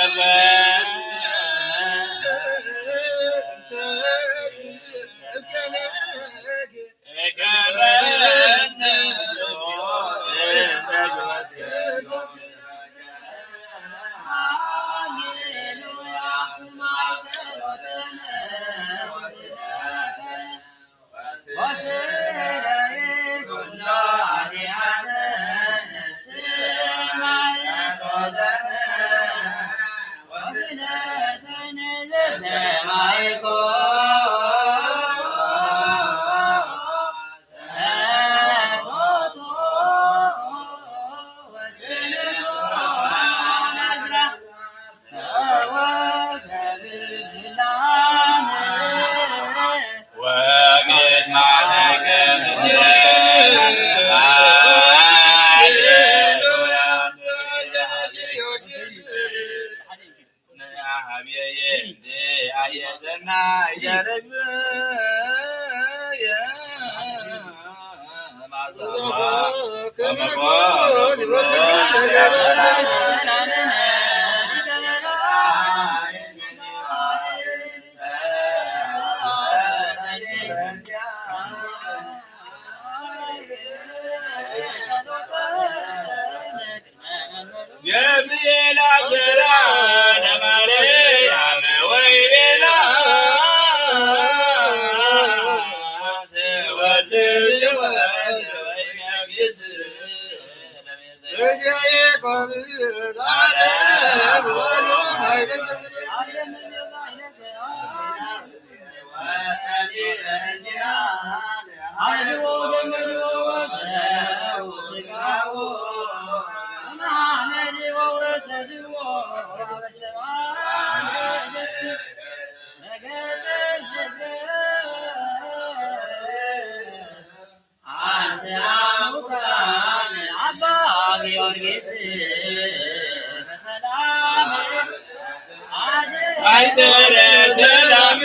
Amen. ገብርኤል አደራ ለማርያም ወይቤላ ተወልድ ወልድ ወይነግስ ያዕቆብ ለዓለም ወሎ አይደረ ሰላም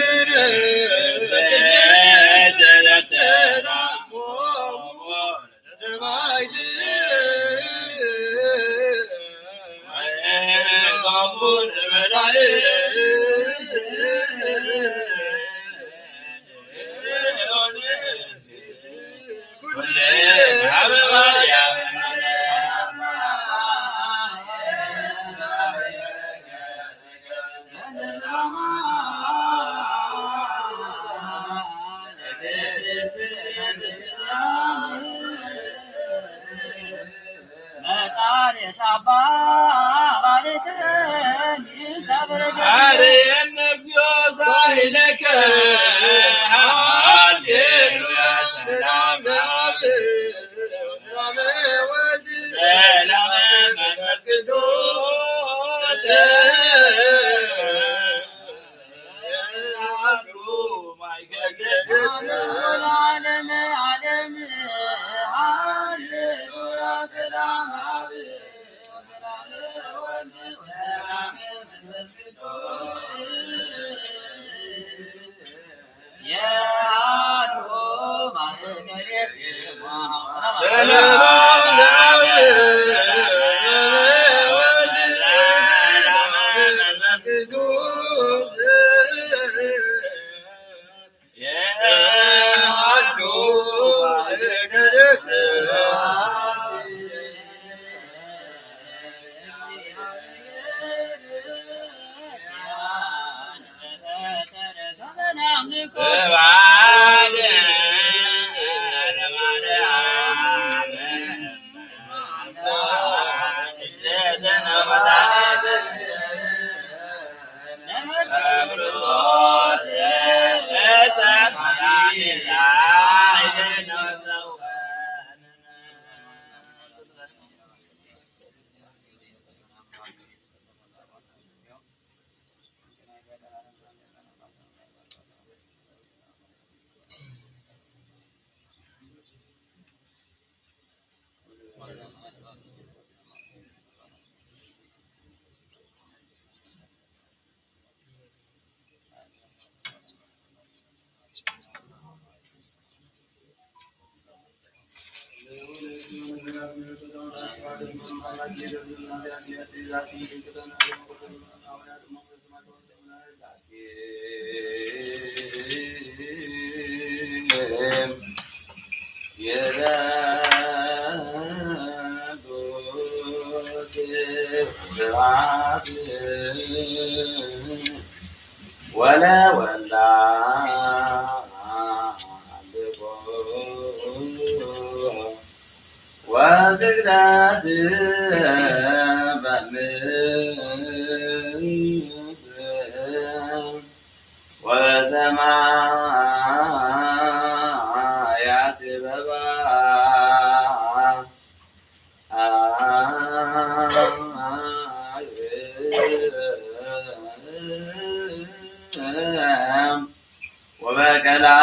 ولا وزغداد بمدر وسمايات ببا وبكلا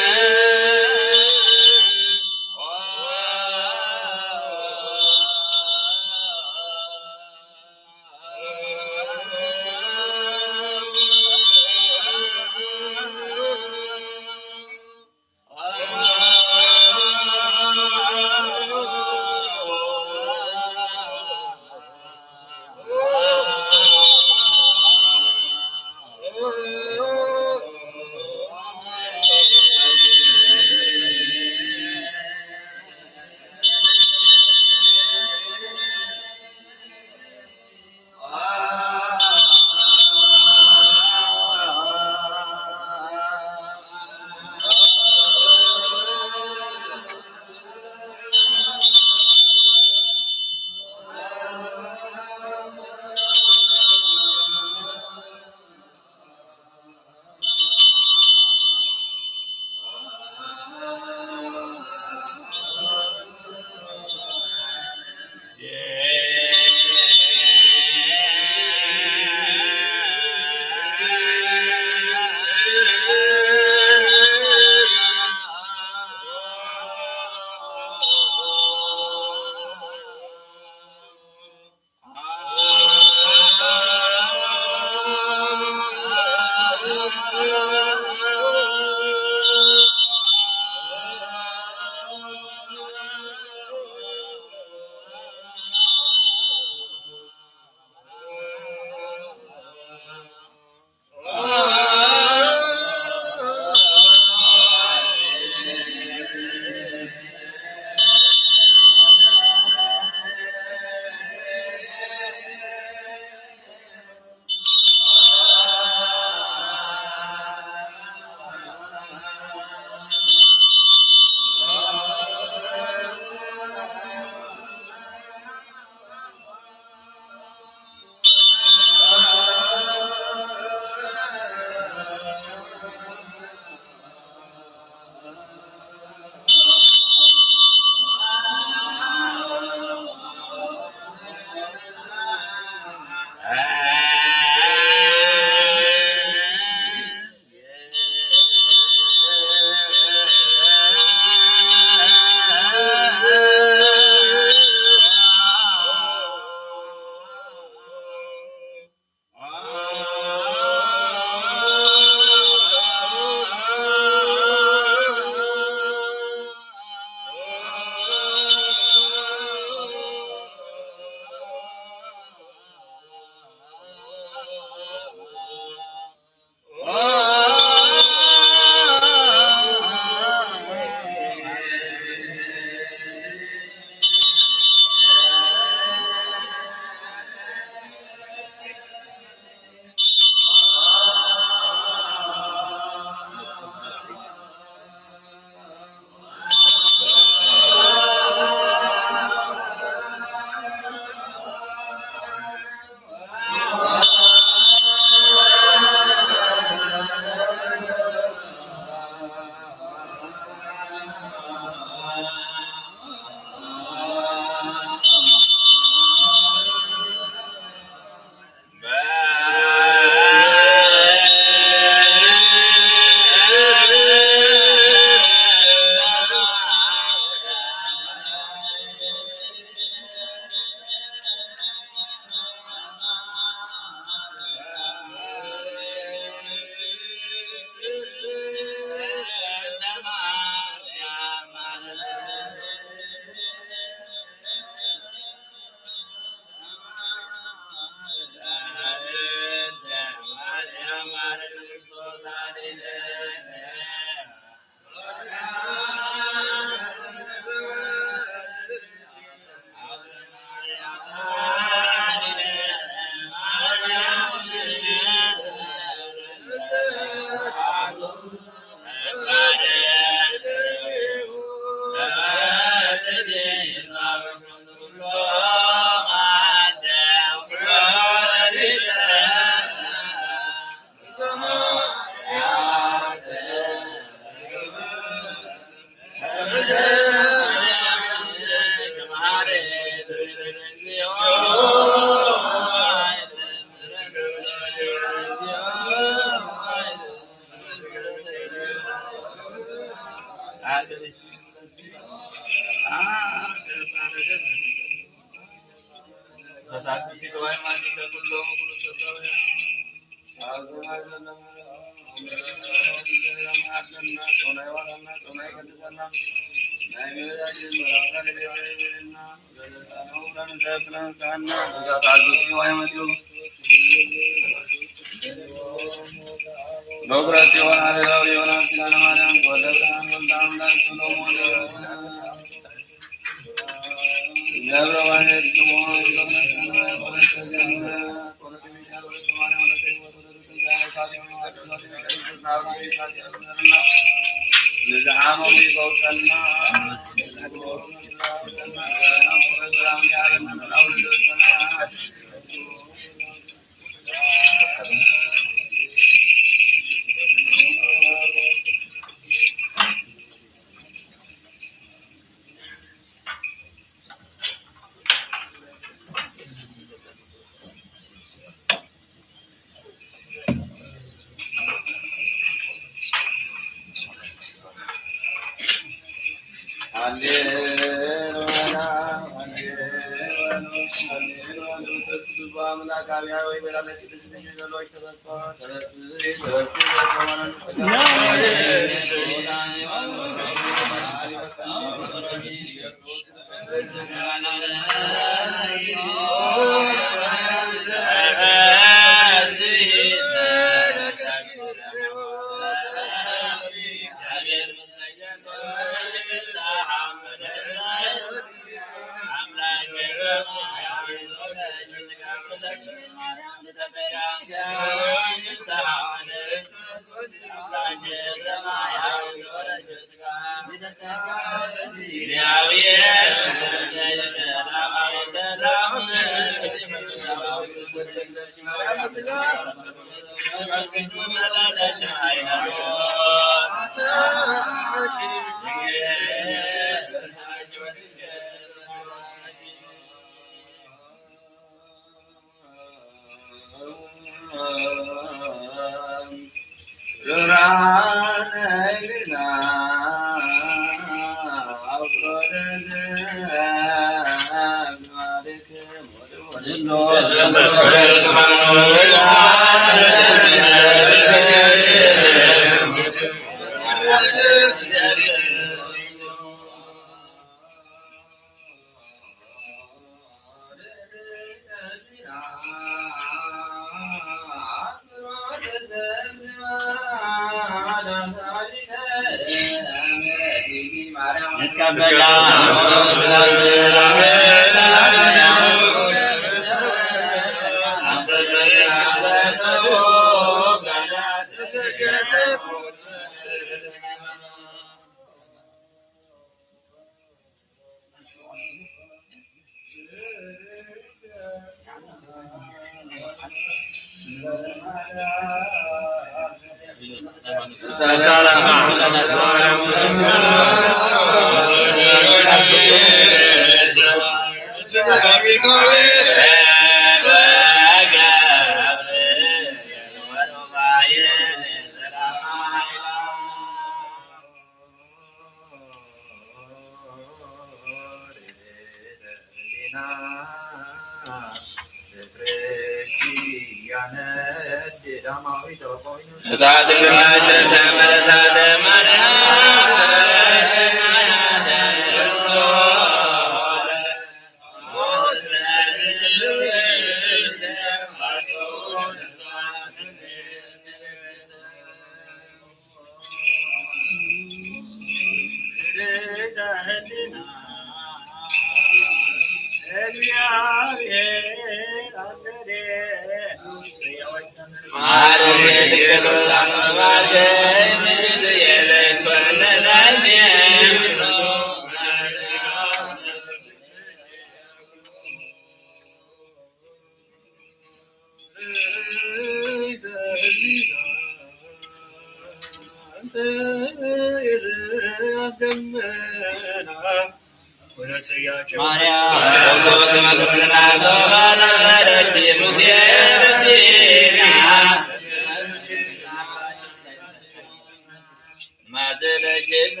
ማዘለችነ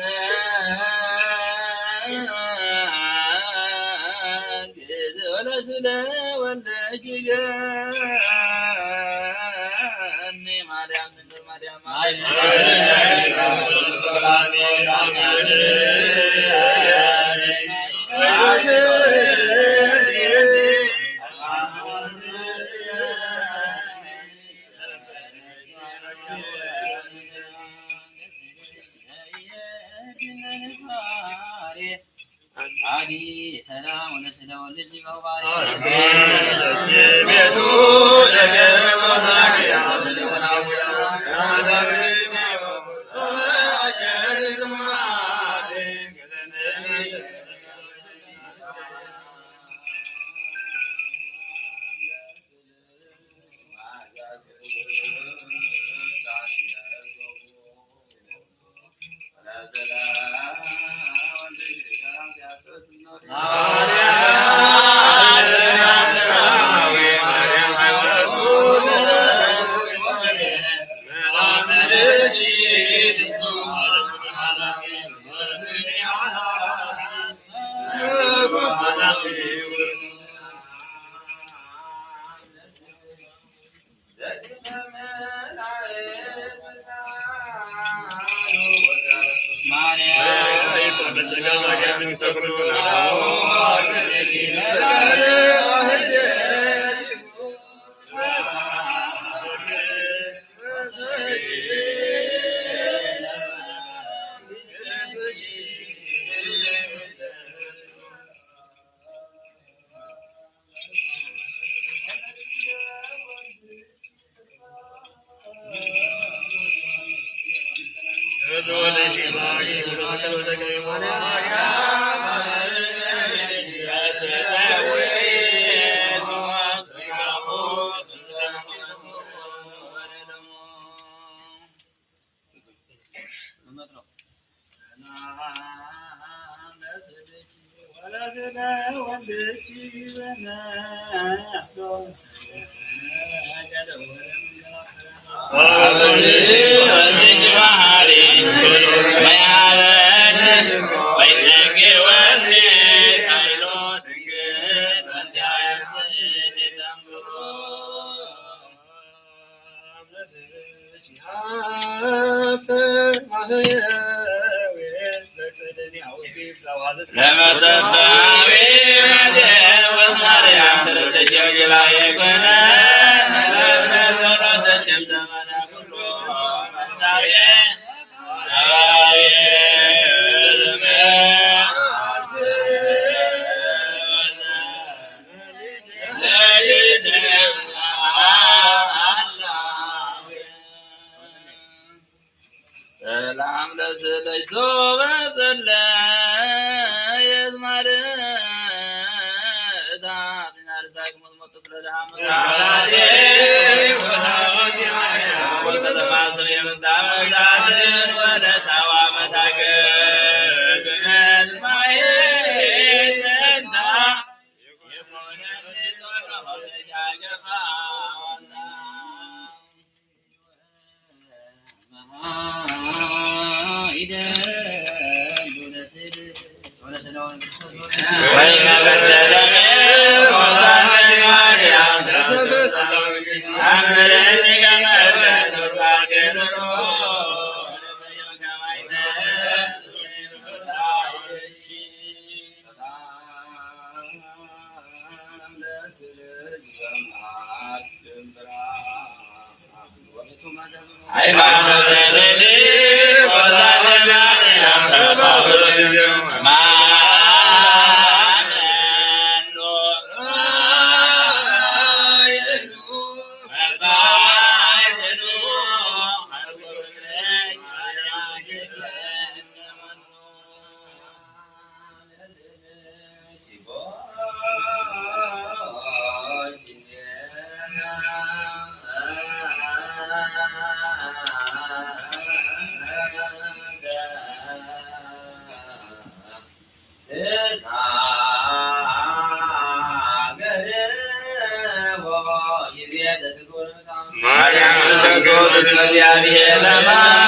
ወለስለ ወለሽገ ማርያም ድንግል ማርያም ሰላም ወለስለ ወልድ ሊባባሪ ቤቱ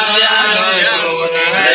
Maria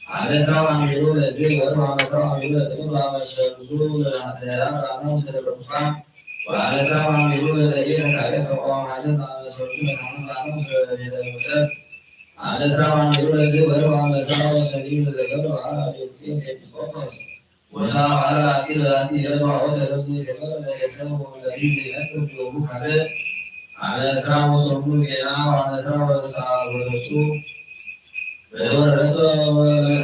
አነሳው አሚሩ ለዚህ ወር አነሳው አሚሩ ለጥቅም ባመሸብዙ ለራም ራም ስለብሩሳ ወአነሳው አሚሩ ለዚህ ታቀሰ ቆማለት አመሰሩ ለራም ስለቤተ መቅደስ አነሳው አሚሩ ለዚህ ወር አነሳው ሰሊም ለዘገሩ አለሲ ኤጲስቆጶስ ወሳው አራቲ ለአቲ ለማው ለረሱ ለገሩ ለሰው ለዚህ ለጥሩ ካለ አነሳው ሰሙ ጌና አነሳው ሳው ለሱ በወረቶ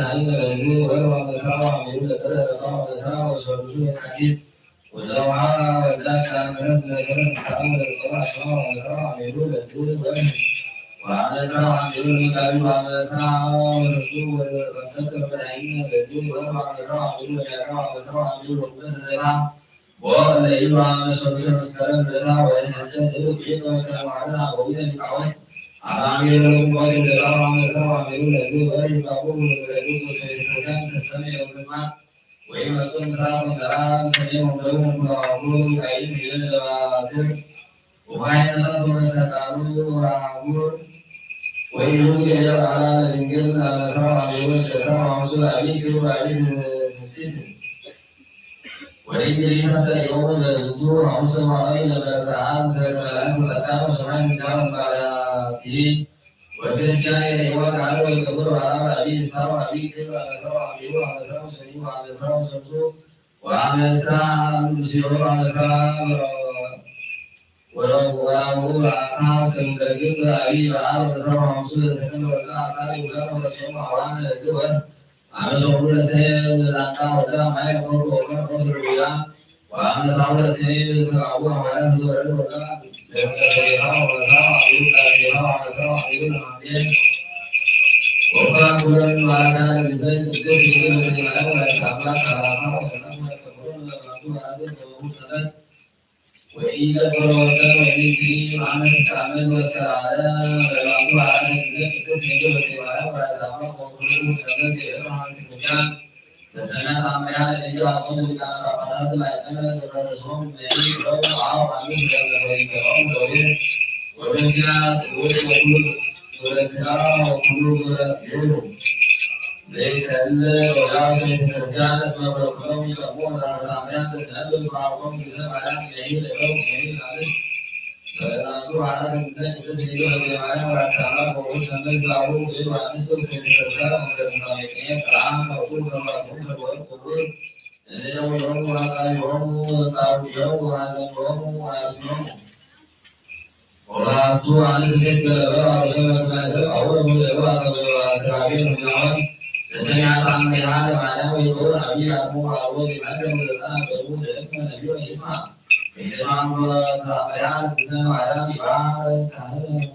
ታሪክ ለዚህ ወር አነሳው አሚሩ ለተረሳው አነሳው ሰሩ ለካዲት ወዛዋ ወዳካ ምረት ለገሩ ታው ለሰው አነሳው አሚሩ ለዚህ ወር وعلى عمير الكتاب وعلى رسول وسكر العين الذي وعلى عمير اليسار وعلى عمير البدر والليل وعلى الشمس والسلام لله وإن السنة يقين وكلام على عبود الكعوة على عمير القوات لله وعلى عمير الذي وإن مقبول ويجوز في الحسن السميع والماء وإن كن سلام كلام سميع لهم وعبود العين إلى الباطل وإن نصروا السكانون وعبود ويقول يا على الإنجيل على سبع عيوش سبع عشر أبيك وأبيك في السجن وإنجيل حسن يوم الدكتور عشر مرات لساعات سكالات وسكان وشمال جار على تي وكريستيان يوم على الكبر على أبي سبع أبيك على سبع عيوش على سبع شريف على سبع شمسو وعلى سبع شيوخ على سبع ولو أصحاب سمكرجس أبي بعض سبع عشر سكن ولا أثار ولا رسول عوان الزوج على شغل سيد الأنقى ولا ما يفرق ولا قدر ولا وأنا صعود سيد سعوه ولا زوج ولا سيرها ولا سبع يولا سيرها ولا سبع يولا عبيد وكان كل ما كان يزيد كثير من الأمر كما كان سبع يكبرون لما هذا ومسند وإذا فرغتم وإذا عن السعمل والسعادة فالأمر على الذكر كثير وسواء وعلى أمر وكل مسلم يرفع في المكان فسمعت عميان إذا أقول كان رفضات لا يتمنى الرسول من يمين فوق عرب عنه ويكرم وغير وبالجهات وكل والسراء وقلوب يوم ليس إلا وجعل من الرجال أسباب القوم يسمون العميان تتألف مع القوم بسبب علام يعيد القوم يعيد عليه فالأمر على الإنسان تسجد الجماعة والتعامل ووسم المعروف وعن السوء في الرسالة والمتابعين السلام وقول كما يقول والقبول اليوم يوم وعسى يوم وصار يوم وعسى يوم وعسى يوم وأعطوا عن الذكر وأرسل ما أول من الواسع والتعبير من العون فسمعت عن هذا معناه يقول أبي أبو عروض الحكم ولسان بيقول لكم نبي إسحاق إنما هو بيان الكتاب على عبارة تعالى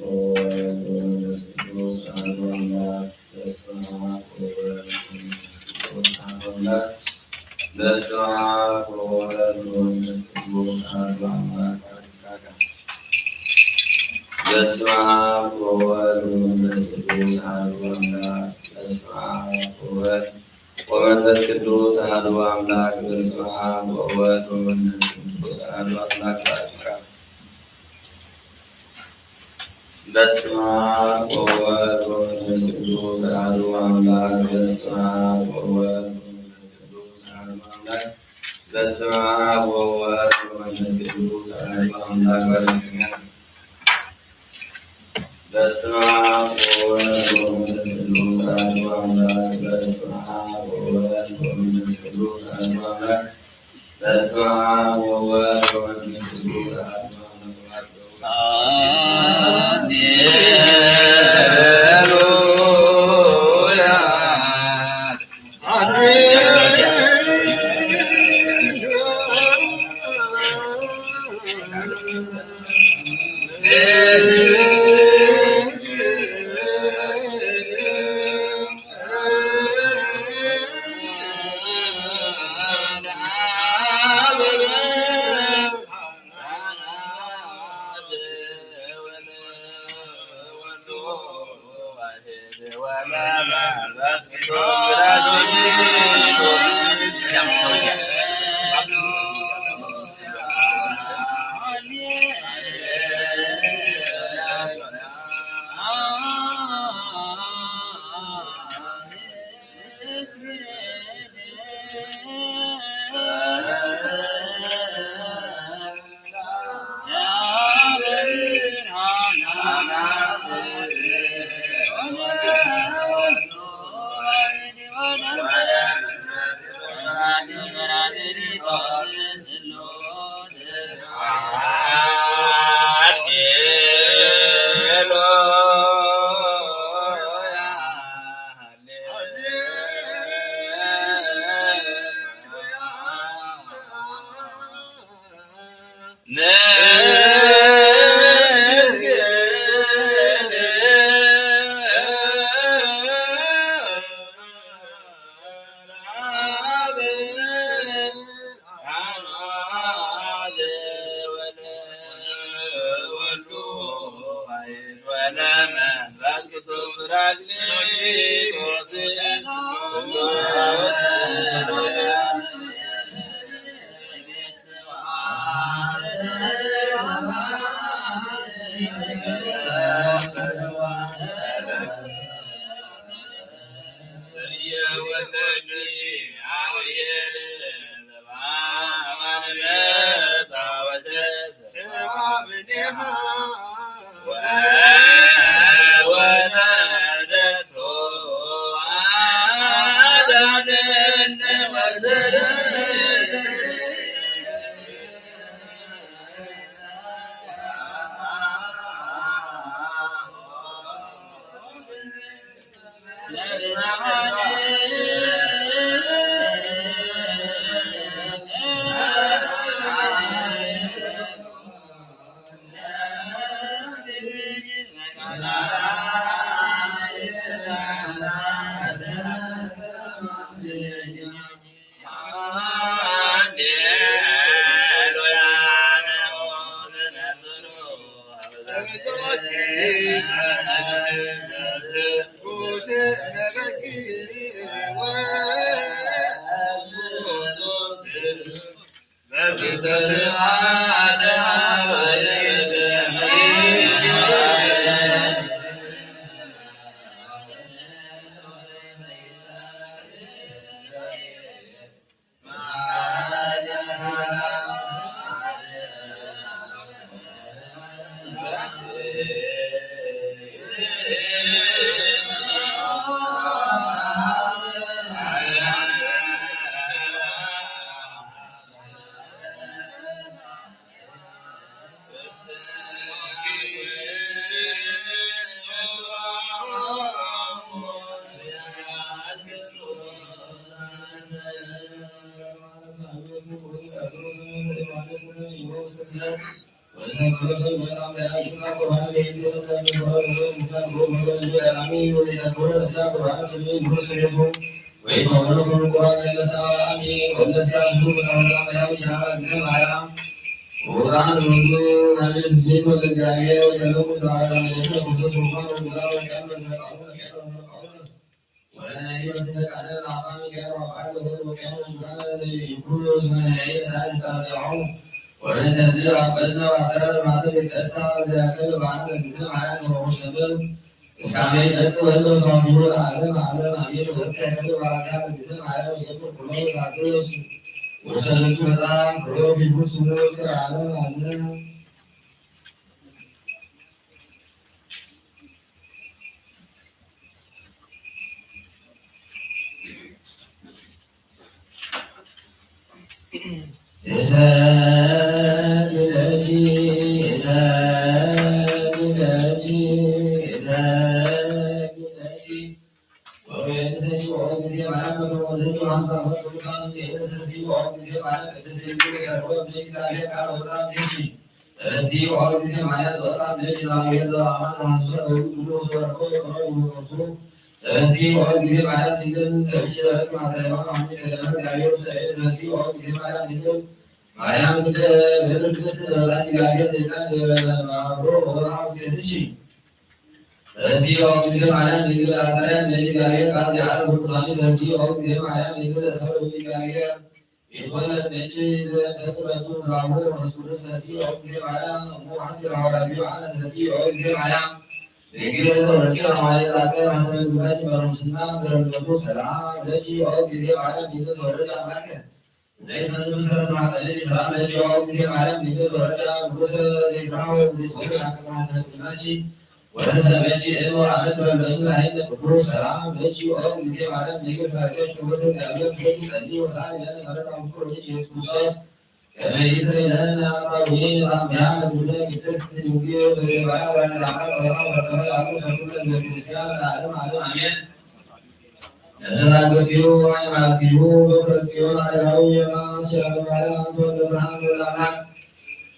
ومنفس قدوس أحد أملاك بسم الله وولد ومنفس قدوس أحد أملاك بسم الله وولد ومنفس قدوس أحد أملاك بسم الله وولد ومنفس قدوس أحد أملاك بسم الله وولد ومنفس قدوس أحد أملاك بسم الله وولد ومنفس قدوس أحد أملاك بسم الله وولد ومنفس قدوس أحد أملاك بسم الله وولد ومنفس قدوس أحد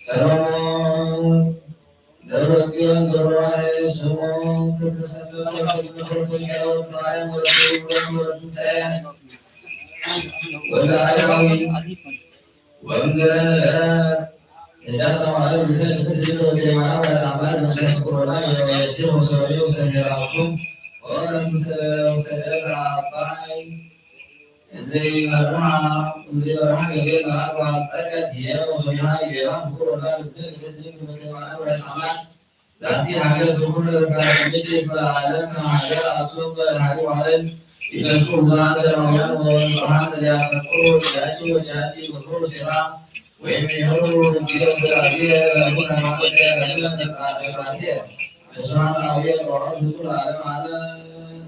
ሰሎሞን ደብረጽዮን ገብረዋይ ስምዖን ተከሰተ ወልደ አዳዊ ወንጌለ إذا طبعا مثل تسليم الجماعة والأعمال المشكورة يسير وسوري وسيراكم ولم تسلم عطاي زي مرحبا غير أربعة سنة هي وصيحة يرام كورونا مثل تسليم الجماعة والأعمال ذاتي حاجة تقول سامجلس العالم حاجة أصوب حاجة على إذا سوق هذا الرجال وسبحان الله تقول جاتي وجاتي وقول سلام ويميلون كيف تأتي لكن ما تأتي لكن تأتي سبحان الله ورب العالمين على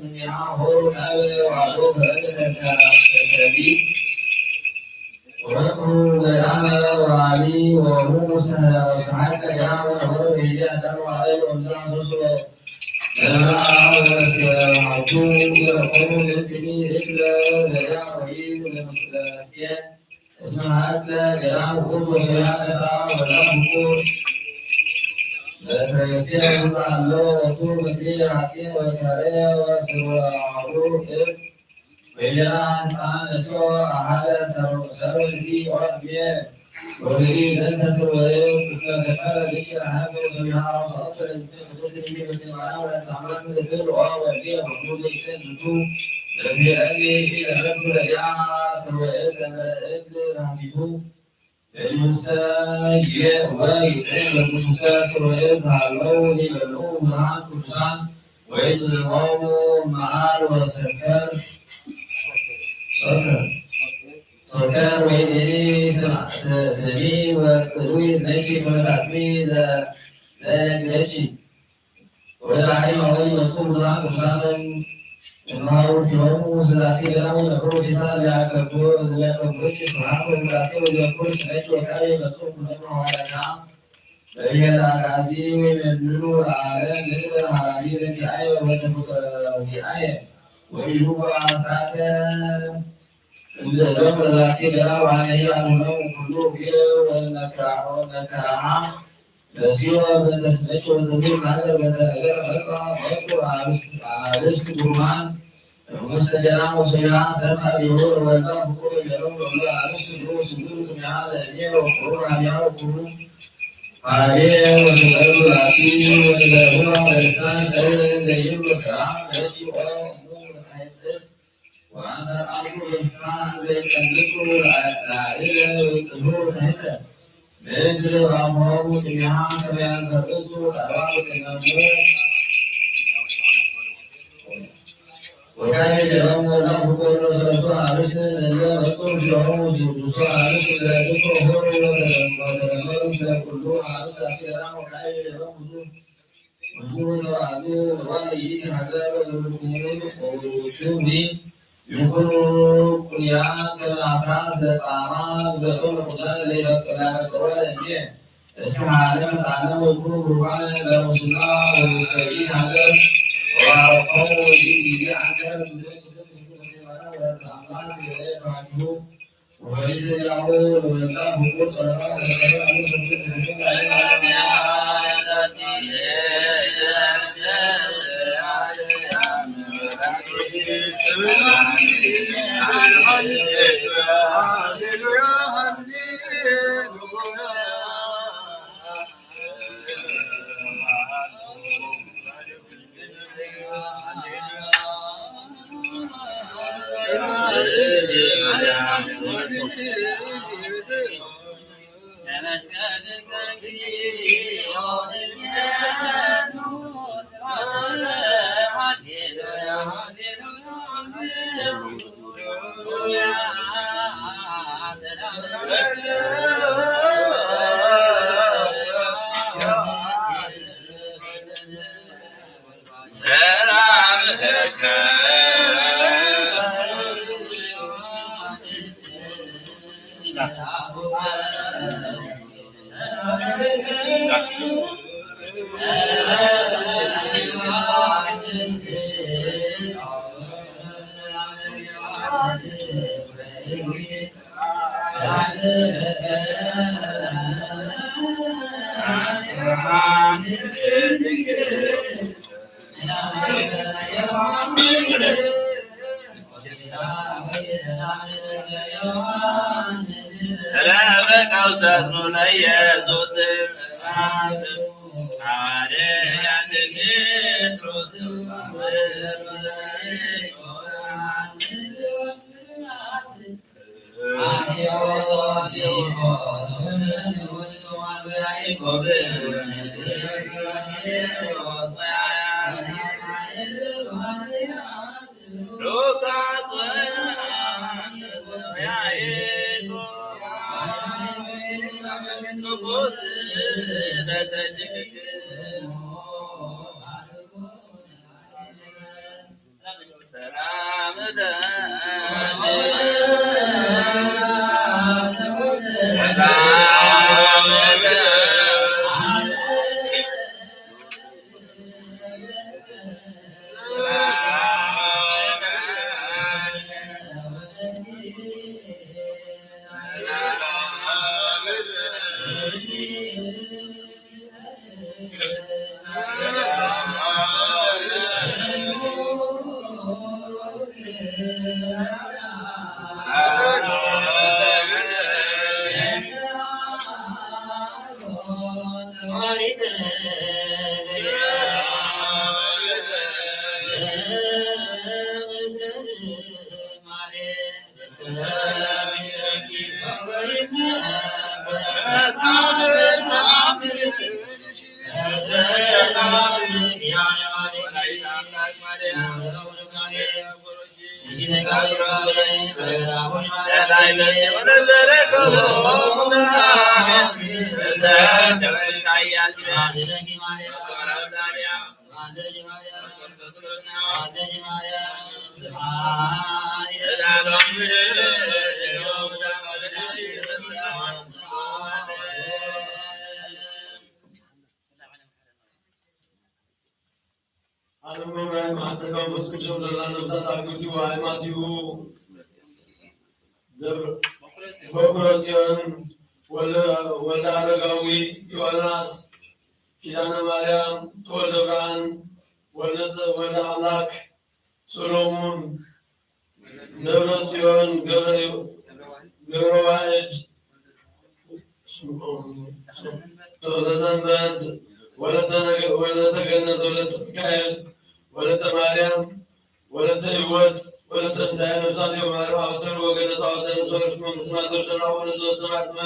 من يعهر على وعلوم التأتي ورسول الأمر وعلي وموسى وسعد جاء ونهر إلى دار عليه ومزاح رسوله لما معطوب يقوم بالتمييز إلى دجاج وعيد للمسيان اسمها أكلة جرام قوت وشيعان أسعى ولم قوت فيسير الله الله وطول مدرية عسين وكارية وسوى عبور إس وإليان سعان أسوى أحد سروسي وأبيه وغيري زنك سروي اسمه كفارة ذكر حافظ وسميها وصلاة الإنسان وتسلم به بالمعنى والتعامل من البر وأبيه وحدود الإنسان نشوف في أبيه إلى رب رجع سروي إبن رحمه المسايا ويتم المساس ويظهر لون اللون مع كرسان ويظهر معار وسكر سكر ويزني سمين وترويز نجي وتعسميد ذلك نجي ولعلم أولي مسؤول ذا كرسان المعروف يوم سلاطي بنام يقول ستا يعقبون يعقبون سبحانه وتعالى ويقول سمعت وكاري مسؤول منه على نعم فهي العزيز من نور على من الحرامين في آية وتفوت في آية ويجوب عساكر اليوم التي بنام عليه عنه كله ونكرها نسيوا بالنسبة وتدير هذا بتغير بقى بقى عرس برمان مستجاب وسيا سمع بيقول ولا بقول يوم ولا عرس دروس دروس من هذا اليوم وقرون عليها وقرون عليه وسلام العتيق وإذا هو الإنسان سيد زين وسلام يجي وأمور حيث وأنا أقول الإنسان زي الذكر العائلة والظهور هذا بيجري وأمره جميعا كما ينفذوا الأرواح النمور وكان يجرم له كل سوى عرس الذي يذكر في عروس سوى عرس الذي يذكر هو وتدمر كل عرس أخيرا وكان يجرم وجود وعدو والديه عذاب الركوب ووجوبه يقول قيام كما أفراس الأعمال بطول قصان زي كلام القرآن الجيه اسمع علم تعلم ويكون رفعنا برسول الله والمستقيم عذاب وعرفه وجيده عذاب وإذا يعود ويزداد بقول صلوات በቃው ሰጥኖ ለኢየሱስ ሐዋርያት ጴጥሮስ ወልደ አረጋዊ ዮናስ ኪዳነ ማርያም ተወልደ ብርሃን ወልደ አምላክ ሰሎሞን ደብረ ጽዮን ገብረ ዋሕድ ተወልደ ሰንበት ወለተ ገነት ወለተ ሚካኤል ወለተ ማርያም ወለተ ሕይወት ወለተ ትንሣኤ ነፍሳት የማርያም አብተር ወገነት አብተር ሰዎች መንግሥት ማተርሸና ወለተ ሰማት መ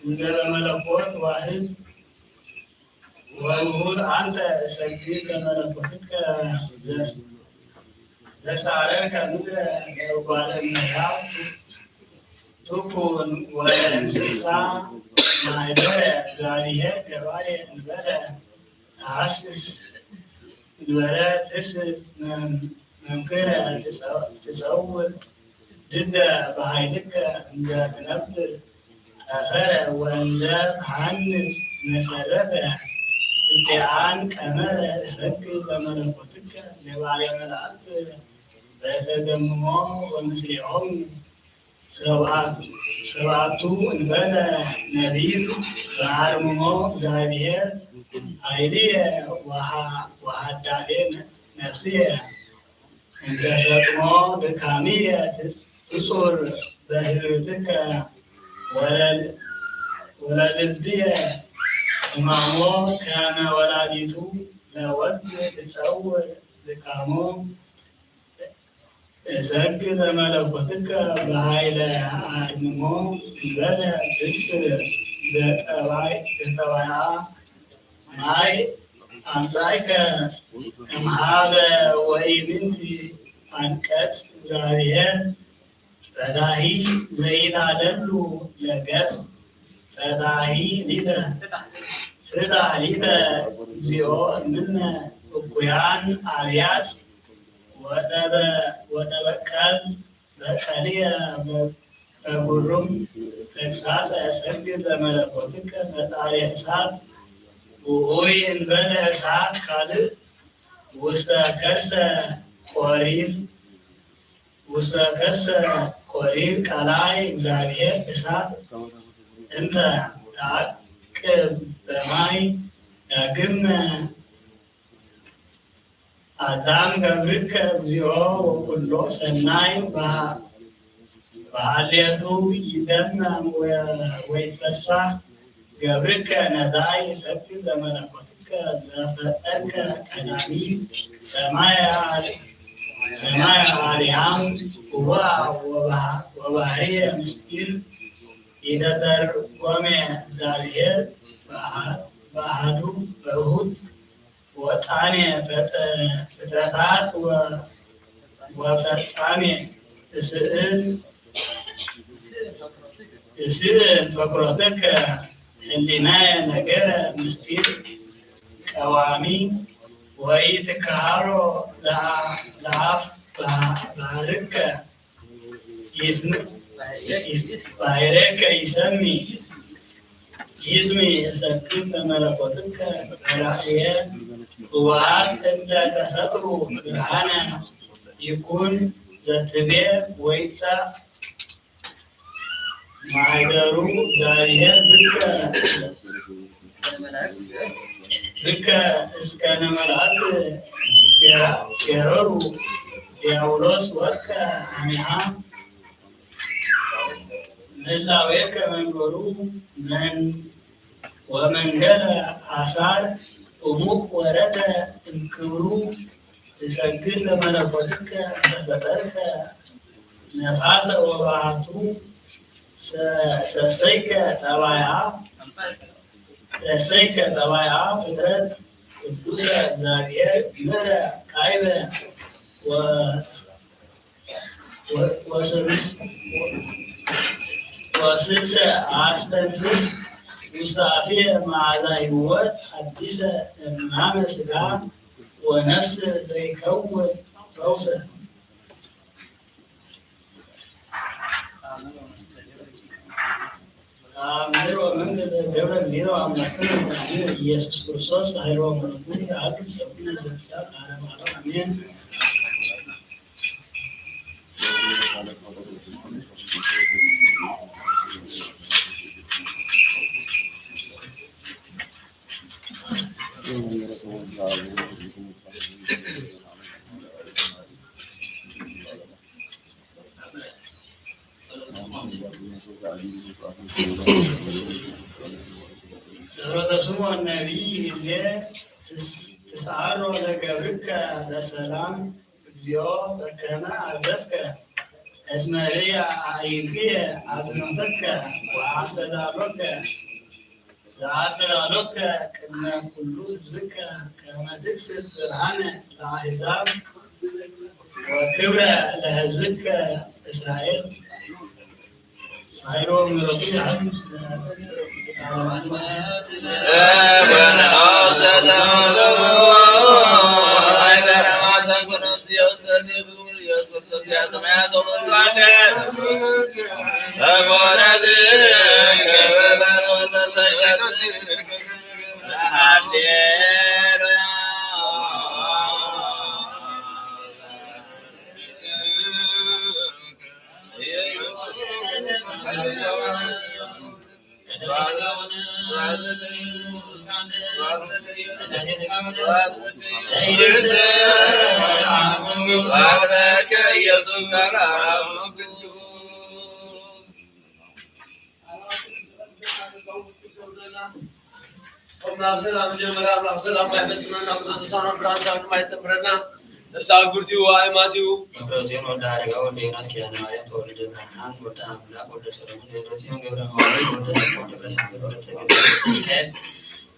እንደ መለኮት ዋሕድ ወውሁድ አንተ እሰግድ ለመለኮትከ ዘሳረከ ምድረ ለጓለ እመሕያው ትኩን ወለእንስሳ ማኅደረ እግዚአብሔር ገባሬ እንበለ ተሐስስ እንበለ ትስት መምክረ ትጸውር ድደ በኃይልከ እንዘ ትነብር ጠፈረ ወእንዘ ተሐንጽ መሰረተ ትስቴአን ቀመረ እሰግድ ለመለኮትከ ለባሕርየ መላእክት በተገምሞ ወምስሌሆሙ ሰብአቱ እንበለ ነቢብ በአርምሞ እግዚአብሔር ኃይልየ ወሃዳቴ ነፍስየ እንተ ሰጥሞ ድካምየ ትጹር በህብርትከ ወለልብየ ሕማሞ ከመ ወላዲቱ ለወልድ ትጸውር ድካሞ እሰግድ ለመለኮትከ በኃይለ አርምሞ እንበለ ግብጽ ዘጠባያ ማይ አምጻእከ እምኀበ ወኢምንት አንቀጽ እግዚአብሔር ፈታሒ ዘኢታደሉ ለገጽ ፈታሒ ሊተ ፍታሕ ሊተ እግዚኦ እምነ እኩያን አብያጽ ወተበቀል በቀልየ በጉሩም ተግሣጸ እሰግድ ለመለኮትከ ፈጣሪ እሳት ውዑይ እንበለ እሳት ካልእ ውስተ ከርሰ ቆሪር ቃላይ እግዚአብሔር እሳት እንተ ተዓቅብ በማይ ዳግም አዳም ገብርከ እግዚኦ ወኩሎ ሰናይ በሃልየቱ ይደመም ወይትፈሳህ ገብርከ ነዳይ እሰግድ ለመለኮትከ ዘፈጠርከ ቀዳሚ ሰማየ አርያም ወባሕርየ ምስጢር የተተርጎመ እግዚአብሔር በአሐዱ በእሁድ ወጣኔ ፍጥረታት ወፈጻሜ እስእል ፈቅሮትከ ህሊናየ ነገረ ምስጢር ቀዋሚ ወኢትከሃሎ ለአፍ ባሕርከ ባሕረከ ይስሚ እሰግድ ለመለኮትከ በራእየ ህወሓት እለ ተፈጥሩ ብርሃነ ይኩን ዘትቤ ወይጻእ ማኅደሩ እግዚአብሔር ብከ እስከ ነመላእክት ጌረሩ ዲያብሎስ ወርቀ አሚሃ ምህላዌከ መንበሩ ወመንገለ አሳር እሙቅ ወረደ እምክብሩ እሰግድ ለመለኮትከ በፈጠርከ ነፋሰ ወባሕቱ ሰሰይከ ጠባያ ፍጥረት ቅዱሰ እግዚአብሔር ምሕረ ካይበ ወስልሰ አስተንፍስ ውስተ አፌ መዓዛ ሕይወት ሐዲሰ እምናመ ሥጋ ወነፍስ ዘይከውን ፈውሰ አሜን። ወመንገዘ ገብረ እግዚኦ አምላክነ ኢየሱስ ክርስቶስ ኃይሎ ምሕረቱ ያሉ ሰብነ ዘብሳት ዓለም አሜን። ጸሎተ ስምዖን ነቢይ ጊዜ ትስዓሮ ለገብርከ ለሰላም እግዚኦ በከመ አዘዝከ እስመ ርያ አዕይንትየ አድኅኖተከ ወአስተዳሎከ ለአስተዳሎከ ቅድመ ኩሉ ህዝብከ ከመ ትክስት ብርሃነ ለአሕዛብ ወክብረ ለህዝብከ እስራኤል ሳይሮ ምረቱ ያሉስ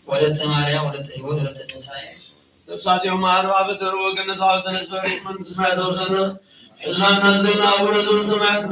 ወለተ ማርያም ወለተ ሕይወት ወለተ ትንሣኤ ነፍሳቸው ማሩ አበተሩ ወገነቱ አልተነሰሩ መንግስት ማይተወሰነ ሕዝባና ዘና አቡነ ዘበሰማያት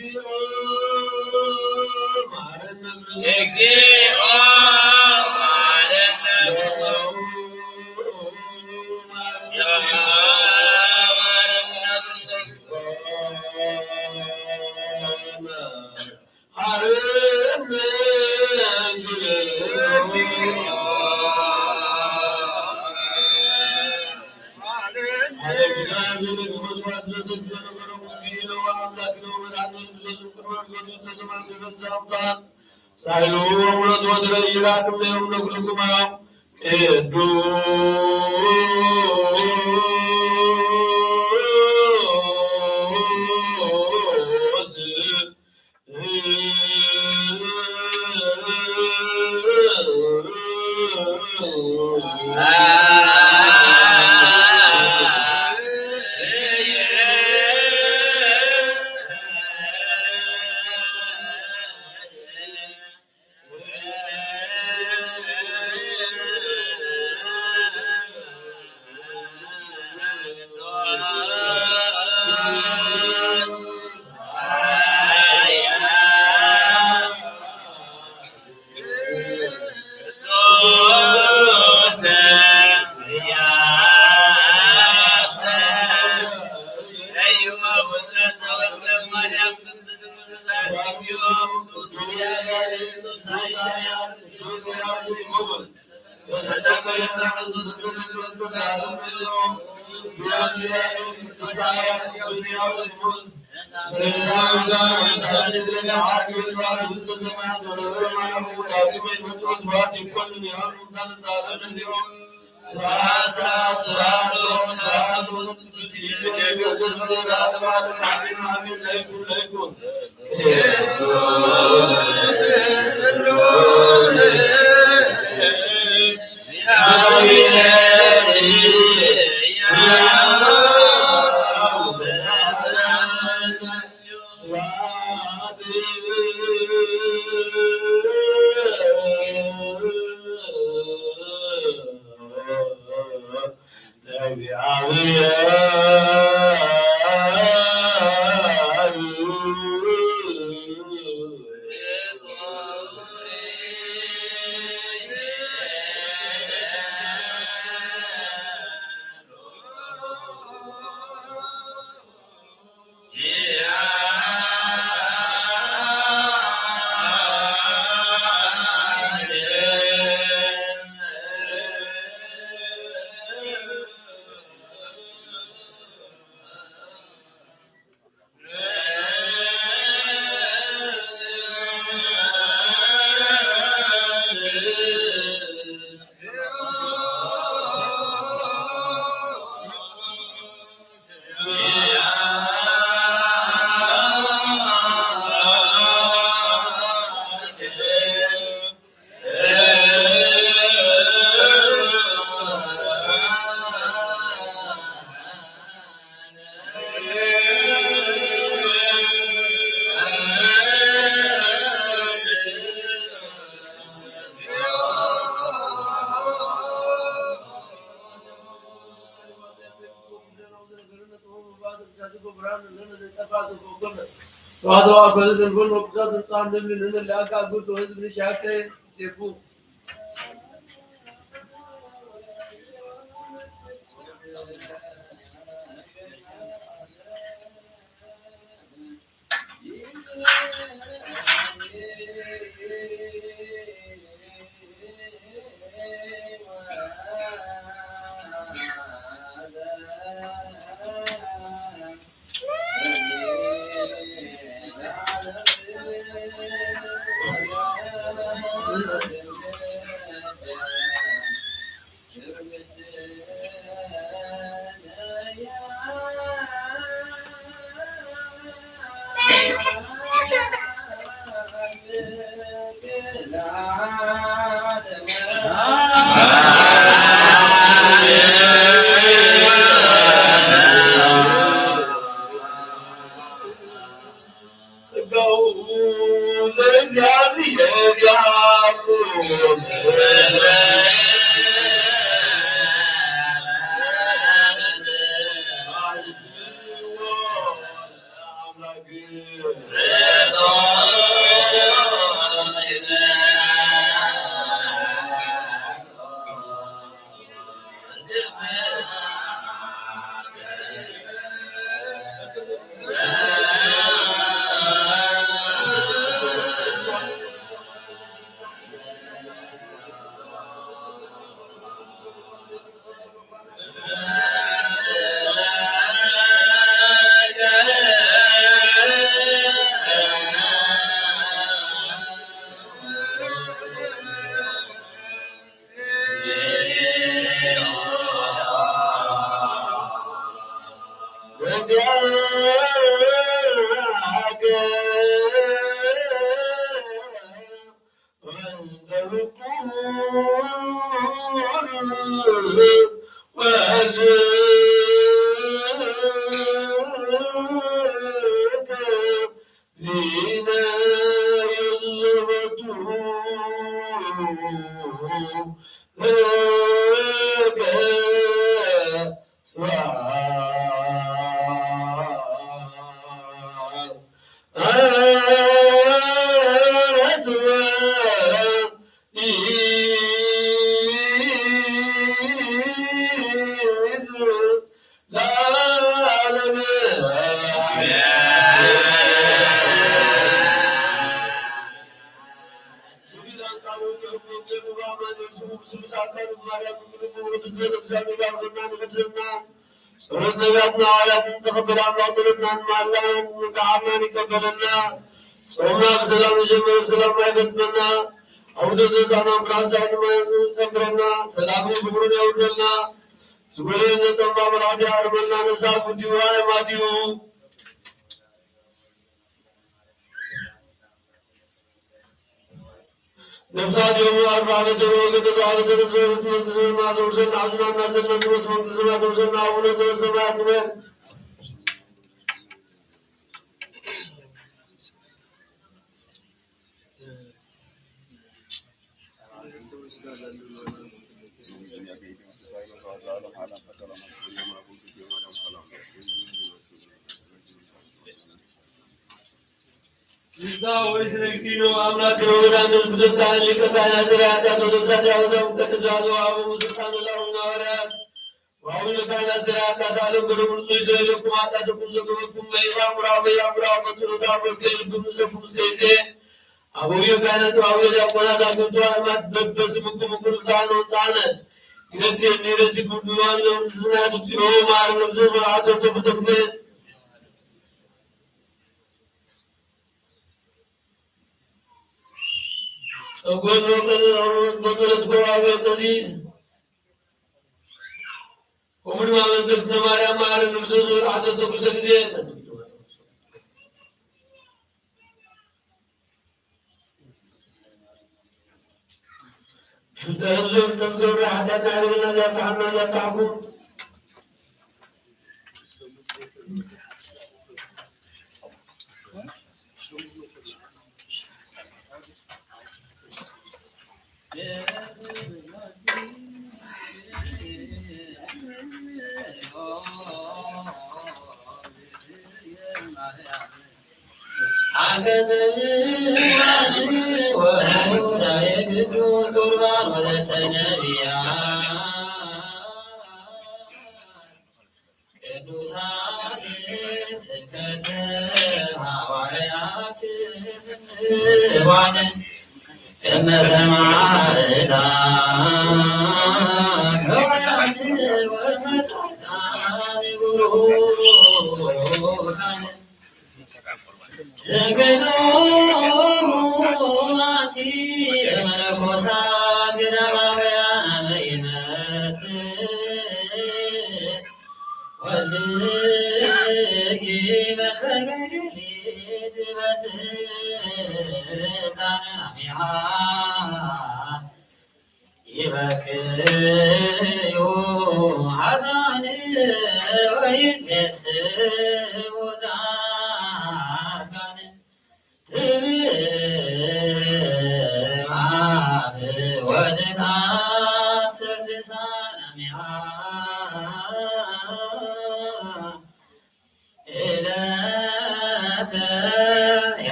Yeah. ጸሎት ነቢያትና ሐዋርያትን ተቀበለ አምላክ ጸሎትናን ማላን ከአማን ይቀበልና ጾምና በሰላም የጀመረ በሰላም አይፈጽመና አቡነ ዘበሰማያት ብርሃን ሳይሆን ሰምረና ሰላምን ፍቅሩን ያውርደልና ዝጎሌነ ጠማ መራት ያርመና ነፍሳ ጉዲዋ ማቲዩ ነፍሳት የሆኑ አርባ ዓመት ወገደዛ ለተረሰሩት መንግሥት ማዘውሰና አዝናና ዘነዝሮት መንግሥት ማዘውሰና አቡነ ዘበሰማያት ንበል አምላክ ነው ወዳንስ ብዘስካን ሊቀባና ዘራታ ተደምሳት ያወዛው ከዛው አቡ ሙስልጣን ለውና ወራት ወአሁን ካና ዘራታ ታለም በሩን ሱይዘለኩም አጣተኩም ዘገበኩም ማይራሙራ በያሙራ በትሩታ በከልብም ዘፉም ስከይዜ አቡየ ካናቱ አቡየ ያቆናታ ገቷ አማት በበስምኩም ኩርታኖ ጻነ ይረሲ ቡዱዋን ለምስናቱ ቲዮ ማር ነብዙ አሰተ በተክዘ ጸጎን በጸሎት ጎባቤ ቀሲስ ወምን ማመንተፍ ተማሪያ ማር ንርሱ አሰተ በተክዘ تهزم تصدر حتى تعلمنا زفتحنا زفتحكم Yeah.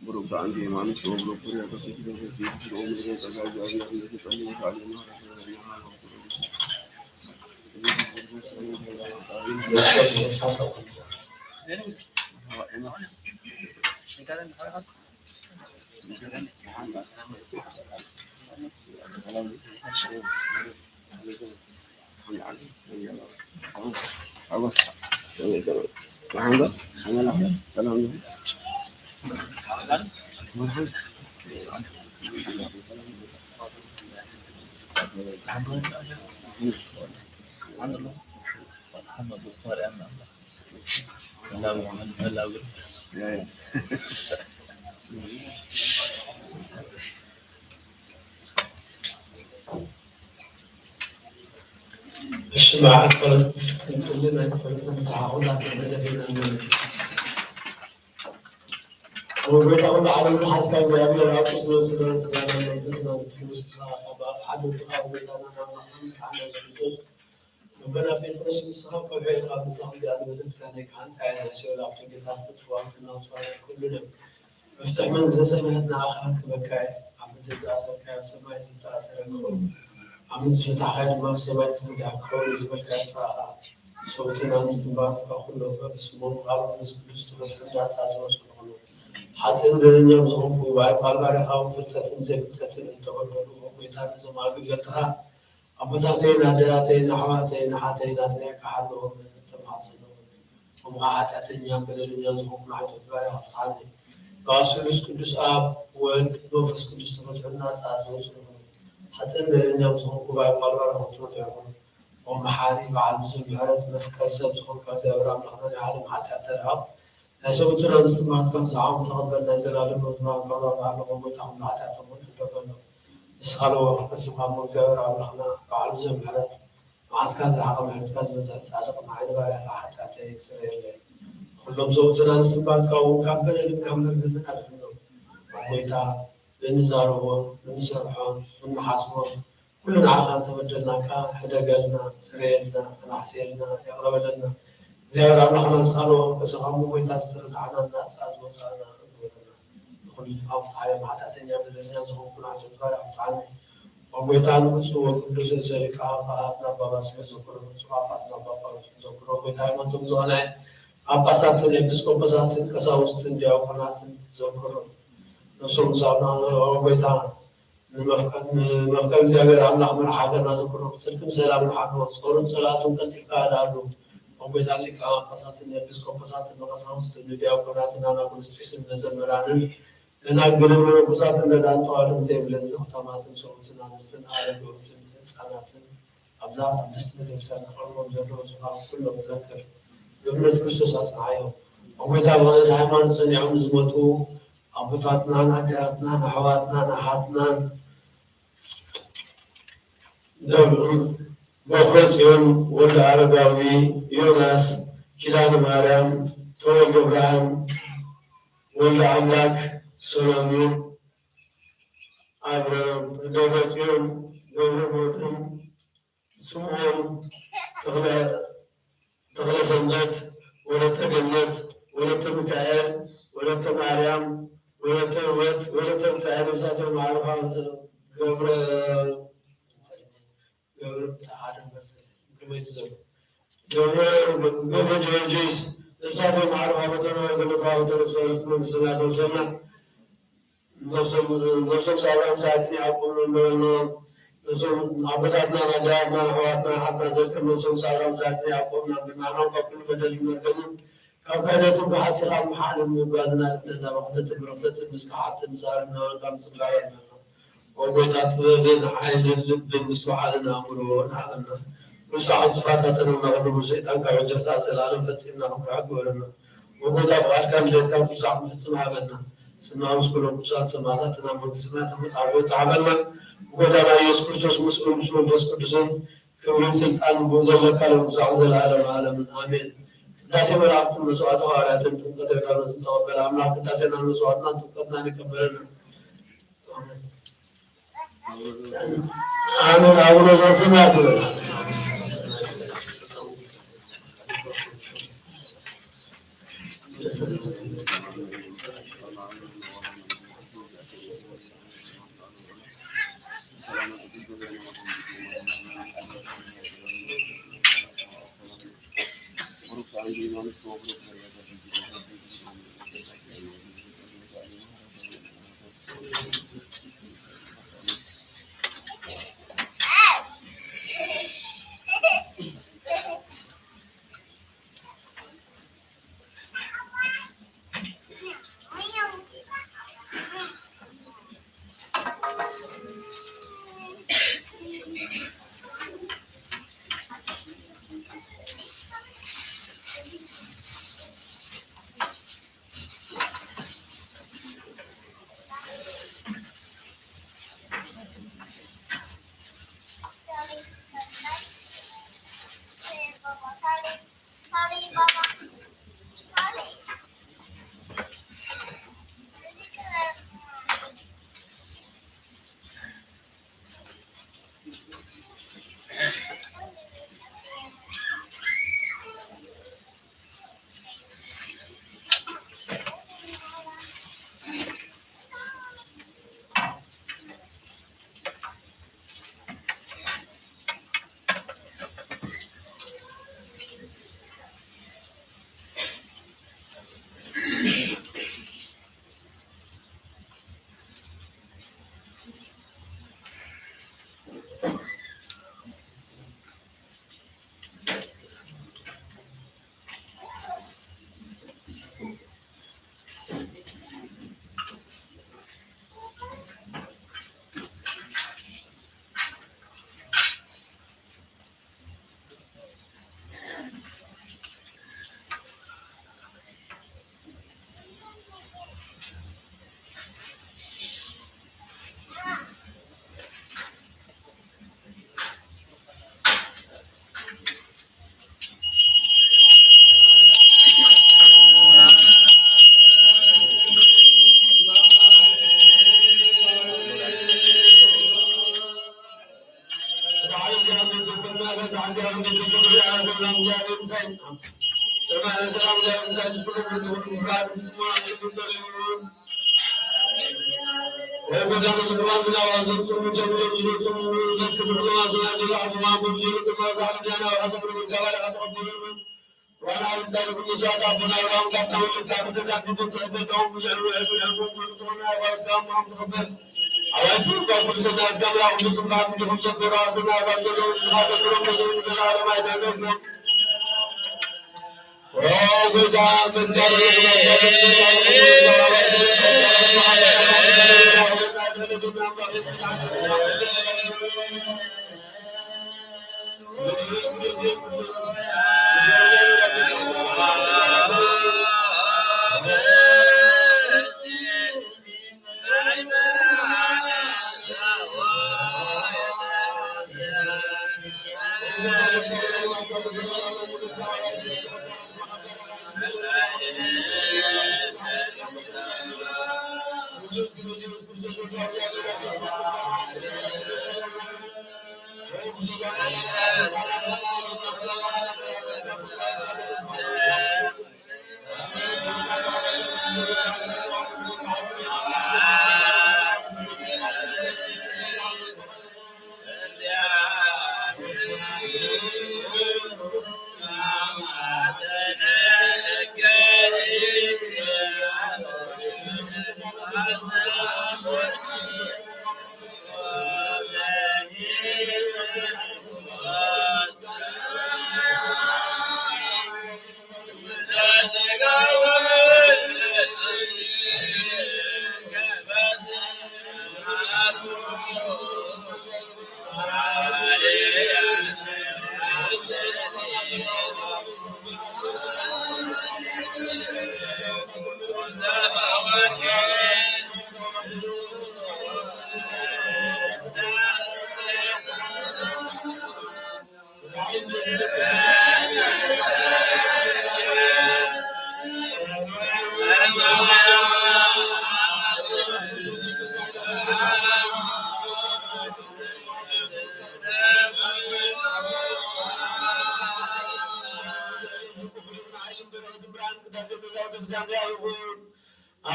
Grupo anti mami so grupo ya to sisi do sisi do umre ka ga ja ya ni to ni ka ni الشماعة فرد نتكلم فرد نصحى ولا تبدأ وبيتعود على الحاس كان زي أبي رأي سلام بسنا فلوس صاحب حد وتقابل أنا نتعامل بالجزء ربنا بيترس الصحاب كوي خاب صاحب زي أنا بتمسانك عن سعيد شو لا بتجي تاخذ فوق الناس كلنا مفتح من زسمتنا أخاك بكاي عم تزاسر كاي سماي تتأثر عم تفتح خير ما سماي تفتح كل زبكاي صار صوتنا نستبعد كله بس مو غالب بس بس تفتح تاسوس حتى إن اليوم زهم وعي بالبارح أو فترة زي فترة التولد وبيتان زمان بيجتها أبتاتين أداتين حواتين حاتين أسرع كحلهم من التماصلون ومعهد أتنيام باليوم زهم معهد بالبارح أطحاني قاسولس كدس آب ود نفس كدس تمتع الناس أزوجهم حتى إن اليوم زهم وعي بالبارح وتمتعهم ومحاري مع المزوج عرض مفكر سبزهم كذا ورام لحظة عالم حتى تلعب سويتنا الاستماعات كان صعب تقبل نزل على المزرعة قرر على قوتهم لا تعتمد تقبلوا اسخلوا اسمها مزار على احنا على زم حدث معات كاز العقم حدث كاز مزال صادق مع البارح حتى تيسر كلهم سويتنا الاستماعات كان قبل نكمل من كلهم قوتها بنزاروا بنشرحون بنحاسبون كلنا عقل تبدلنا كان حدا قالنا سرينا نحسينا يقرب لنا زيارة الله نسأله بس هم ويتاستر على الناس أزواج أنا كل أفضل حياة مع تأتينا من الناس هم كل عن جبار أفضل ويتعلم بسوا كل شيء سريك أبا نبى بس كل سوا بس نبى كل ويتعلم أنتم زوجنا أبا ساتن يبسكوا بساتن كساوستن جاو قناتن زوجنا نسوم زوجنا ويتعلم مفكر زيارة الله من حاجة نازكنا سلكم سلام حاجة صورة صلاتهم كتير كادالو وبذلك قصاتنا بسكو قصاتنا قصاوست النبيا وقناتنا أنا كنستيسن نزمرانن لنا قلنا قصاتنا دان طوالن زي بلنز وطماتن صوتنا نستن عربوتن إنساناتن أبزار نستن تمسان قرمم جروا زغار كله مذكر قبل كريستوس أصنعيه وبيتعلمنا الهيمان صنعون زمتو أبطاتنا نعدياتنا نحواتنا نحاتنا بخرج يوم ولد عرباوي يونس كيلان مريم تولد إبراهيم ولد عملاك سليمان أبراهيم دولة يوم دولة سمون تغلى سنات ولد جنات ولد ميكائيل ولد مريم ولد سعيد وسعد المعروف قبر تعالى بس قبل جيس نسافر مع رهبتنا قبل رهبتنا سوالف من السنة والسنة نفسهم سابعهم ساعدني أقول نفسهم عبداتنا نجاتنا حواتنا حتى ذكر نفسهم سابعهم ساعدني أقول بمعنى قبل بدل مرقم كم كانتهم بحسيقات محال مبازنا لنا وحدة برصة المسكحات المزارنا وقام سبعنا وبيتات بين حين اللب المسوحة لنا أمره نعلمنا وسعى صفاتنا ونغلب الشيطان كعجر ساس العالم فتسيبنا أمره ولنا وبيتات بعد كان ليت كان كسعب فتسمها بنا سمعوا مسكولون كسات سماتنا من سماتنا مسعب وتعبنا وبيتات يسكر جوش مسؤول مش من فسكر جسم كون سلطان بوزل كلام مسعز العالم عالم آمين ناسي ملاقت المسوعات وعلى تنتقد كانوا تتوكل أملاك ناسينا المسوعاتنا تنقذنا نكبرنا አሜን። አቡነ ዘበሰማያት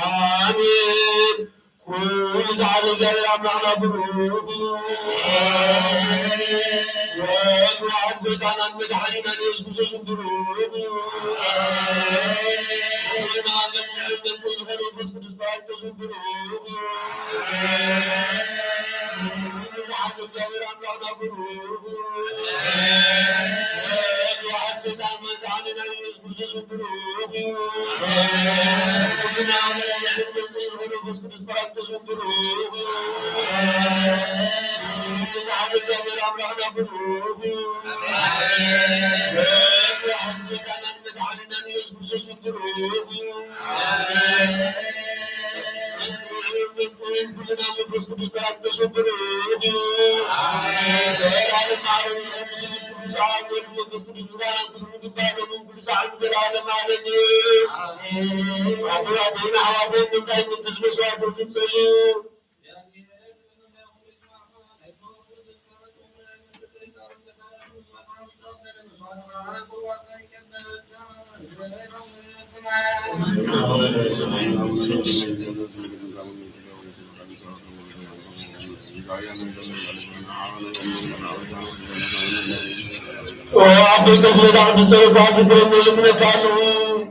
آمين كل زعل زعل أمرنا بروح وعد بيتنا مدحننا نسكت صدروح وما نسمع من صدق نسكت صدق صدروح كل زعل زعل أمرنا بروح وعد بيتنا مدحننا نسكت صدروح وما نسمع من صدق نسكت صدق صدروح زعل زعل أمرنا بروح وعد بيتنا مدحننا نسكت صدروح نسين كلنا نفس كل كلام تصبروه غير على المعروف نفس كل ساعة نفس كل ساعة كل كبار من كل ساعة نزل على معلني أبو عطينا عوضين من دايم تسمع سوات تسلي وأعطيك سيد عبد السلام فاسد ربي من قالوا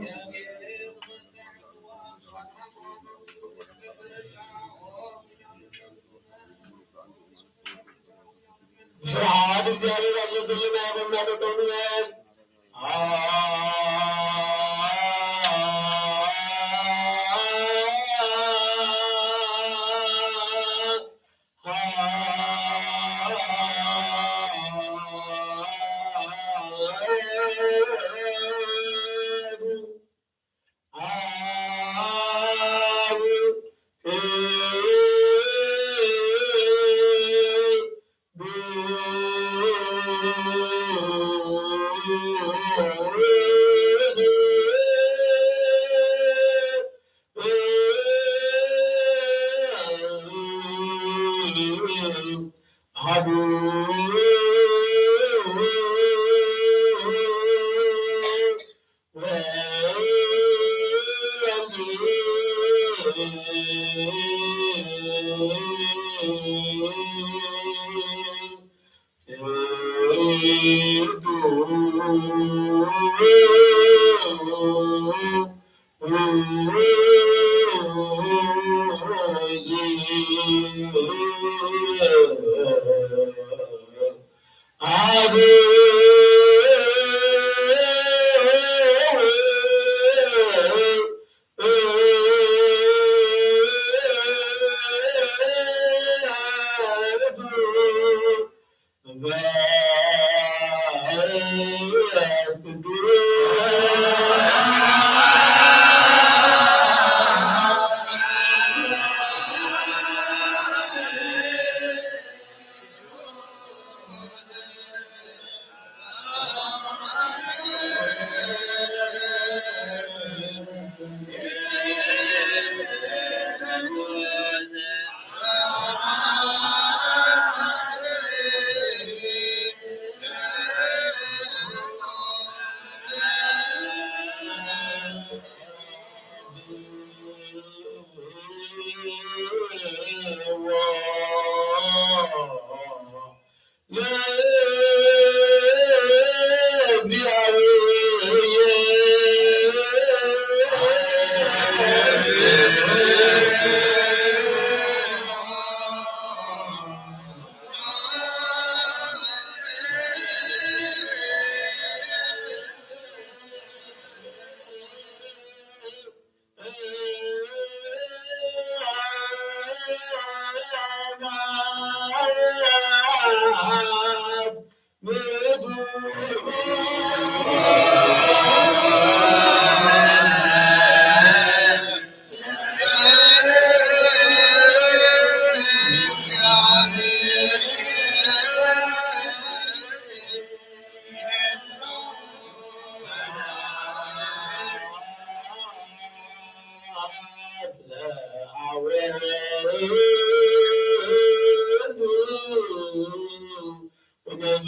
شرعات زيادة عبد السلام أبو نادر تونيان ومن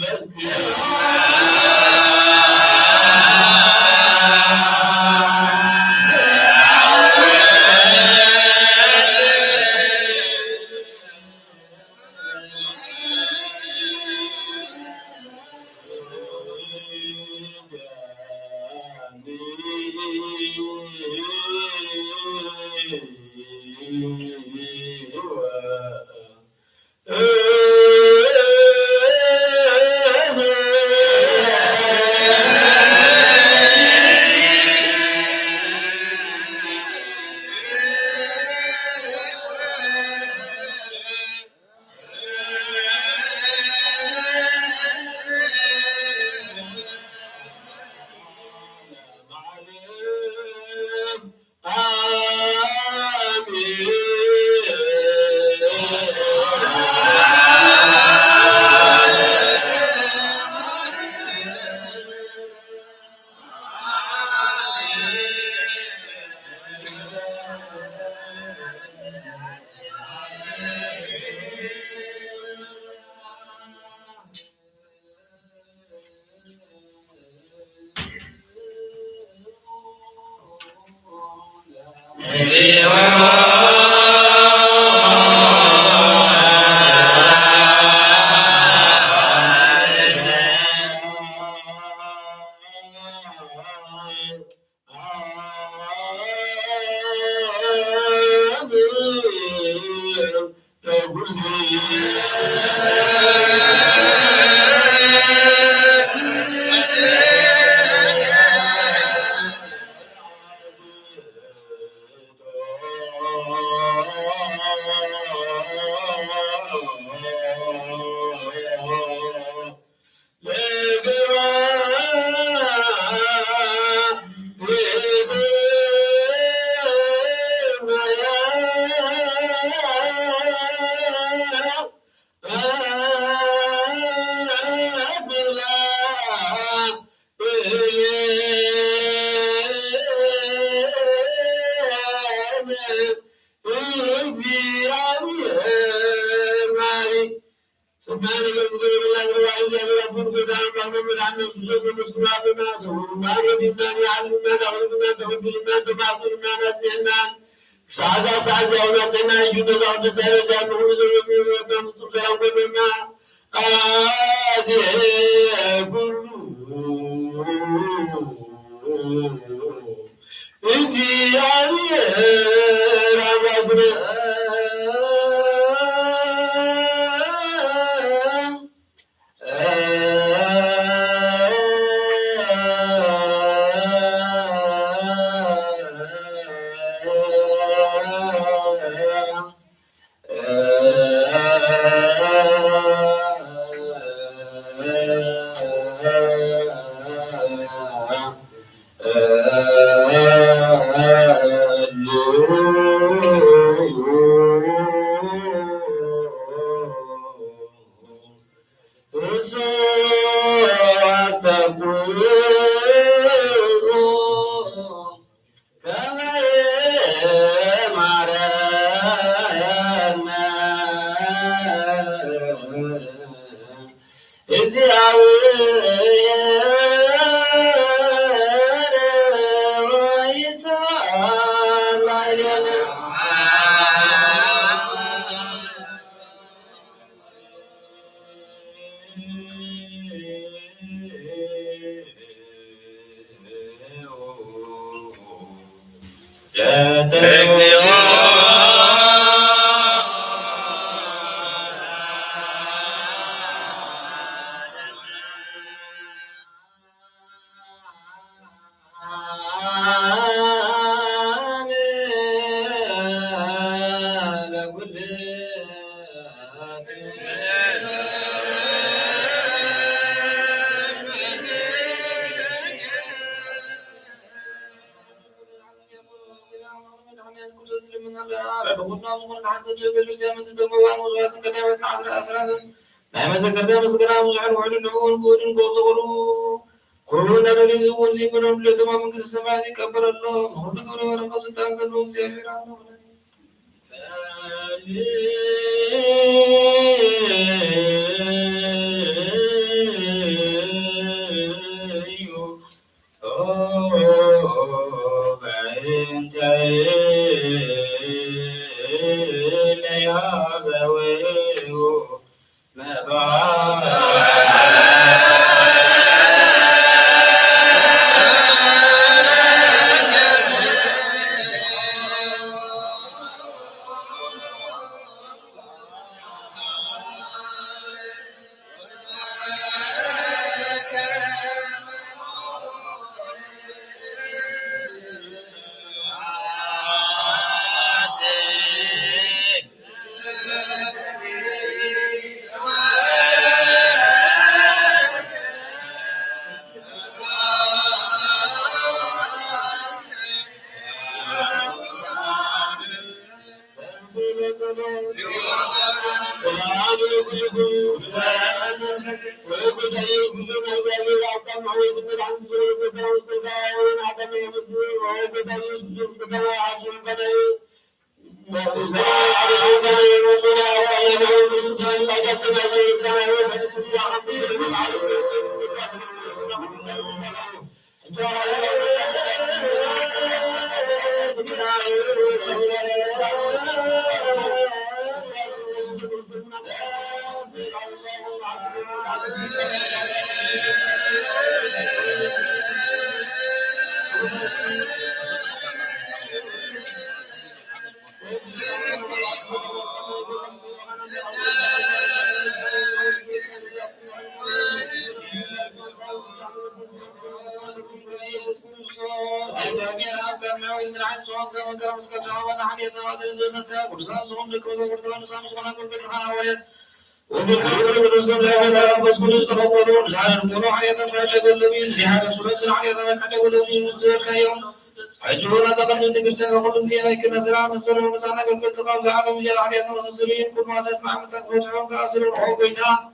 عجونا تقصد تكسر كل ذي لك نزرع نزرع ومسانا قبل تقام زعل مجال عليها المخزرين كل ما زاد مع مستقبلهم كاسر وعوبيتها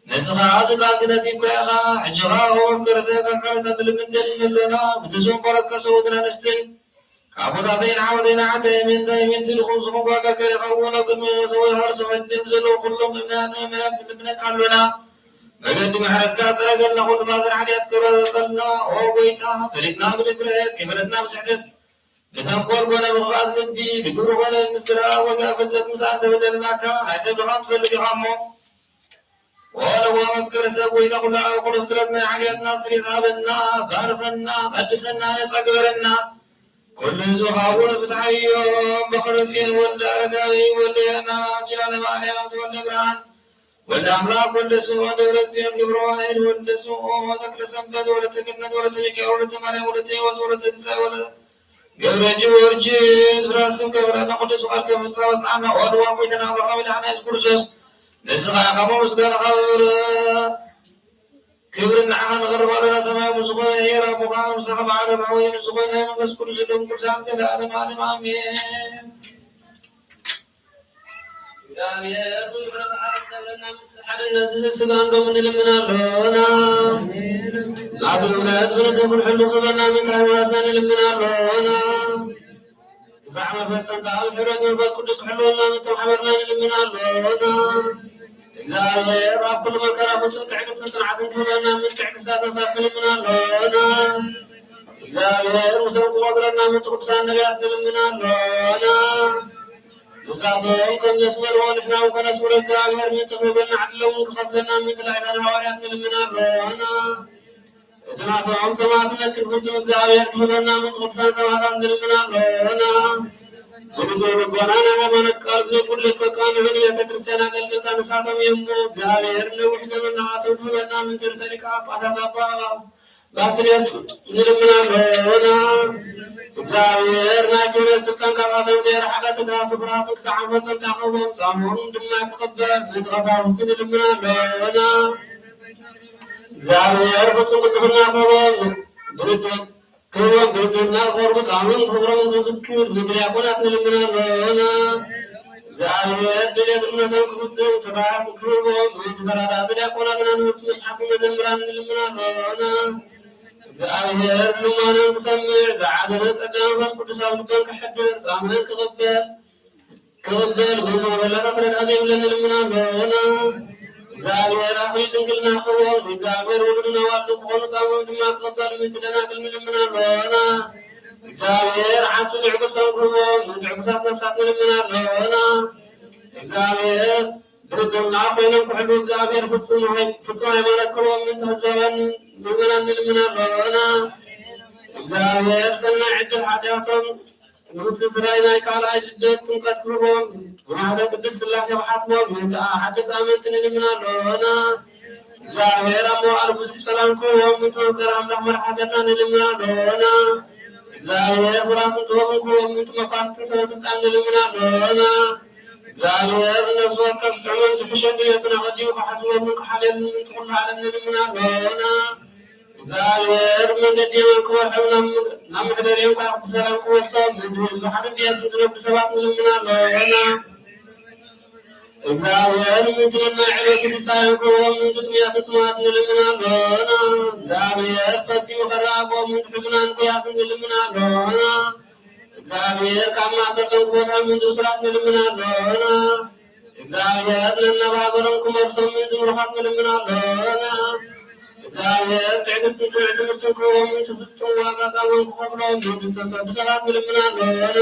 نسخ عازق عندنا كيها حجرها وكرسها كان تدل من لنا بتزوم برد كسودنا نستن عبدين عودين عتي من دايمين تلخون صحبا كي خونا بما يسوي هرس من زلوا كلهم من كلنا مجد محرد كاسر قلنا كل ما زر عليها كرسلنا وعوبيتها فريقنا بالفريق كبرتنا مسحتت لتنقل قنا مغاد لبي بكل قنا المسرا وقابلت مساعدة بدلناك عسب لغان تفلق خامو ولو مفكر سبوي تقول أقول افترضنا حاجاتنا سري ذهبنا بارفنا قدسنا نسأكبرنا كل زهاوة بتحيهم بخرسين ولا رداوي ولا أنا شلال ماليات ولا بران ولا أملاك ولا سوء دورسين كبروهين ولا سوء تكر سنبد ولا تكرند ولا تبكي ولا تمالي ولا تيوت ولا تنسى ولا قبل جورجيس براسم كبرنا قدس وقال كمستوى نعمة وأدوى قيتنا وقابل عنا يذكر نسخة قاموا مسكن خبر كبرنا عن غرب لنا سماء مسكن هي ربها مسخ بعد بعوي مسكن هم بس كل شيء كل ساعة لا أنا ما أنا آمين. زاوية كل فرق عرفت لنا مثل حال الناس سكان دوم نلمنا لونا لا تلمت بنزل حلو خبرنا من كلماتنا نلمنا لونا زعما فسنت الحرج من بس كل حلونا من حبرنا نلمنا لونا زاوية رب كل مكان مسك تعكس سنعدن خبرنا من تعكسات نصاف نلمنا لونا زاوية مسك قدرنا من تقصان نبيات نلمنا لونا مسافرين كم يسمر ونحن وكان اسمر الزاوية من تخربنا عدلهم كخفلنا من دلائنا هواريات نلمنا لونا اثناتهم سماعتنا كالفسم الزاوية كخبرنا من تقصان سماعتنا نلمنا لونا ونزول ربنا نعمانت قلب كل فكان من يتكرسنا قلقلتا نساتم يموت زاوية نوح زمن عاتب خبرنا من ترسلك عطاها بابا باسل يسكت نلمنا لونا زاوية ناكل السلطان كراتب دير حقا تقاط براتك سعام وصلت أخوهم صامون دمنا تقبل نتغفى وستن لمنا لونا زاوية رفض سوق الدخلنا قوام بريتك كوام بريتنا غرب صامون خبرا تذكر ندري أقولات نلمنا لونا زاوية دليل المثل كفسهم تقاط كوام ويتفرادات دليل أقولات ننوت مسحق مزمران نلمنا لونا زاوية لما نسمع زعادة تقدم فاس قدس عبدالك حدر صامن كغبل غنط ولا تقر العظيم لنا لمنا لونا زاوية راحل دنقلنا خوان زاوية ولدنا والدك خون صامن دما تقبل مثلنا كلمة لمنا لونا زاوية عاصو تعبسان خوان تعبسات نفساتنا لمنا لونا زاوية برزقنا عفينا كحلو زاوية فصوها يمانات كروان من تهزبان نمنا نلمنا لونا زاوية أرسلنا عدة حاجاتهم نقص سراينا يكال عدة تنقات كروان ونحن قدس الله سيوحاتنا من حدث آمنت نلمنا لونا زاوية رمو عربس بسلام كروان من توقر عمل أحمر حاجاتنا نلمنا لونا زاوية فرات توقر كروان من تمقات سواسطان نلمنا لونا زاوية نفس وكف استعمال تحشد يتنغدي وحسوا منك حاليا من تقول على نلمنا لونا زاوية من قديم الكوار حولنا نعم حدرين كعب سلام كوار صوب من المحرم ديال تنزلوا بسبات نلمنا لونا እግዚአብሔር ምንትንና ዕሎት ሲሳይን ክቦም ምንትጥሚያት ስማት ንልምናለና እግዚአብሔር ፈጺሙ ኸራቦም ምንትሕዝናን ኩያት ንልምናለና እግዚአብሔር ካብ ማእሰርቶም ክቦታ ምንት ስራት ንልምናለና እግዚአብሔር ነነባገሮም ክመርሶም ምንት ምርኻት ንልምናለና እግዚአብሔር ትዕግስትን ቅንዕ ትምህርትን ክቦም ምንት ፍጹም ዋጋ ቃሞም ክኸፍሎም ምንት ዝተሰዱ ሰባት ንልምናለና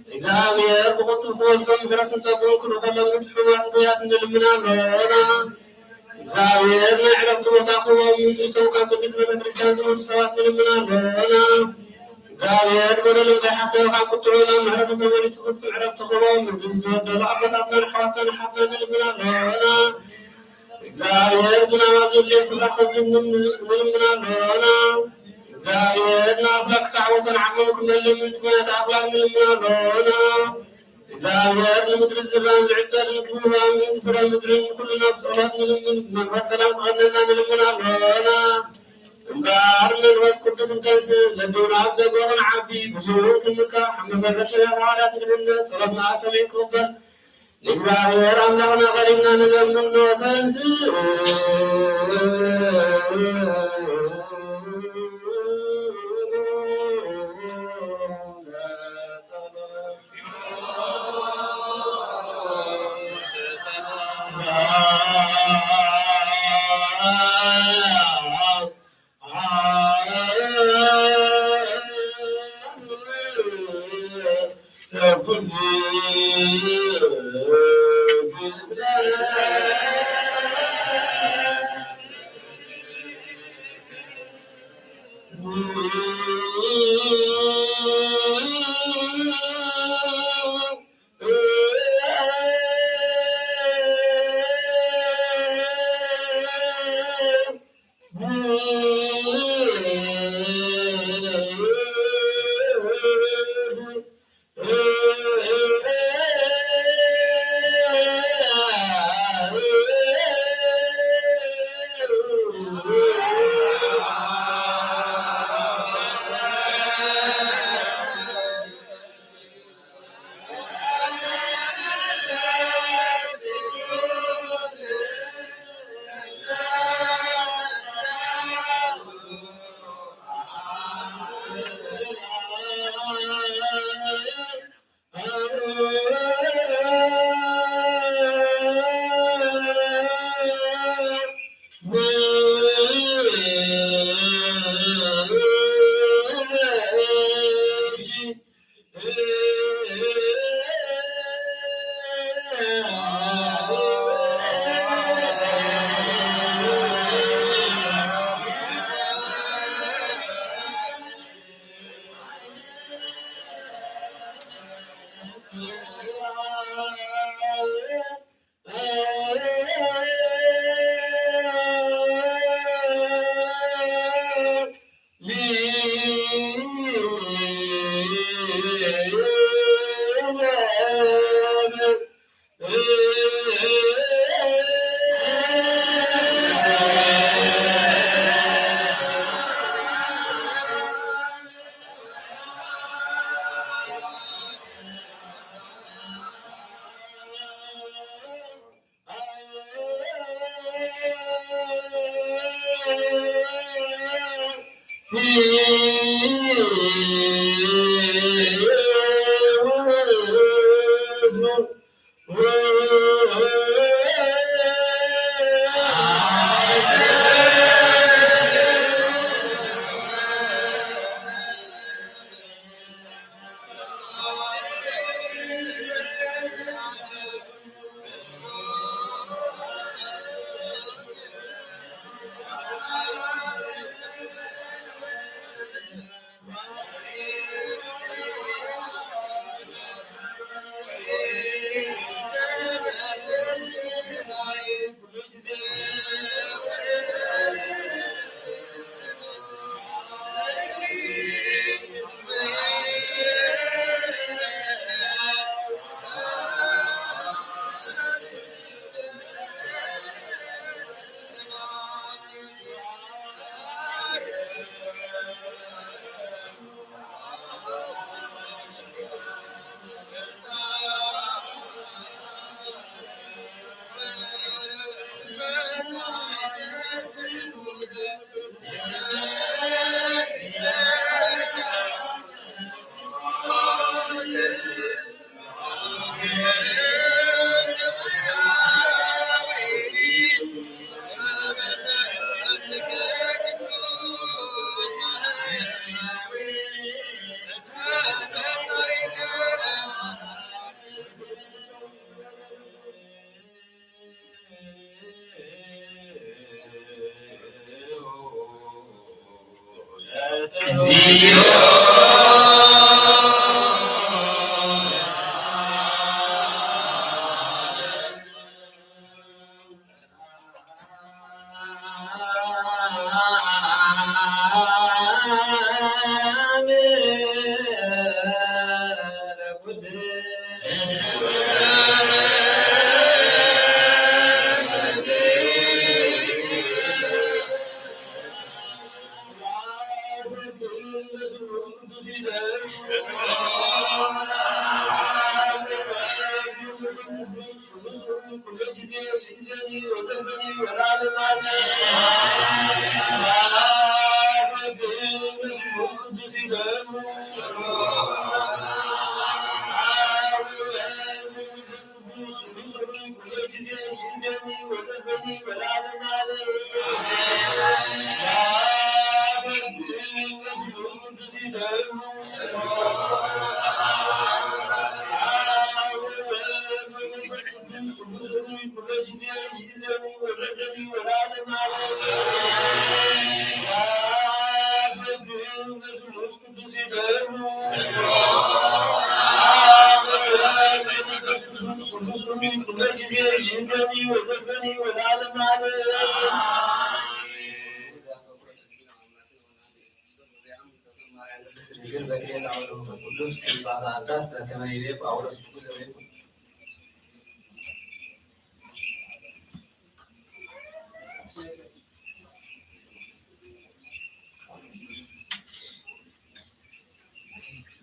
እግዚአብሔር በቁጥር ክወልሶም ምሕረትን ጸጋን ክልኸሎም ምንት ሕማት ንኩያት ንልምናለና እግዚአብሔር ናይ ዕረፍቲ ቦታ ክቦም ምንት እቶም ካብ ቅዱስ ቤተክርስቲያን ዝመቱ ሰባት ንልምናለና እግዚአብሔር በደሎም ዘይሓሰበ ካብ ቅጥዑና ምሕረቱ ተመሊሱ ፍጹም ዕረፍቲ ክቦም ምንት ዝበደሉ ኣቦታትናን ኣሕዋትናን ሓፍናን ንልምናለና እግዚአብሔር ዝናብ ኣብ ዘድልዮ ስፍራ ከዝንም ንልምናለና እግዚአብሔር ንኣፍላክ ክሳዕ ወሰን ዓቅሞም ክመልእ ምንት ማያት ኣፍላክ ንልምናለና እግዚአብሔር ንምድሪ ዝራን ዝዕፀድን ክህባም ምንት ፍረ ምድርን ኩሉና ብጸሎት ንልምን መንፈስ ሰላም ክኸነና ንልምናለና እምበር መንፈስ ቅዱስ እንተንስ ለድውና ኣብ ዘጎኽን ዓቢ ብስውን ክንምካሕ መሰረት ሓዋርያት ንብነ ጸሎትና ሰሜን ክቕበል ንእግዚአብሔር ኣምላኽና ቀሪብና ንለምን ተንስ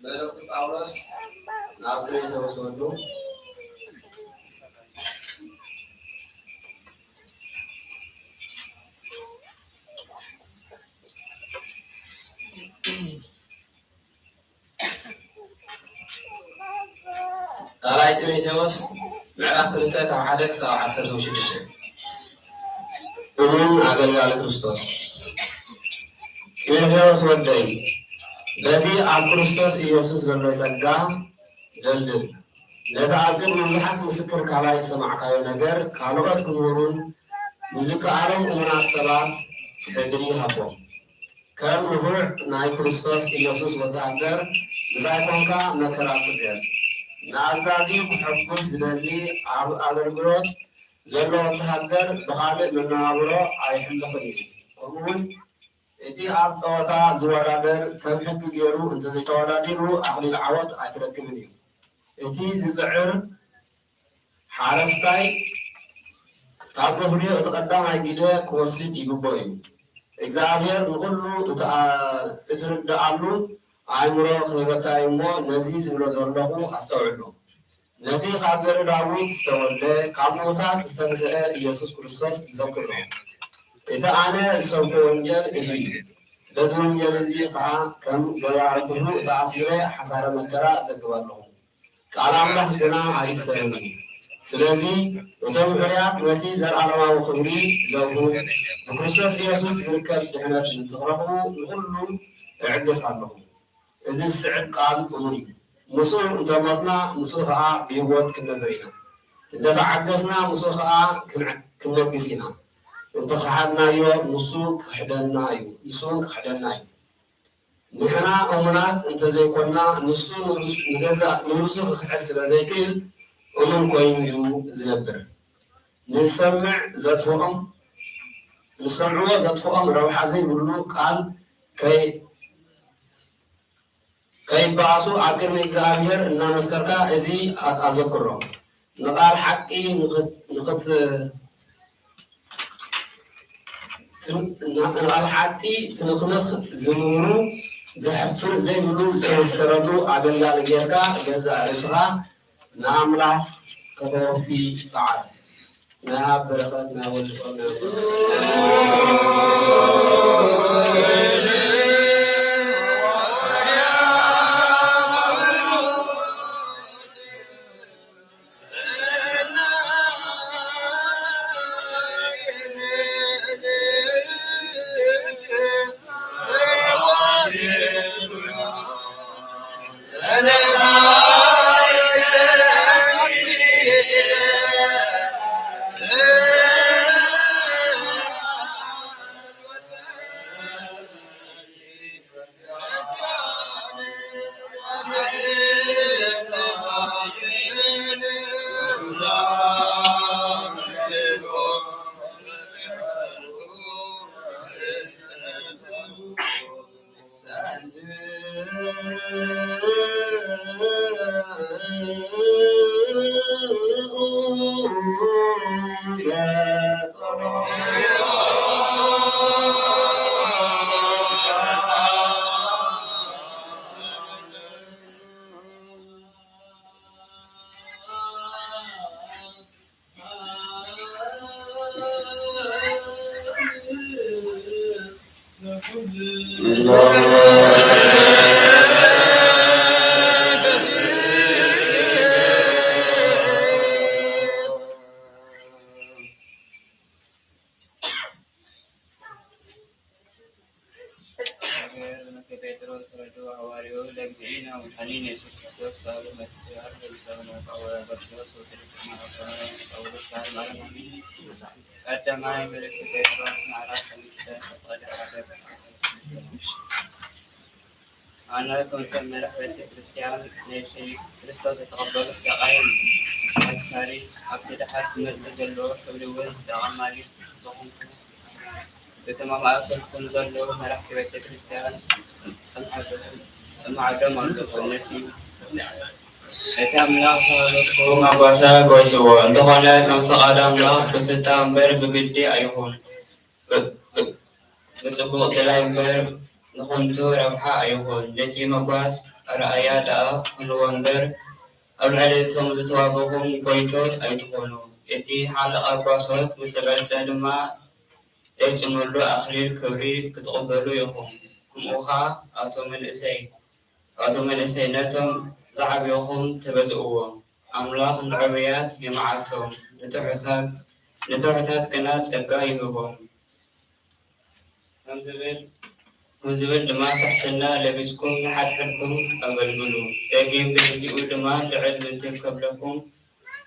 መልእክቱ ጳውሎስ ናብ ጢሞቴዎስ ወዱ ቃላይ ጢሞቴዎስ ምዕራፍ 2 ካብ 1 ክሳብ 16 እሙን ኣገልጋሊ ክርስቶስ ጢሞቴዎስ ወደይ በቲ ኣብ ክርስቶስ ኢየሱስ ዘሎ ጸጋ ደልድል ነቲ ኣብ ቅድሚ ብዙሓት ምስክር ካልኣይ ሰማዕካዮ ነገር ካልኦት ክምሩን ንዝከኣሎም እሙናት ሰባት ሕድሪ ይሃቦም ከም ንሁዕ ናይ ክርስቶስ ኢየሱስ ወታደር ብዛይኮንካ መከራ ትገል ንኣዛዚ ክሕጉስ ዝደሊ ኣብ ኣገልግሎት ዘሎ ወታደር ብካልእ መነባብሮ ኣይሕለፍን እዩ ከምኡውን እቲ ኣብ ፀወታ ዝወዳደር ከም ሕጊ ገይሩ እንተዘይተወዳዲሩ ኣክሊል ዓወት ኣይትረክብን እዩ እቲ ዝፅዕር ሓረስታይ ካብ ዘፍርዮ እቲ ቀዳማይ ግደ ክወስድ ይግቦ እዩ እግዚኣብሔር ንኩሉ እትርድኣሉ ኣእምሮ ክህበታይ እሞ ነዚ ዝብሎ ዘለኹ ኣስተውዕሉ ነቲ ካብ ዘርኢ ዳዊት ዝተወልደ ካብ ሞታት ዝተንስአ ኢየሱስ ክርስቶስ ይዘክሮ እቲ ኣነ ዝሰብኮ ወንጀል እዚ እዩ በዚ ወንጀል እዚ ከዓ ከም ገባርትሉ ተኣሲረ ሓሳረ መከራ ዘግብ ኣለኹ ቃል ኣምላኽ ግና ኣይሰርን እዩ ስለዚ እቶም ሕርያት ነቲ ዘለኣለማዊ ክብሪ ዘብሁ ብክርስቶስ ኢየሱስ ዝርከብ ድሕነት እንትኽረኽቡ ንኩሉ ይዕገስ ኣለኹ እዚ ዝስዕብ ቃል እሙን እዩ ምስኡ እንተሞትና ምስኡ ከዓ ብሂወት ክንነብር ኢና እንተተዓገስና ምስኡ ከዓ ክንነግስ ኢና እንተኸሓድናዮ ንሱ ክሕደና እዩ ንሱን ክሕደና እዩ ንሕና እሙናት እንተዘይኮንና ንሱ ንገዛእ ንንሱ ክክሕድ ስለ ዘይክእል እሙን ኮይኑ እዩ ዝነብር ንሰምዕዎ ዘጥፍኦም ረብሓ ዘይብሉ ቃል ከይበኣሱ ኣብ ቅድሚ እግዚኣብሔር እናመስከርካ እዚ ኣዘክሮም ንቃል ሓቂ ንቃል ሓቂ ትንክንኽ ዝምሩ ዘሕፍር ዘይብሉ ዝተመስከረሉ ኣገልጋሊ ጌርካ ገዛእ ርእስኻ ንኣምላኽ ከተወፊ ሰዓል ናይ ኣብ በረኸት ናይ ወልድቆም Yeah. أنا كنت من رحلة كريستيان نيسي كريستوس يتقبل السقايم عسكري افتتاحات مسجد له تبليون دعمالي بتمام أكل كنزل له مرحت بيت كريستيان المعدم النسي كما قاسا قوسو دخل كم فقد أملاك بفتام بر بقدي أيهون بسبوق دلايم بر نخمتو ربحا أيهون التي مقاس رأيا دا كل وندر أبعدتهم زتوابهم قويتوت أيتخونو التي حلقة قاسوت مستقل سهلما تيسمولو أخليل كبري كتقبلو يخون كموخا أتو من إسي نتم زعب يخون تغزئوهم أملاخ العبيات يمعاتهم نتوحتات كنات سقا يهبهم مزبل دما تحتنا لبسكم لحد حدكم أغلبلو يجيب بنزيئو دما لعلم انتكب لكم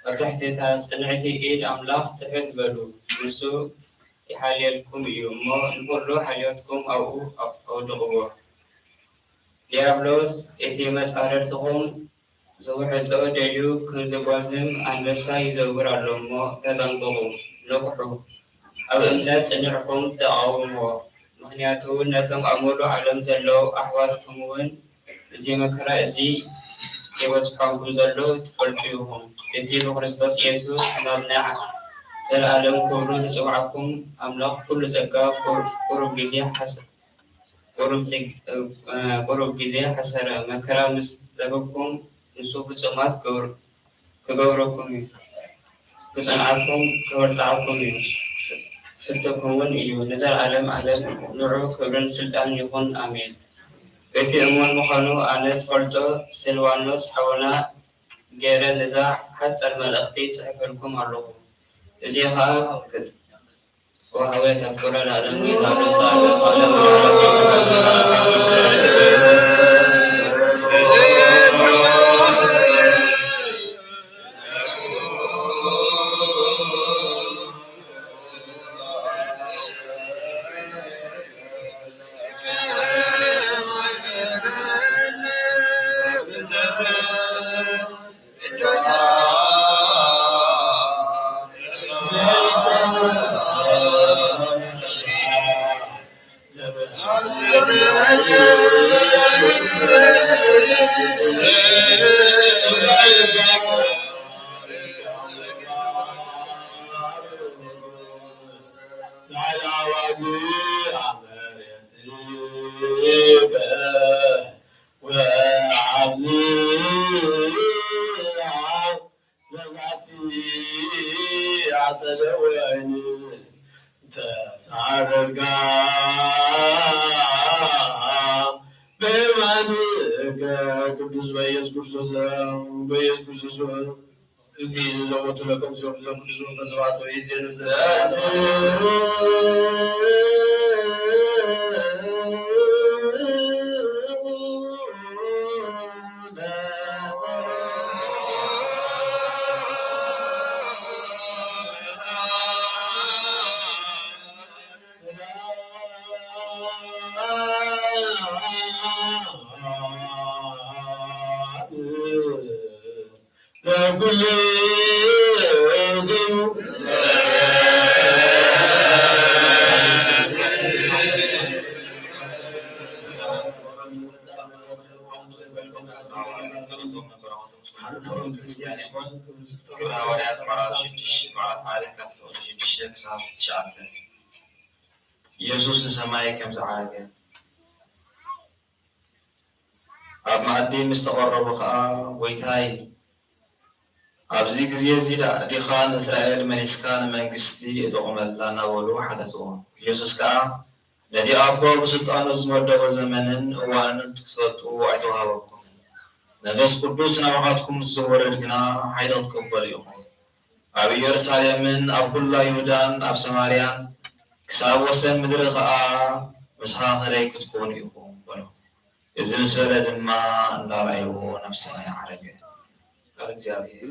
وتحتها صنعتي إيد أملاخ تحت بلو نسو يحاليلكم إيومو نقولو حالياتكم أو دقوة ديابلوس إتي مسارتهم زوحتو ديو كم زبازم أنبسا يزور اللومو تدنقو لقحو أو إملات صنعكم تقاومو مخنياتو نتم أمولو علم زلو أحواتكم ون زي مكرا زي يوتحوكم زلو تفلقيوهم إتي بخريستوس يسوس نبنع زل عالم كبرو زسوعكم أملاق كل سكا قرب جزي حسن قرب جزي حسر مكرا مسلبكم نسوف سمات كغوركم كسنعكم كورتعكم سلطكم ون إيو نزل عالم على نوعو كبرن سلطان يكون آمين بيتي أمون مخانو آنس فلتو سلوانوس حونا غير النزاع حتى الملأختي تحف لكم اللغو إذي خاء وهو تفكر العالم يتعلو صعب خالم ቅዱስ በኢየሱስ ክርስቶስ በኢየሱስ ክርስቶስ እግዚአብሔር ዘወቱ ለከም ሲሆን ዘኩስ በስዋዕቱ ይዘኑ ክርስቲያን ይሆን ግራ ወዲያ ተማራሽ ክሳብ 9 ኢየሱስ ንሰማይ ከም ዝዓረገ ኣብ ማዕዲ ምስ ተቐረቡ ከዓ ወይታይ ኣብዚ ግዜ እዚ ዲኻ ንእስራኤል መሊስካ ንመንግስቲ እትቕመላ እናበሉ ሓተትዎ ኢየሱስ ከዓ ነቲ ኣቦ ብስልጣኑ ዝመደቦ ዘመንን እዋንን ክትፈልጡ ኣይተዋሃበኩም መንፈስ ቅዱስ ናባኻትኩም ዝወረድ ግና ሓይሊ ክትቅበሉ ኢኹም ኣብ ኢየሩሳሌምን ኣብ ኩላ ይሁዳን ኣብ ሰማርያን ክሳብ ወሰን ምድሪ ከዓ መሰኻኸረይ ክትኮኑ ኢኹም በሎ እዚ ምስ በለ ድማ እንዳርኣይዎ ናብ ሰማይ ዓረገ ቃል እግዚአብሔር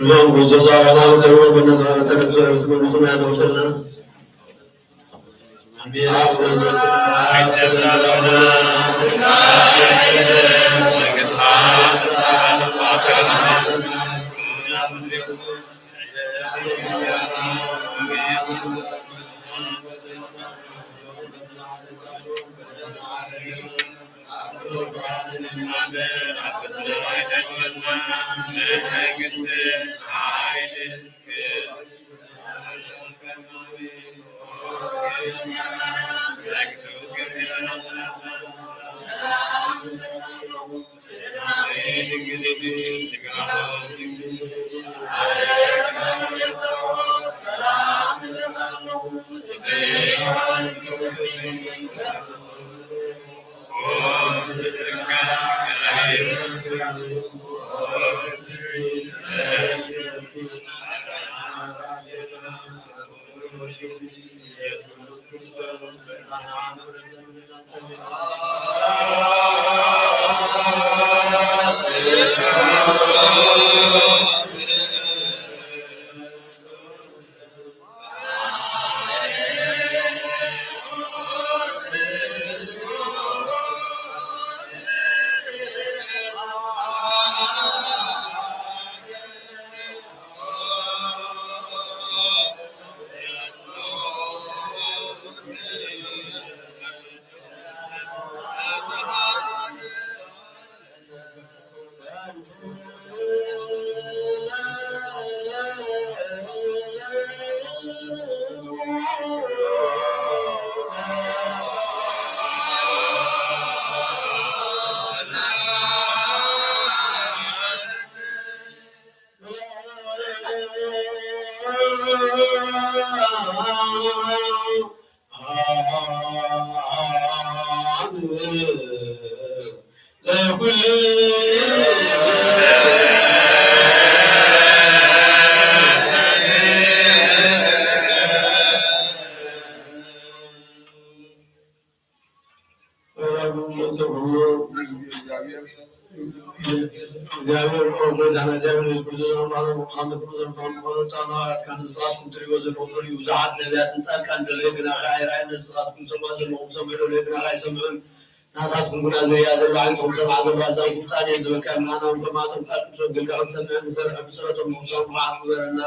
اللهم جزاءنا وتوبنا وتنزل في من سمعت وسلم ብዙሓት ነቢያትን ጻድቃን ደለግና ኸይራይ ነስኻትኩም ሰማ ዘለኹም ሰምዑ ለግና ኸይሰምዑን ናታትኩም ግና ዝርያ ዘሎ ዓይንቶም ሰምዓ ዘሎ ኣዛብ ቁፃን እየን ዝበከር ንኣናውን ከማቶም ቃልኩም ሰብ ግልጋሎት ሰምዕን ንሰርሕ ብስረቶም ንቁሳም ብዓት ግበረና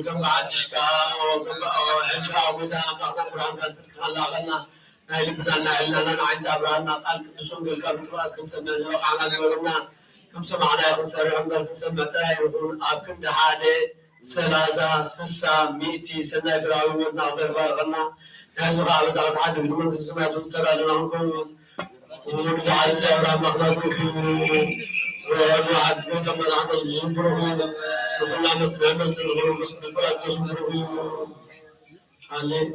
كم بعدش حجرا وإذا أبلغنا القرآن كان خلاقنا نايلبنا إلا عند أبراهنا قال كدسون بالكابت وأذ كنسمع زوقعنا دورنا كم سمعنا يخسر عمر كنسمعتا يقول أبكم دحادي سلازا سسا ميتي سنة فراوي ودنا غير بارغنا هزوغا بزاغت حد بدون سمعت وترى لنا نكون ونزعل أبراهنا مخنا كل وعد كنت من عند الزبره فكلنا مسمع مسمع الغروب بس بالبلد تزبره علي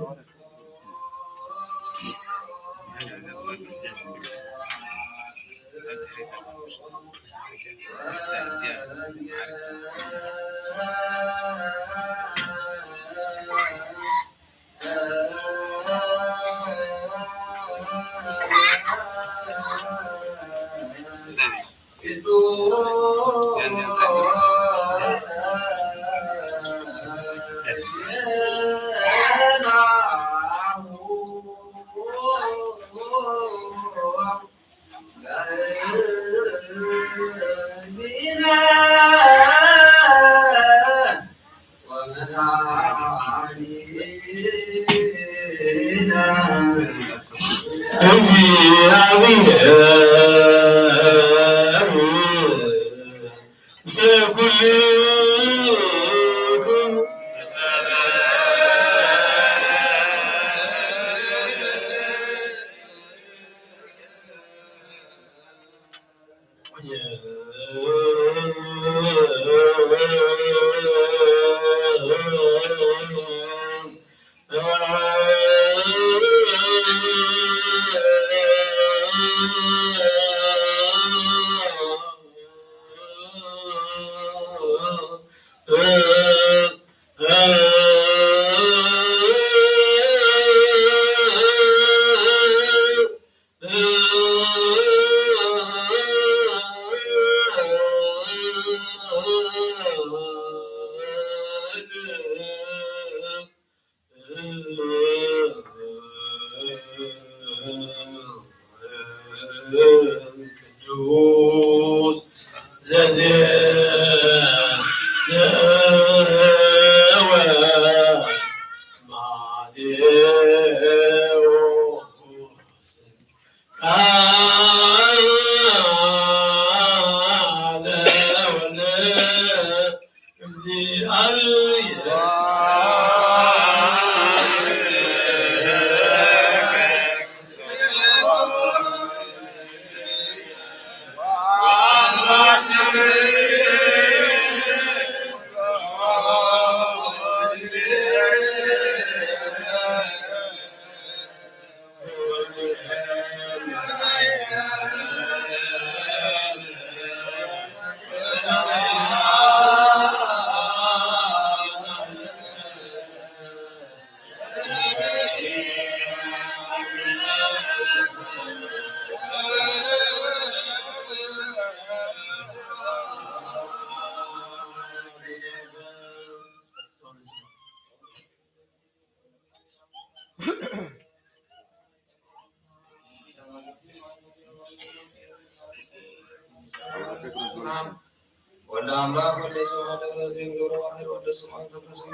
አምላክ ወደ ሰው አደረሰኝ ገብረ ዋህድ ወደ ስምዖን ተፈሰኝ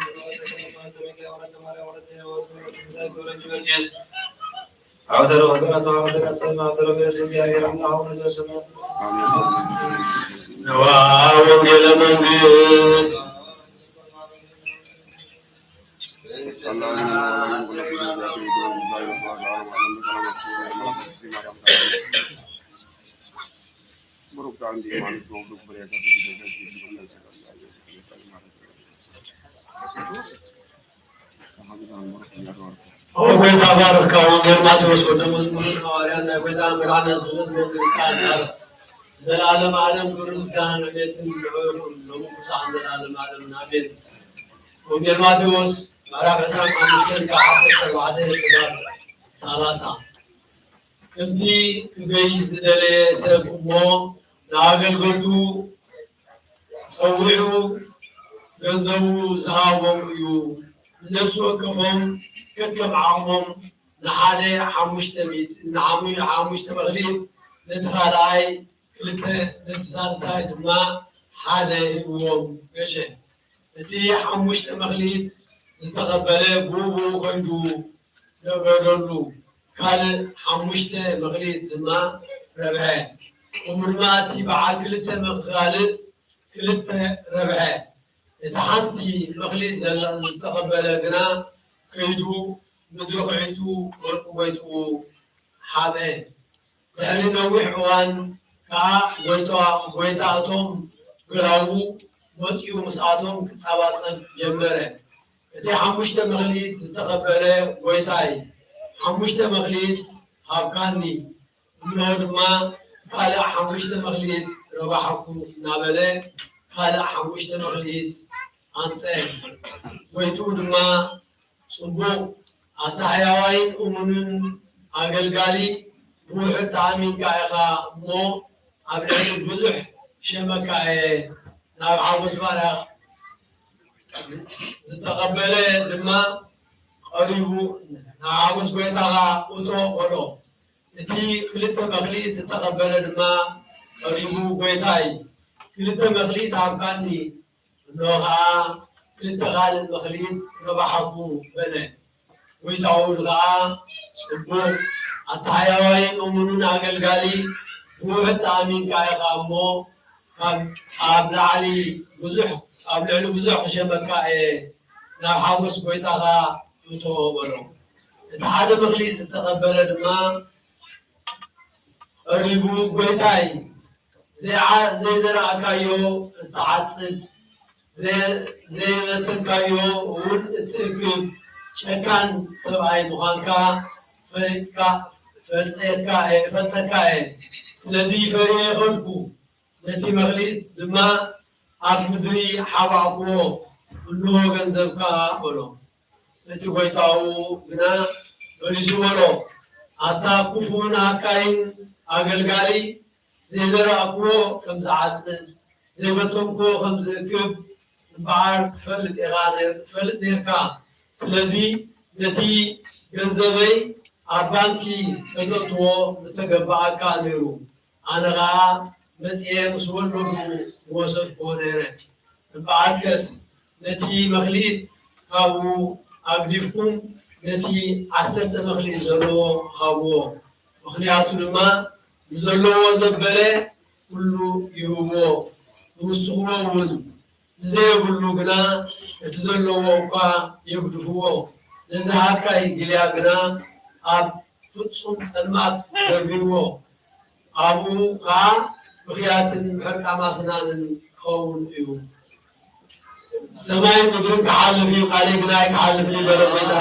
አውተረ ወገነቱ አውተረ ሰማ አውተረ በስ እግዚአብሔር አሁን ዘሰማት ወንጌለ መንግስት ወይታ ባረከ ወንጌል ማቴዎስ ወደ መዝሙር ሐዋርያ ዘይጎታ ምራነስ ብዙ ቃል ዘላለም ዓለም ክብር ምስጋና ለቤትን ለሙሳን ዘላለም ዓለም አሜን። ወንጌል ማቴዎስ ምዕራፍ 15 ከ10 ተባዕተ ስጋር 30 ከምቲ ክገይዝ ዝደለየ ሰብ እሞ ንኣገልገልቱ ፀዊዑ ገንዘቡ ዝሃቦም እዩ እነሱ ወከፎም ከከም ዓቕሞም ንሓደ 500 መክሊት ነቲ ካልኣይ 2 ነቲ ሳልሳይ ድማ 1 ሂብዎም ገሸ እቲ 5 መክሊት ዝተቐበለ ብኡ ኮይዱ ነገደሉ ካልእ 5 መክሊት ድማ ረብሐ ወምድማ እቲ በዓል 2 መካልእ 2 ረብሐ እቲ ሓንቲ መክሊት ዝተቐበለ ግና ከይዱ ምድሪ ኩዒቱ ወርቂ ጎይትኡ ሓብአ ድሕሪ ነዊሕ እዋን ከዓ ጎይታ እቶም ገላቡ መፂኡ ምስኣቶም ክፀባፀብ ጀመረ። እቲ 5 መክሊት ዝተቐበለ ጎይታይ 5 መክሊት ሃብካኒ እንሆ ድማ ካልእ 5 መክሊት ረባሕኩ እናበለ ካልእ 5 መክሊት ኣምፀአ ጎይትኡ ድማ ጽቡቕ ኣታሕያዋይን እሙንን ኣገልጋሊ ብውሕድ ተኣሚንካ ኢኻ እሞ ኣብ ልዕሊ ብዙሕ ሸመካ እየ ናብ ሓጎስ ባርያ ዝተቐበለ ድማ ቀሪቡ ናብ ሓጎስ ጎይታኻ እቶ ቆሎ እቲ 2 መክሊት ዝተቐበለ ድማ ቀሪቡ ጎይታይ 2 መክሊት ሃብካኒ እንሆ ከዓ 2 ካልእ መክሊት ረባሕኩ በለ ጎይታኡ ከዓ ጽቡቕ ኣታሕያዋይን እሙንን ኣገልጋሊ ብውሕድ ተኣሚንካ ኢኻ እሞ ኣብ ልዕሊ ብዙሕ ሸመካ እየ ናብ ሓጎስ ጎይታኻ እቶ በሎ እቲ 1 መክሊት ዝተቐበለ ድማ ቀሪቡ ጎይታይ ዘይዘራእካዮ እትዓፅድ ዘይበተንካዮ እውን እትእክብ ጨካን ሰብኣይ ምዃንካ ፈልጠካ እየ ስለዚ ፈሪየ ኸድኩ ነቲ መክሊት ድማ ኣብ ምድሪ ሓባእክዎ እንሆ ገንዘብካ በሎ እቲ ጎይታኡ ግና መሊሱ በሎ ኣታ ክፉን ኣካይን ኣገልጋሊ ዘይዘራእክዎ ከም ዝዓፅድ ዘይበተንክዎ ከም ዝእክብ እምበኣር ትፈልጥ ነርካ ስለዚ ነቲ ገንዘበይ ኣብ ባንኪ ከተእትዎ ዝተገባኣካ ነይሩ ኣነ ከዓ መፅአ ምስ ወለዱ ወሰድክዎ ነይረ እምበኣርከስ ነቲ መክሊት ካብኡ ኣግዲፍኩም ነቲ 10 መክሊት ዘለዎ ሃብዎ ምክንያቱ ድማ ንዘለዎ ዘበለ ኩሉ ይህብዎ ንውስኽዎ እውን ንዘየብሉ ግና እቲ ዘለዎ እኳ የግድፍዎ ነዚ ሃካይ ግልያ ግና ኣብ ፍጹም ፀልማት ደርቢዎ ኣብኡ ከዓ ምኽያትን ሕርቃማስናንን ክኸውን እዩ ሰማይ ምድርን ክሓልፍ እዩ ቃለይ ግና ኣይክሓልፍ በለ ጎይታ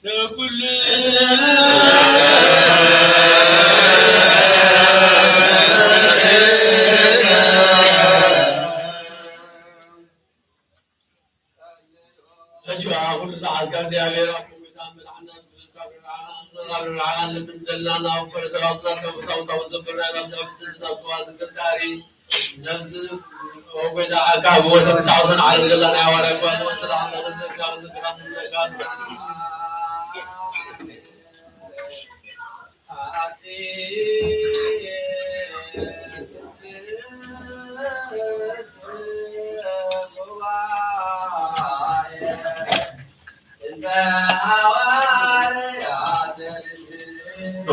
لكل فجوا كل ساعة كان زي غير أبو بيتعمل عنا قبل العالم من دلنا وفر سلطنا كمساوطة وزبرنا كمساوطة وزبرنا كمساوطة كسكاري زمزم وبيدا عكاب وسط ساوسن على دلنا وراك وصل على الزكاة وزكاة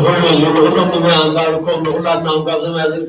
ሁሉም አንባልኩም ሁላትና አንባል ሰማያዝን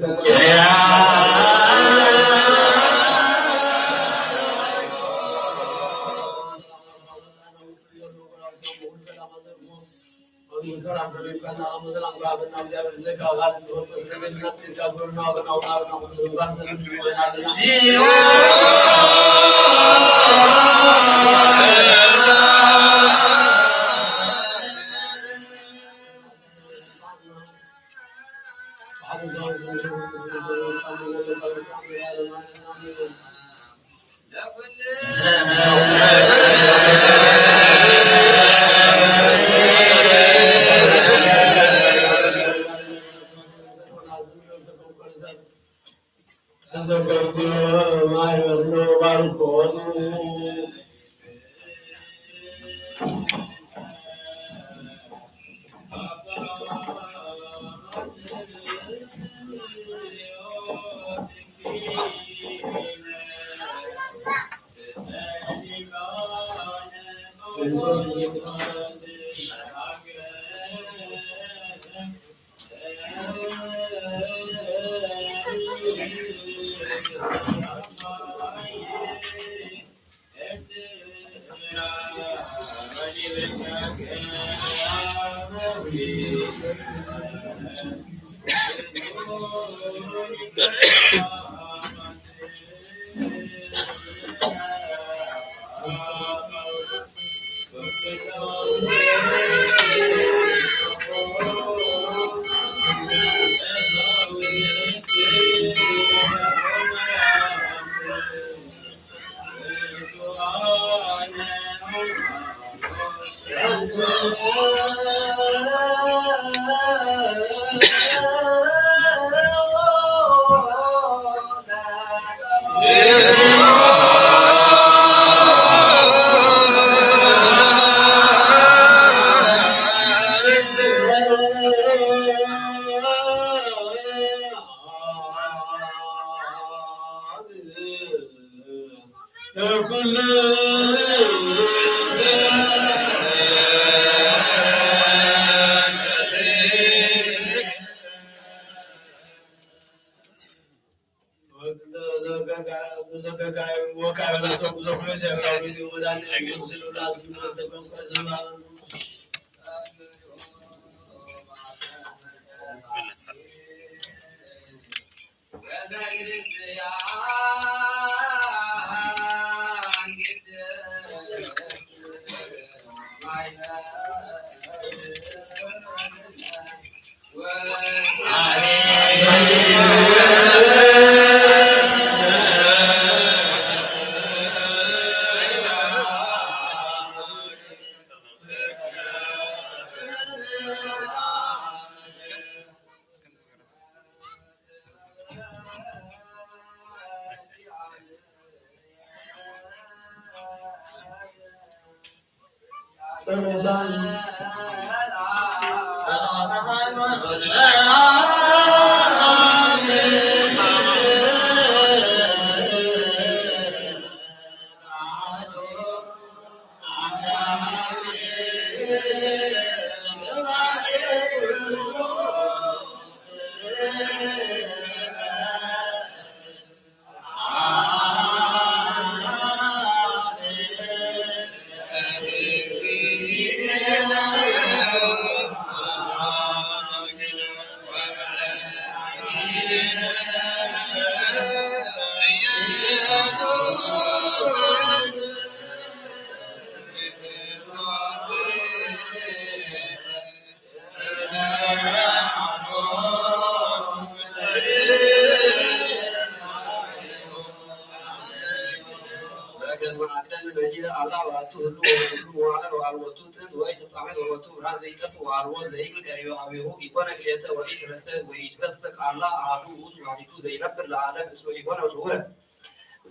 ወሎቱ ጥንት ወይ ተፍጻሜት ወሎቱ ብርሃን ዘይጠፍ ወአልቦ ዘይክል ቀሪዮ ሀቤሁ ኢኮነ ክልኤተ ወይ ሰለስተ ወይ ይትፈስቅ አላ አሐዱ ውእቱ ዋሕዱ ዘይነብር ለዓለም እስመ ኢኮነ ስውረ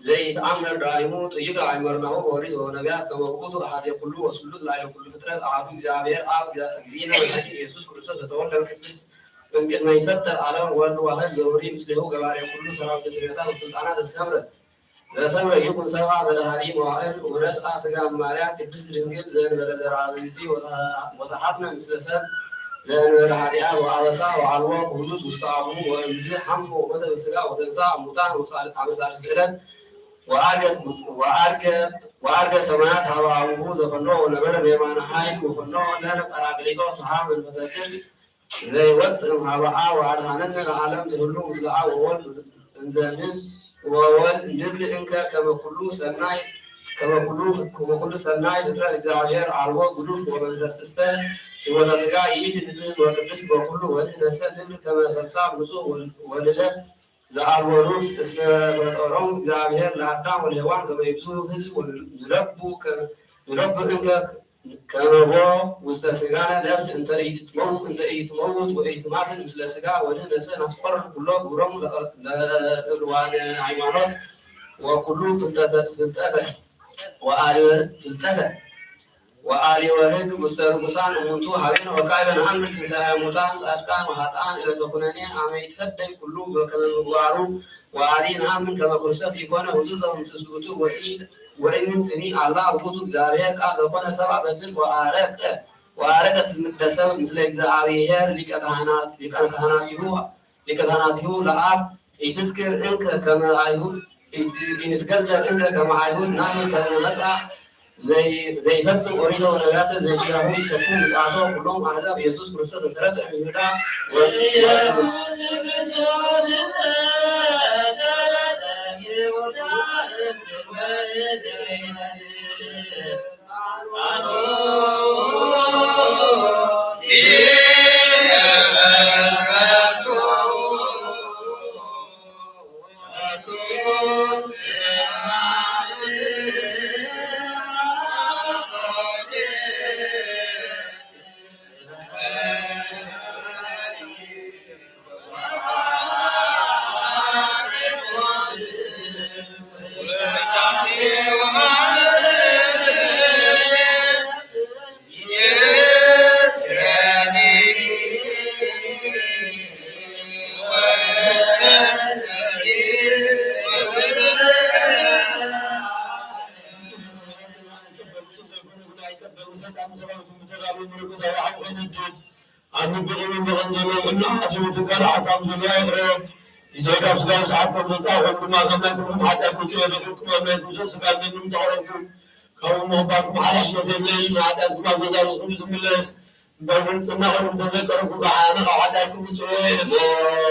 ዘይተአምር ዳይሙ ጥይቅ አእምሮናሁ በኦሪት ወነቢያት ከመ ውእቱ አሐዜ ኩሉ ወስሉጥ ላዕለ ኩሉ ፍጥረት አሐዱ እግዚአብሔር አብ እግዚእነ ወመድኃኒነ ኢየሱስ ክርስቶስ ዘተወልደ ቅድስት እምቅድመ ይትፈጠር ዓለም ወልድ ዋሕድ ዘውሪ ምስሌሁ ገባሬ ኩሉ ሰራዊተ ስርየታት ወስልጣናት ዘሰምረ ዘሰምረ ይኩን ሰብአ በዳህሪ መዋዕል ወነስአ ሥጋ እማርያም ቅድስት ድንግል ዘእንበለ ዘርአ ብእሲ ወተሓትነ ምስለ ሰብ ዘእንበለ ኃጢአት ወአበሳ ወአልቦ ኩሉት ውስተ አቡሁ ወእምዝ ሐመ ወሞተ በሥጋ ወተንሥአ እሙታን አመ ሣልስት ዕለት ወዐርገ ሰማያት ሀበ አቡሁ ዘፈኖ ወነበረ በየማነ ኃይል ወፈኖ ለነ ጰራቅሊጦስ ሀበ መንፈሰ ጽድቅ ዘይወፅእ እምኀበ አብ ወአድኀነነ ለዓለም ዘህሉ ምስለ አብ ወወልድ እንዘ ንብል እንከ ከመ ኩሉ ሰናይ ፍጥረት እግዚአብሔር አልቦ ጉዱፍ ወመንፈስሰ ሕይወተ ሥጋ ይእቲ ንጽሕት ወቅድስት በኩሉ ወንሕነሰ ንብል ከመ ሰብሳብ ንጹሕ ወልደ ዘአልቦ ሩስ እስመ ፈጠሮሙ እግዚአብሔር ለአዳም ወለሔዋን ከመ ይብጽሑ ሕዝብ ንረቡ እንከ ከመቦ ውስተ ሥጋነ ነፍስ እንተ ኢትመውት ወኢትማስን ምስለ ሥጋ ወንሕነሰ ናስቆርር ኩሎ ግብሮሙ ለእልዋነ ሃይማኖት ወኩሉ ፍልጠተ ወአልዮ ሕግ ውስተ ርኩሳን እሙንቱ ሀቤነ ወካዕበ ነአምር ትንሣኤ ሙታን ጻድቃን ወኃጥአን ዕለተ ኩነኔ አመ ይትፈደይ ኩሉ በከመ ምግባሩ ወአዲ ነአምን ከመ ክርስቶስ ኢኮነ ውእቱ እምትስብእቱ ወእምንትኒ አላ ውእቱ እግዚአብሔር ቃል ዘኮነ ሰብአ በጽድቅ ወአረቀ ትዝምደ ሰብ ምስለ እግዚአብሔር ሊቀ ካህናቲሁ ለአብ ኢትዝክር እንከ ከመ አይሁድ ኢንትገዘር እንከ ከመ አይሁድ ናምን ከመ መጽአ ዘይፈጽም ኦሪተ ወነቢያት ዘዚአሁ ይሰፉ ምጽአቶ ኩሎም አሕዛብ ኢየሱስ ክርስቶስ ዘሰረጸ እምይሁዳ ኢየሱስ ክርስቶስ ዘሰረጸ እምይሁዳ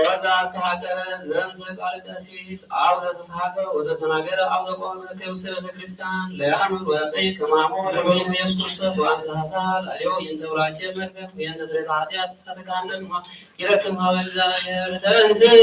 ወዘአስተሐቀረ ዘንተ ቃለ ቀሲስ አብ ዘተሰሐቀ ወዘተናገረ አብ ዘቆመ ከውስተ ቤተ ክርስቲያን ለያምን ወያጠይ ከማሞ ለእግዚእነ ኢየሱስ ክርስቶስ ወአንሳሳል አልዮ ይንተ ውላቼ መርገም ወየንተ ስርየተ ኃጢአት ተሳተካለን ይረክም ሀበ እግዚአብሔር ተንሥእ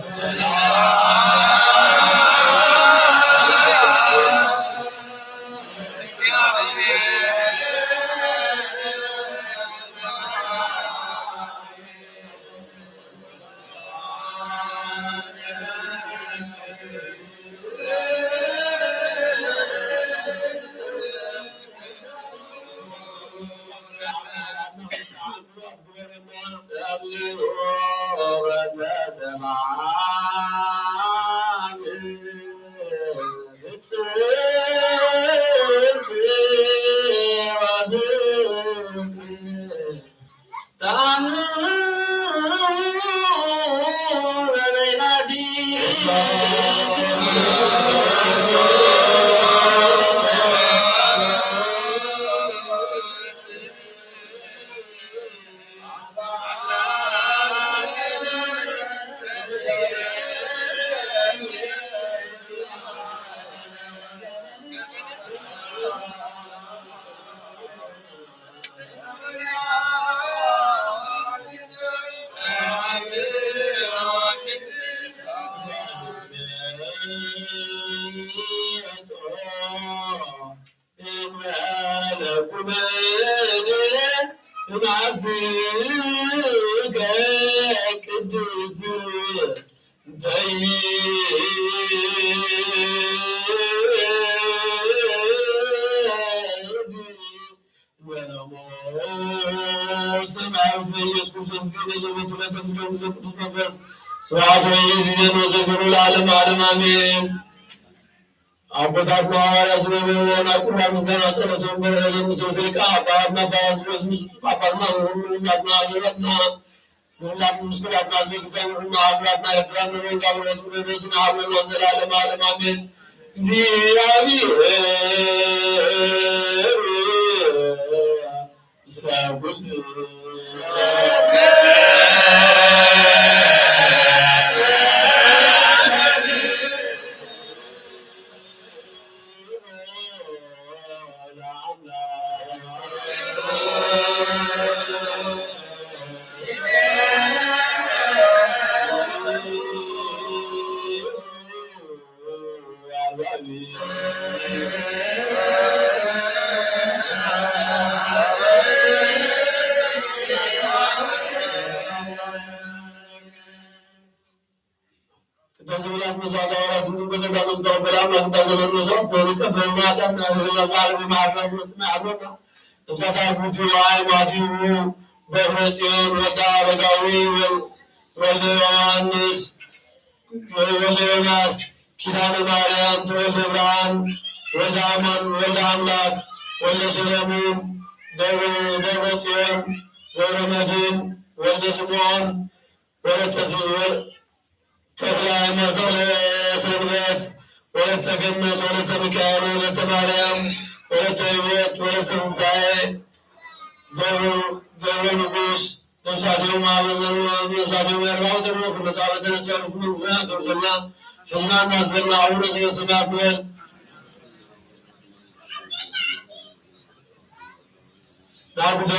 እግዚአብሔር ስብሐት ወይእዜሰ ወዘክሩ ለዓለመ ዓለም አሜን። አቦታትና ሐዋርያት ስለሚሆን አቁርባን ምስጋና ጸሎትን በረከትን ምስልስልቃ አባትና ባስሮስ ምስጹ አባትና ሁሉናትና አገራትና ሁላችን ምስኩላትና አስበግሳኝ ሁሉና አብራትና ኤርትራን በመንጋ ብረት ብረትን አብረን ዘላለም ዓለም አሜን። እግዚአብሔር ምስለ ኩል ወልደ ዮሐንስ ወልደ ዮናስ ኪዳነ ማርያም ተወልደ ብርሃን ወልደ አማን ወልደ አምላክ ወልደ ሰለሞን ደብረ ጽዮን ገብረ መድኅን ወልደ ስምዖን ወለተ ተክለ ሃይማኖት ሰንበት ወለተ ገነት ወለተ ሚካኤል ወለተ ማርያም ወለተ ሕይወት ወለተ ትንሣኤ ገብረ ንጉሥ ነፍሳቸው ማበዘሩ ነፍሳቸው ያርባው ተብሎ ከመጣ በተነሳሩ መንግስትና ተወሰና ህዝናና ዘና አቡነ ዘበሰማያት በል ዳጉደ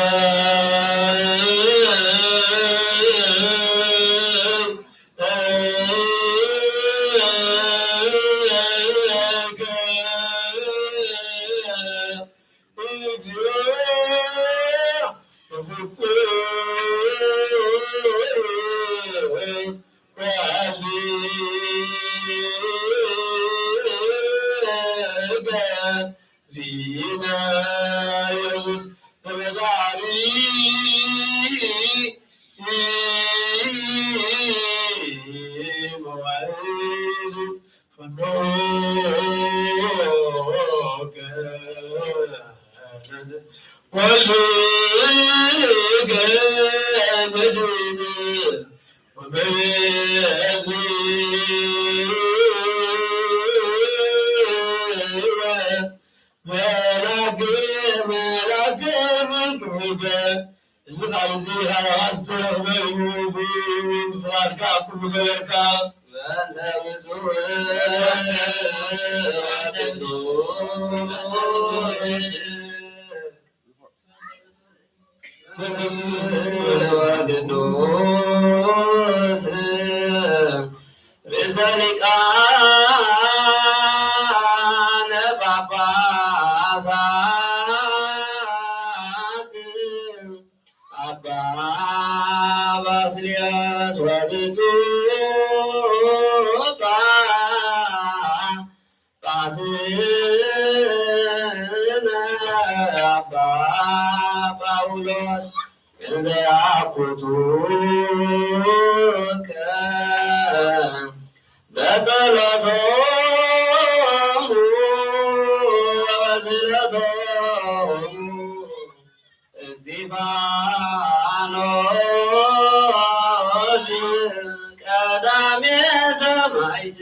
ሰማዕት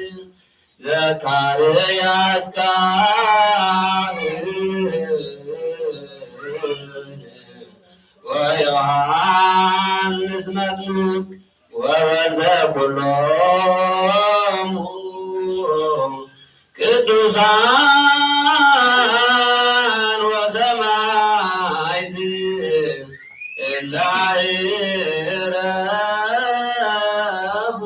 ዘካርያስ ካህን ወዮሐንስ መጥምቅ ወወልደ ኩሎሙ ቅዱሳን ወሰማዕት እለ ዕረፉ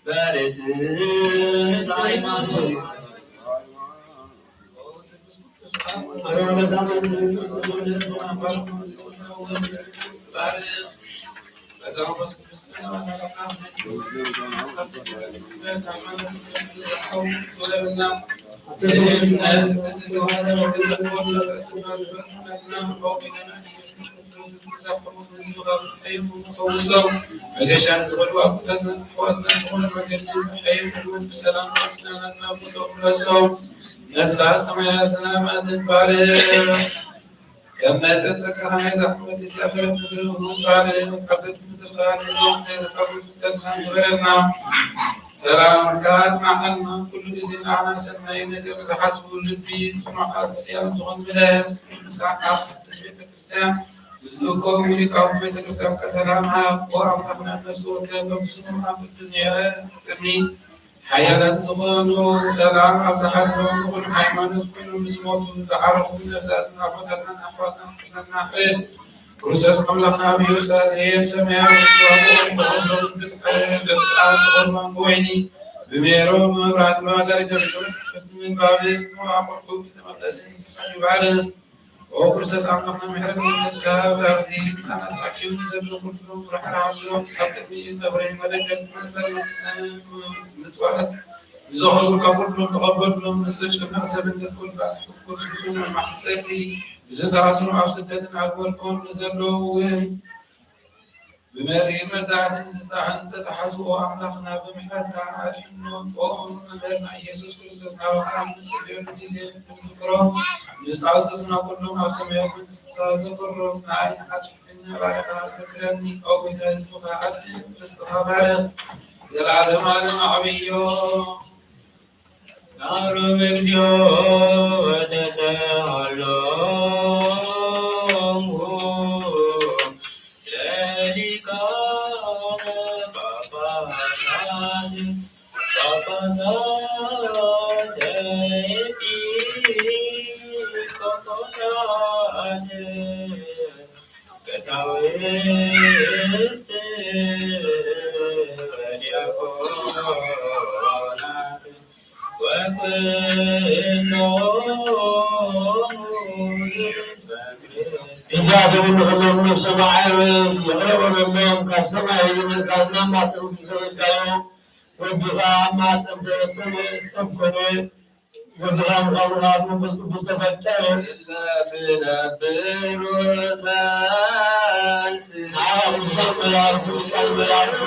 በርትዕት ሃይማኖት نسعى سماياتنا ما تنبارك كما تتسكى زحمة سافر مثل المنبارك قبلت مثل خارج زوم سير قبل فتتنا جبرنا سلام كاسنا عنا كل جزين عنا سنين نجرز حسب الجبين سمعات الأيام تغن بلاس كل ساعة تسبيت كريستيان يسلكم ولكم في كريستيان كسلامها وأمرنا النفس وكذا بسمها في الدنيا كرني حياة تظن سلام أبزح لهم كل حيوان كل مزموت تعرفوا من نفساتنا فتنا أحواتنا فتنا خير كرسس قبلنا بيوسالهم سمع وقوم بغضب بالآن ويني بميرو مبرات ما درجة بتمسك من بابه وعبركم بتمنسين سبحانه بعده وكرسس عمقنا محرد من الكاب أغزين سنة حكيم زبل كلهم رح رحمهم أبتبين بغرين ملكة من برسنا نسوات يزوحوا كلهم تقبل لهم نسج كم نحسب أن تدخل بعد حكم خصوم المحساتي بزيز عصر أو سدة أكبر كون نزلوهم بماري المتاعة نستعن تتحزوا أعلقنا بمحرتها الحنون وأمنا لنا يسوس كريستوس وحرام نسبيل الجزيان تذكرهم نستعززنا كلهم أسمعهم نستذكرهم نعين حاجتنا بارقها ذكرني أو بتعزبها عدن استخبارك زلعلم علم عبيو نار مكزيو وتسهلهم كساويست ودياكونات وكلهم إذا تقول لهم نفس ما عرف يقربون النوم كان سمعه من كان ما تقول بسبب الكلام والدفاع ما تنتبه السبكني والدفاع مقابلات مستفتح إلا تنبر وتنسي مسمى يعرف الكلمة يعرف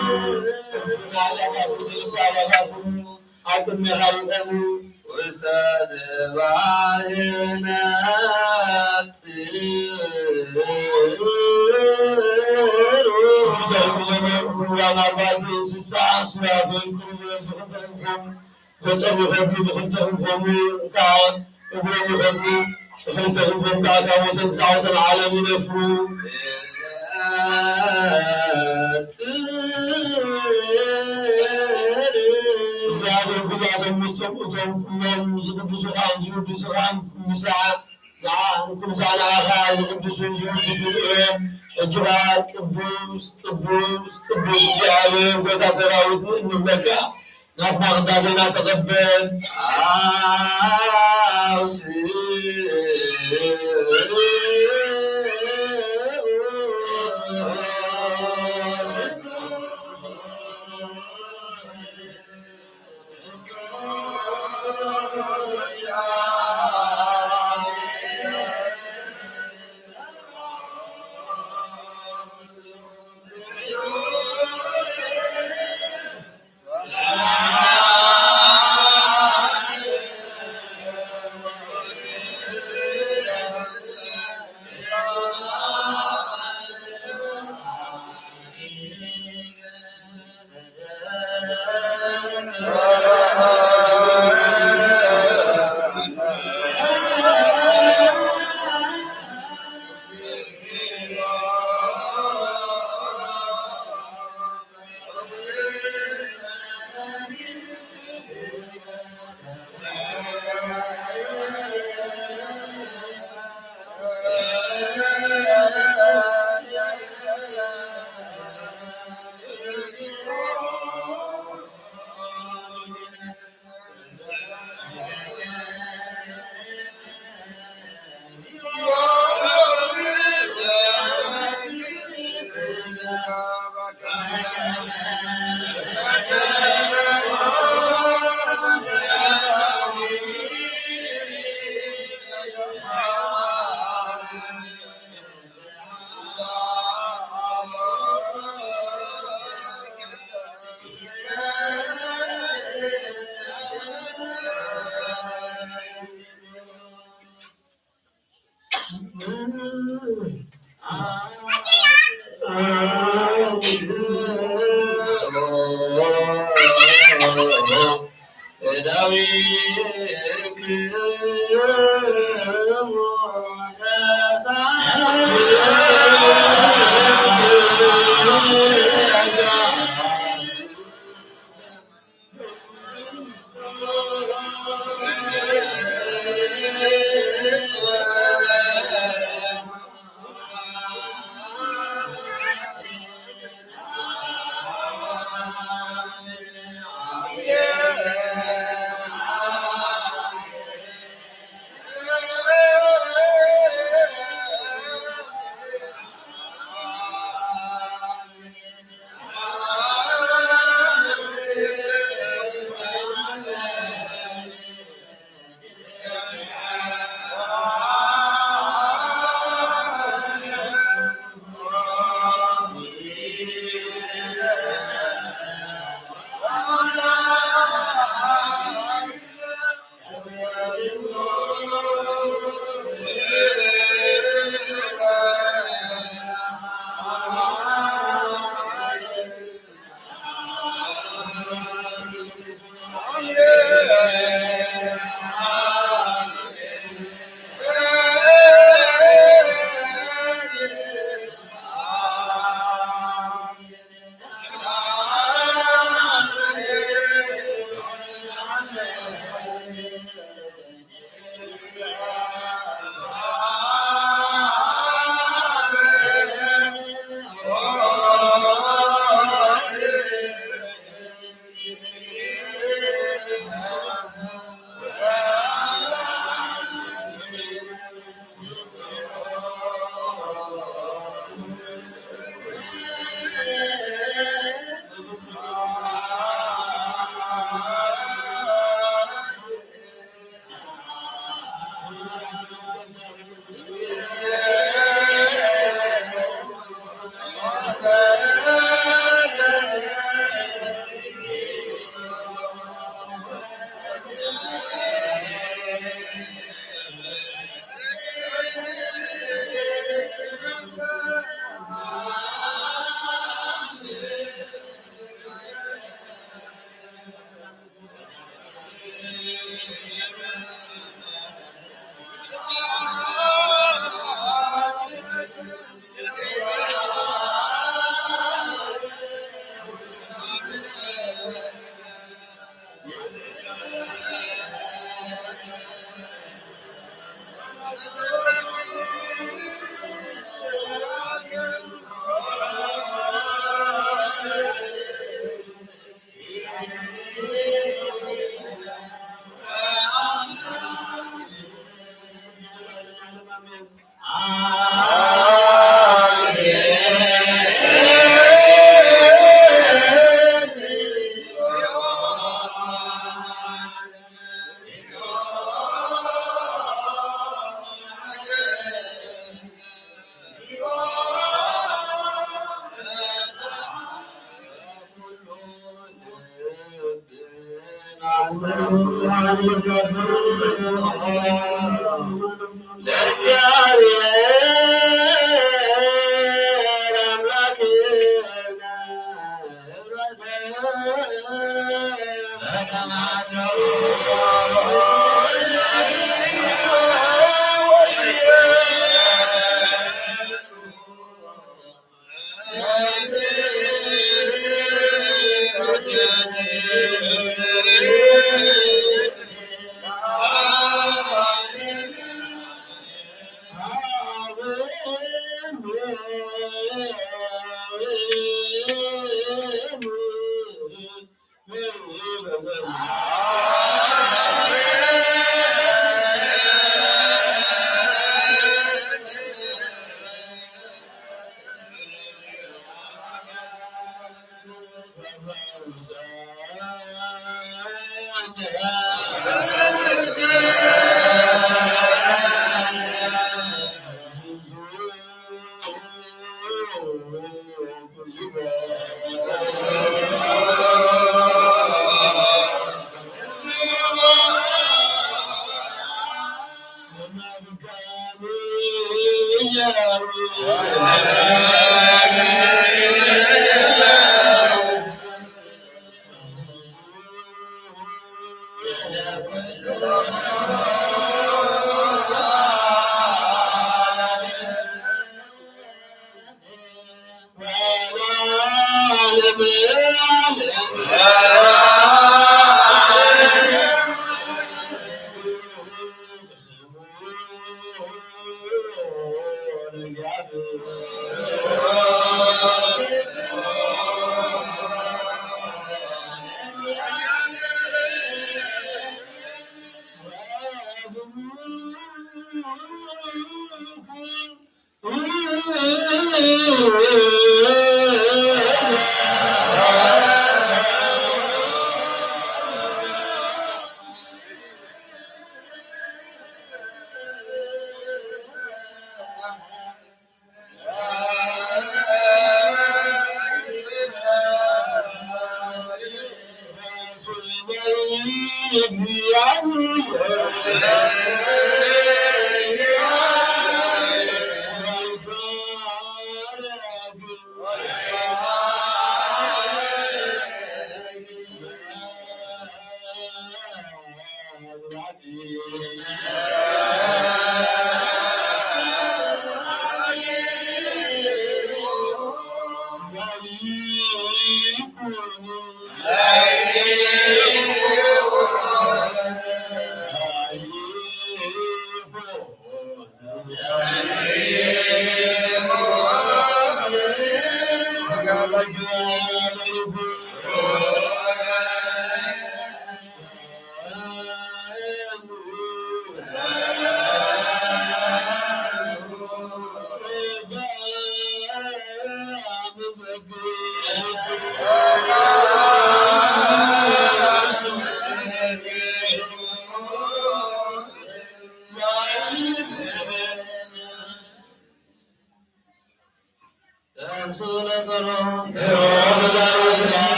عقل مغالبه أستاذ بعدنات كل سنة آخر يقدسون الجبال قدوس قدوس قدوس جعله وتسراوت من مكة نحن قداسنا تقبل Oh Yeah.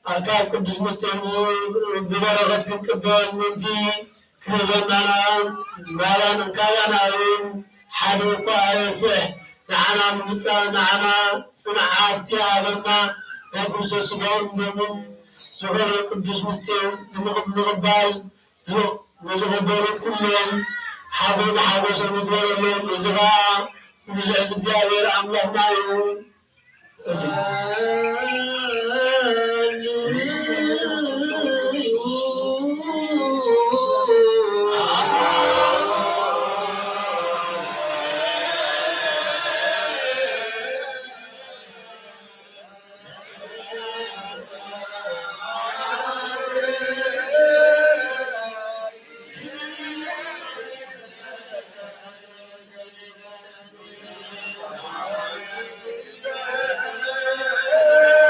አካል ቅዱስ መስጠሙ በበረከት ክንቅበል ምንቲ ክህበናና ባላን ካላናሩ ሓደ እኳ የስሕ ንዓና ምምፃእ ንዓና ፅንዓት ያበና ናይ ክርስቶስ ስጋውን ደሙን ዝኾነ ቅዱስ ምስጢር ንምቕባል ዝቕበሉ ኩሎም ሓጎን ሓጎሶም ይግበረሎም። እዚ ከዓ ብዙሕ እግዚኣብሔር ኣምላኽና እዩ። Yeah.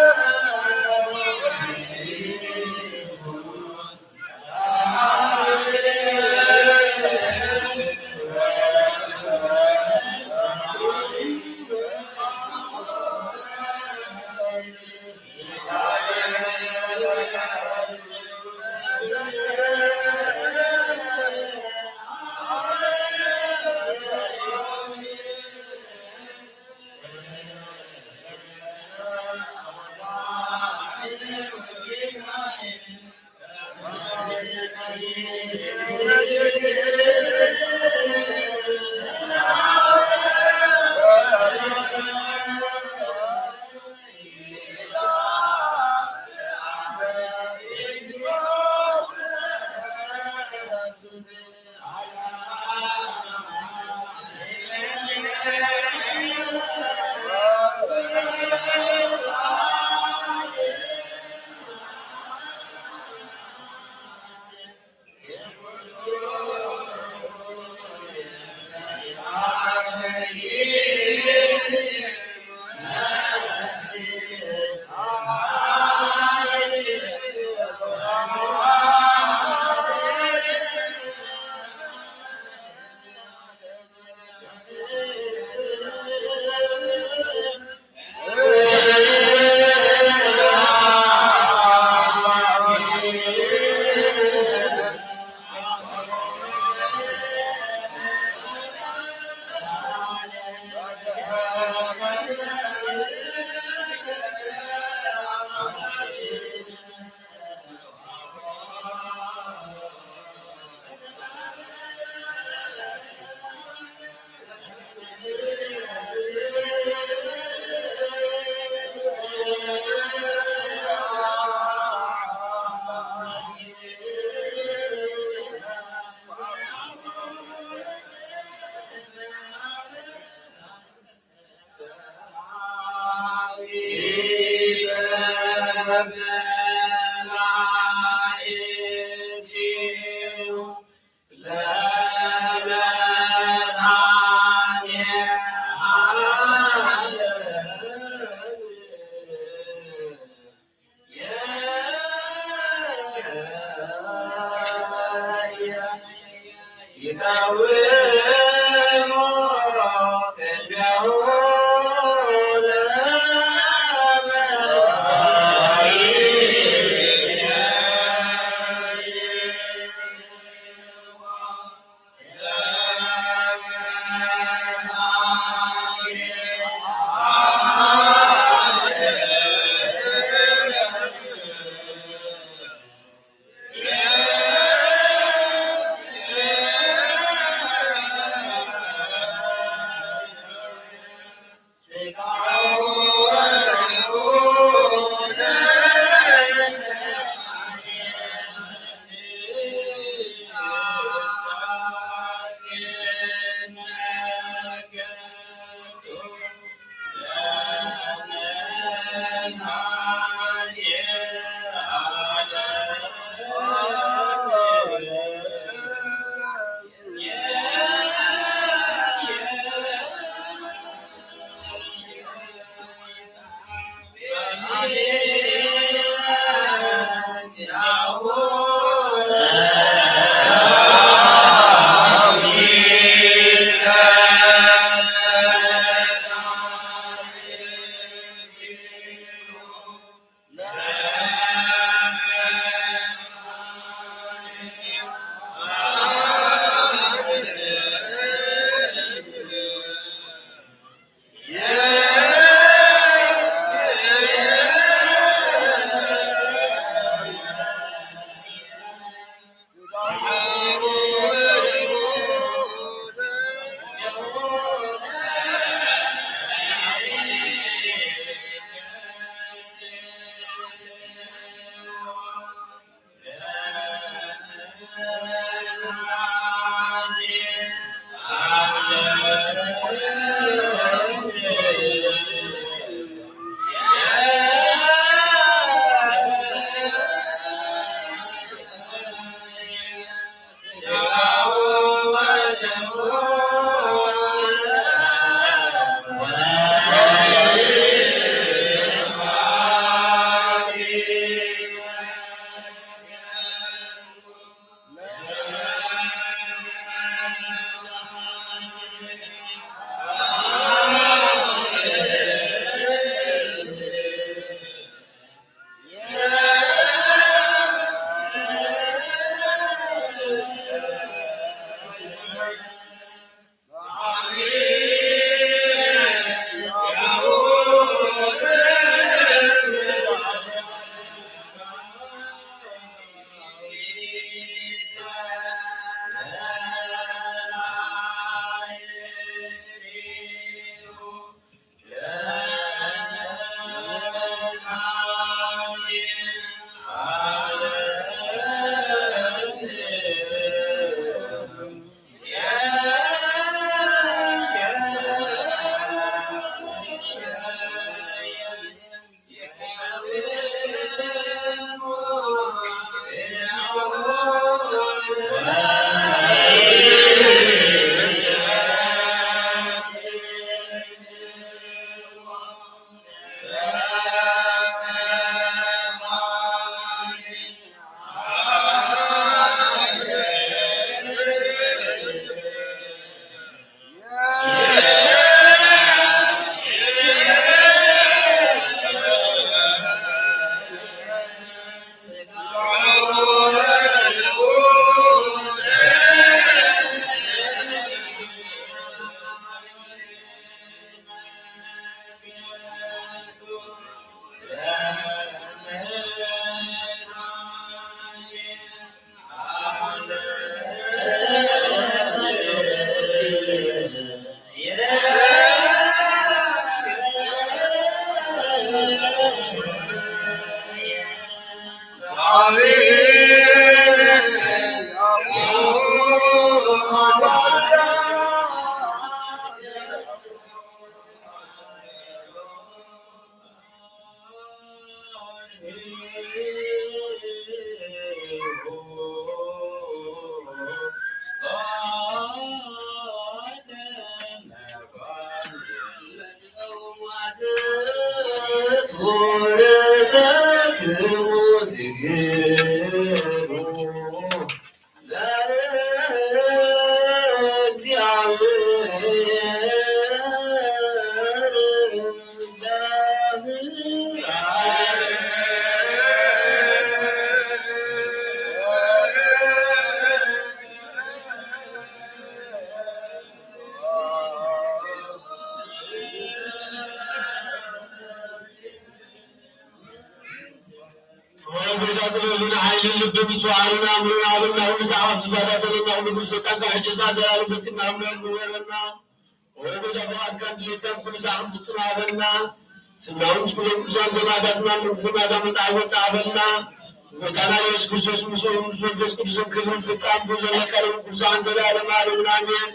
سمعون كلهم كسان سمعتنا من سمعتنا مصعب وصعبنا وتعالى يسوع كريستوس مسؤول مسؤول فيس كريستوس كبر سكان كل لكرم كرسان زلال ما لنا آمين.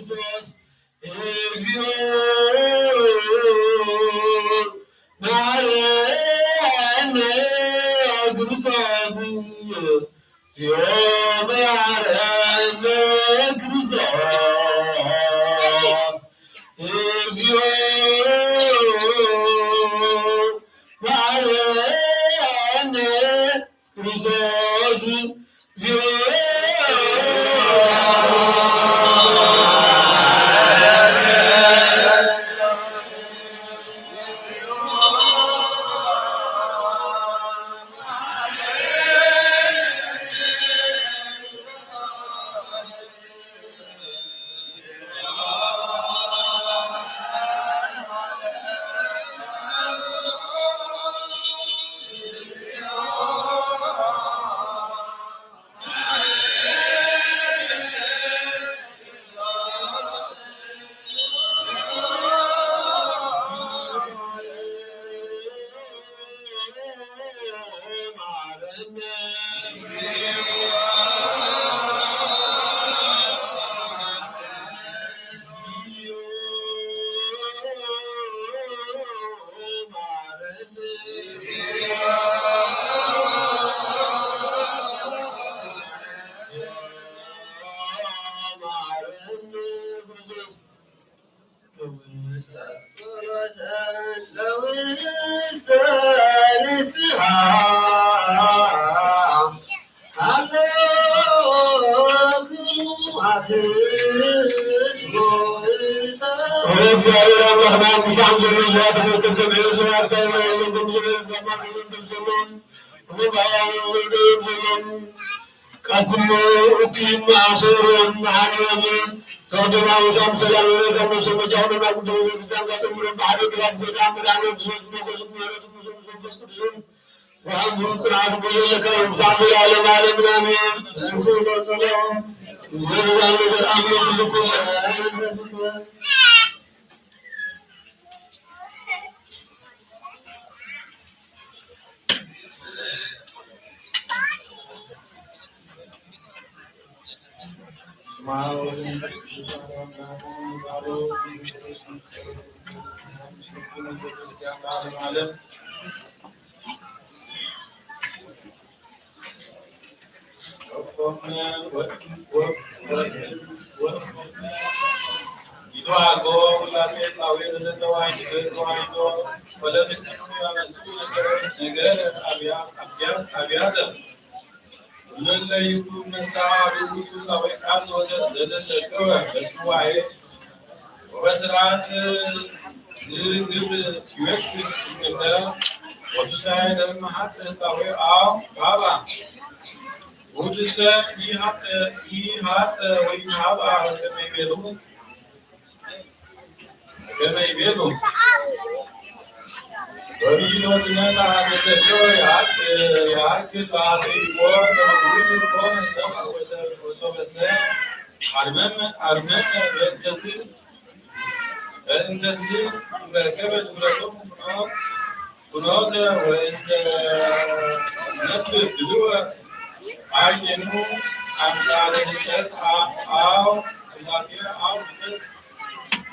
ክርስቶስ እግዚኦ መሐረነ ክርስቶስ እግዚኦ መሐረነ ክርስቶስ እግዚኦ መሐረነ ክርስቶስ እግዚኦ እግዚአብሔር አምላክና ቅዱሳን ዘመን ዘዋት መርከዝ ከቤለ ዘዋት ከመለኩም ዘመን ከማከለም ዘመን ወባያው ዘመን ከኩሎ ኡኪም አሶሮን ማሐረም ሰውደማ ወሳም ሰላም ለከም ሰመጃው ለማቁት በዛም ጋሰምሮ ባህር ግራት በጣም መዳኖች ሞገስ ምረት ሙሶ ፍስኩድን ሰላም ወጽራፍ በየለከም ሳሙ ዓለም ዓለም አሜን ሰላም ሰላም ዘላለም ዘላለም ለኩም ለለይቱ መሳሪቱ ለወቃስ ወደ ዘደሰቀው በጽዋዬ ወበስራት ዝግብ ይወስ እንደራ ወቱሳይ ለማሐት ታው አው ባባ ወቱሰ ይሃት ወይ ሃባ ከመይቤሉ ወቢሎትና ታመሰለው ያክ ባሪ ወደ ኮን ሰማ ወሰበሰ አርመን እንደዚህ በከበድ ብለቱም ኩኖተ ወእንተ ነብ ብሉወ አይኑ አምሳለ ሰት አው ላኪያ አው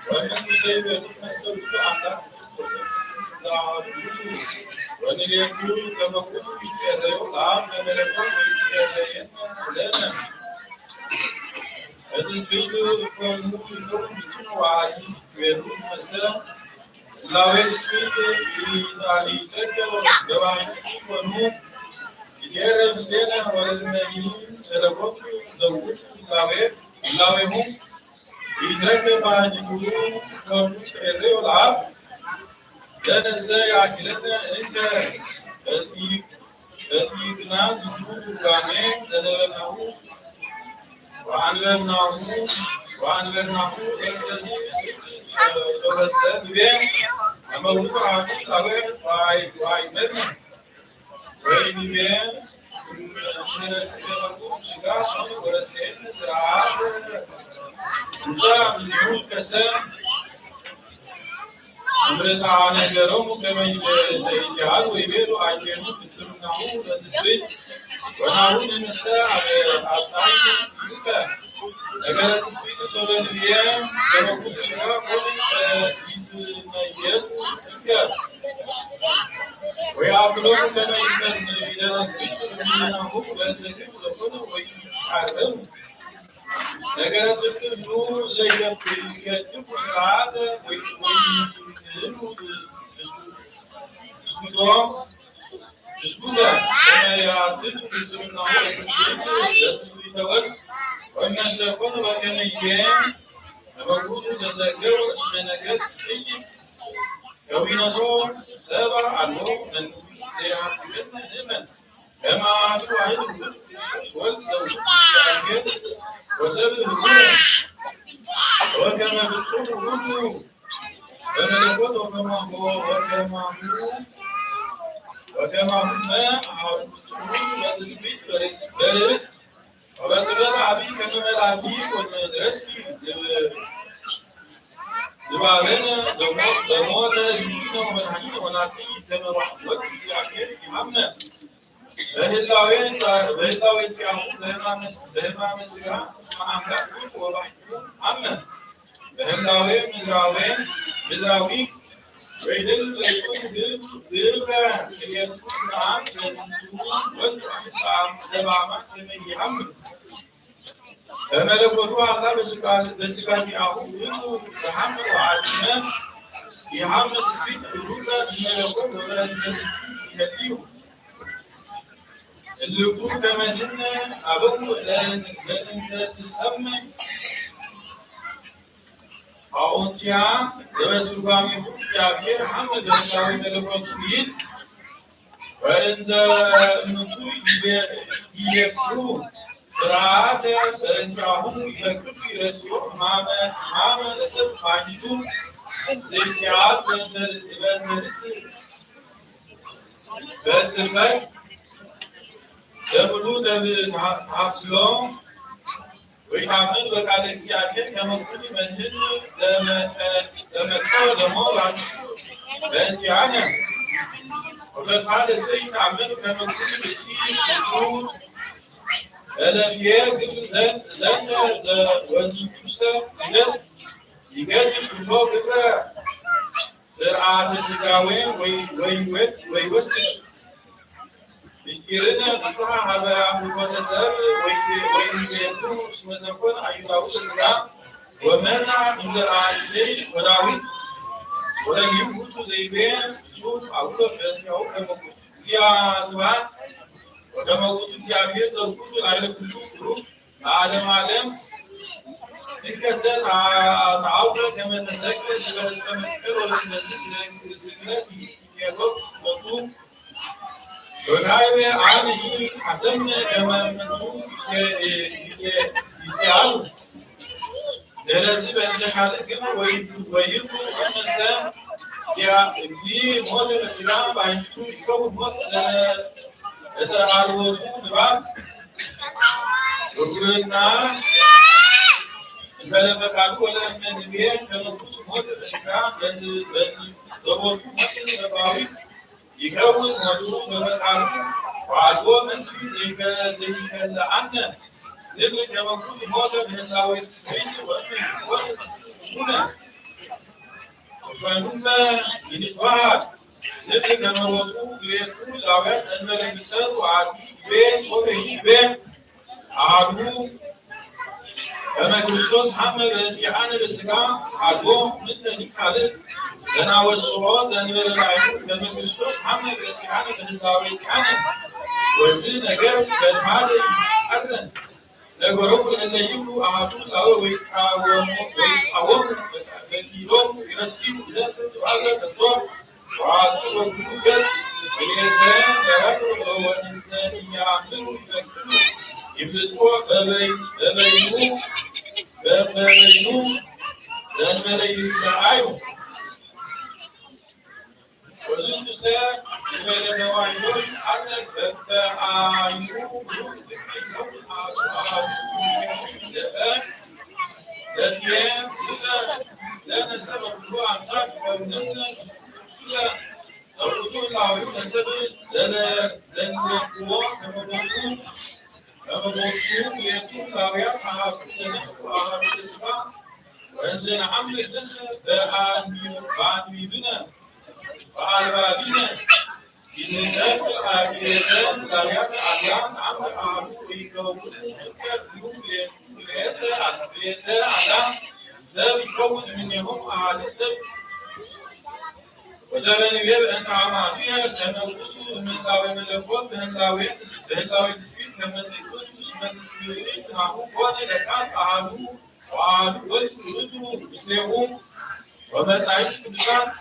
ወመን ሰይበ ተሰብቱ አምላክ ونليكو كما كنت يتأذيو العام ملكو ويتأذيين لنا التسبيت فالمو يكون بتنو عادي ويرون مساء لاوي تسبيت يتعلي تركو جوائن فالمو يتأذي مسلنا ورزمين تلقوك زوجك لاوي هم يتركو بعد يقولون فالمو يتأذيو العام لأن الساعة كلنا أنت أتيقنا جدود القامين لنبناه وعنبرناه الذي سوى السد بين أما هو عاقل أغير وعيدنا وإن بين من السبب شكاس ورسين سرعات وجاء من جهود كسام أمرت على جرم كما يسيحال ويبيلو عجينو في تسرناه لتسبيت ونعود النساء على عطاين تيوكا أجل تثبيت سولانية كما كنت شراء كل يتميز الكتاب ويعقلون كما يسمى إذا نبيت منهم والذين لكنا ويعلمون أجل تكتبوا ليكتب سرعات ويكتبوا تسكودا كما يعطيكم بسرعة وتسويت والناس يكونوا وكميان نبغوه تسجل اسمناجات أي كويناتهم سبع عنهم من من كما عملوا عيد والزوج وسبب الهجوم وكما في الصوت الهجوم كما يقول وكما هو وكما هما عرضوا وتثبيت بريد وبتبع عبيد كما العبيد والمدرسي لبعضنا دموت دينا ومنحين ونعطيه كما راح وقت عبيد إمامنا بهلاوين في عمود بهما مسيرا اسمع كأكوت وبحكوت عمنا بهلاوين مزراوي ويدل يكون بالغا يكون عام يكون والعام تبع كما يعمل فملكوته على بسكات يعقوب تحمل وعلمه يحمل تثبيت حدوثه الملكوت ولا يهديه اللقوط كما قلنا أبوه لأن تسمى أونتيا دبت القامي جابير حمد الشاوي ملكوت بيد وإنذا نتوي يفكرون سرعات سرنجاهم يكتب يرسلوا ماما لسب ماجدون زي سيعات بسرفات دبلو دبلو ويعمل بك على الكياكين كما كل من هن دمتوا دموا عن بانتعانا وفي الحال السيد عمل كما كل بشيء مفروض الأفياء زند وزن كشتا يقدم في الله كبرى سرعة سكاوين ويوسع بيشترينا بصحة هذا مكتسب ويبيعوا اسمه زكون عيراو الإسلام ومنع من العاجزين وداوود ولا يموتوا زي بين شوف أقوله فيهم كم زيا سبحان وكما قلت جابير زوجته لا يكونوا عالم انكسر تعود كما تسكت ولا تمسكر ولا تسكت يقول مطلوب وغاية عنه حسن كما منه يسأل لازم أن يحلق ويبقى الإنسان زي موت الإسلام بعد يكون موت إذا عرضوا نبأ وقلنا البلد فقالوا ولا من النبي كما كنت موت الإسلام بس ضبطوا مثل نبأوي يكون موضوع بمكان وعدوا من في زي كالعنا لأن كما كنت موضوع من لاوي تسمين وهنا وفهمنا ينتوها لأن كما موضوع ليكون لاوات الملك التر وعدي بين وبهي بين عدو كما كريستوس حمل الامتحان بالسكان عدو مثل نكالب لنا والصوات أن يلعبون كما كريستوس حمل الامتحان بالهلاوي امتحانا وزين أجاب بالمال أرنا لقرب أن يبقوا أعطوا الأول ويتعاونوا فكيلون يرسلوا ذات هذا الدور وعاصوا وجودات اليتام لهذا والإنسان يعملوا يفكروا يفلتوا فبينوا ذا الملايين تعايوا وزنت ساعة لما لما وعيون عنك فعاينوا لأفيام لنا سبب الله عن تعب فمننا سوى تردون العيون سبب زل القوة كما نقول فمبوطوه يكون لاويات حافظ نفسه وعارف الاسماء وانزل عمل سنة بعد ميدنا وعلى بعدنا إن دافع عابيتان لاويات عبيان عمل عابو ويكون مذكر يوم ليتا على سب يكون منهم على سب وسبب يبقى أنت عمامية لنوتو من لاوي ملكوت بهلاوي تسبيت كما تقول اسمه تسبيت سمعوا قواني لكان أعلو وعلو والكروتو مسلمون وما سعيش كدشان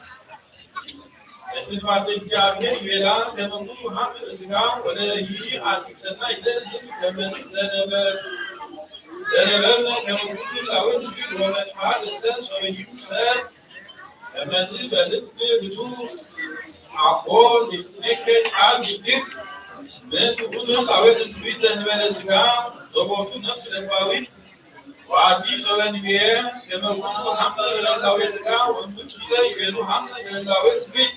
استنفاس الجامعين ولا كما نقول هم الإسلام ولا هي عن سنة إلى كما زنبنا كما نقول لاوي تسبيت وما تفعل السن شويه سن كما تبلد بدون عقول نكت على مستير من تقولون لاوي تسبيت أن بالإسلام ضبطوا نفس الأقوال وعدي سوى نبيه كما قلت حمد لاوي الإسلام وأنتم تسيبوا حمد لاوي تسبيت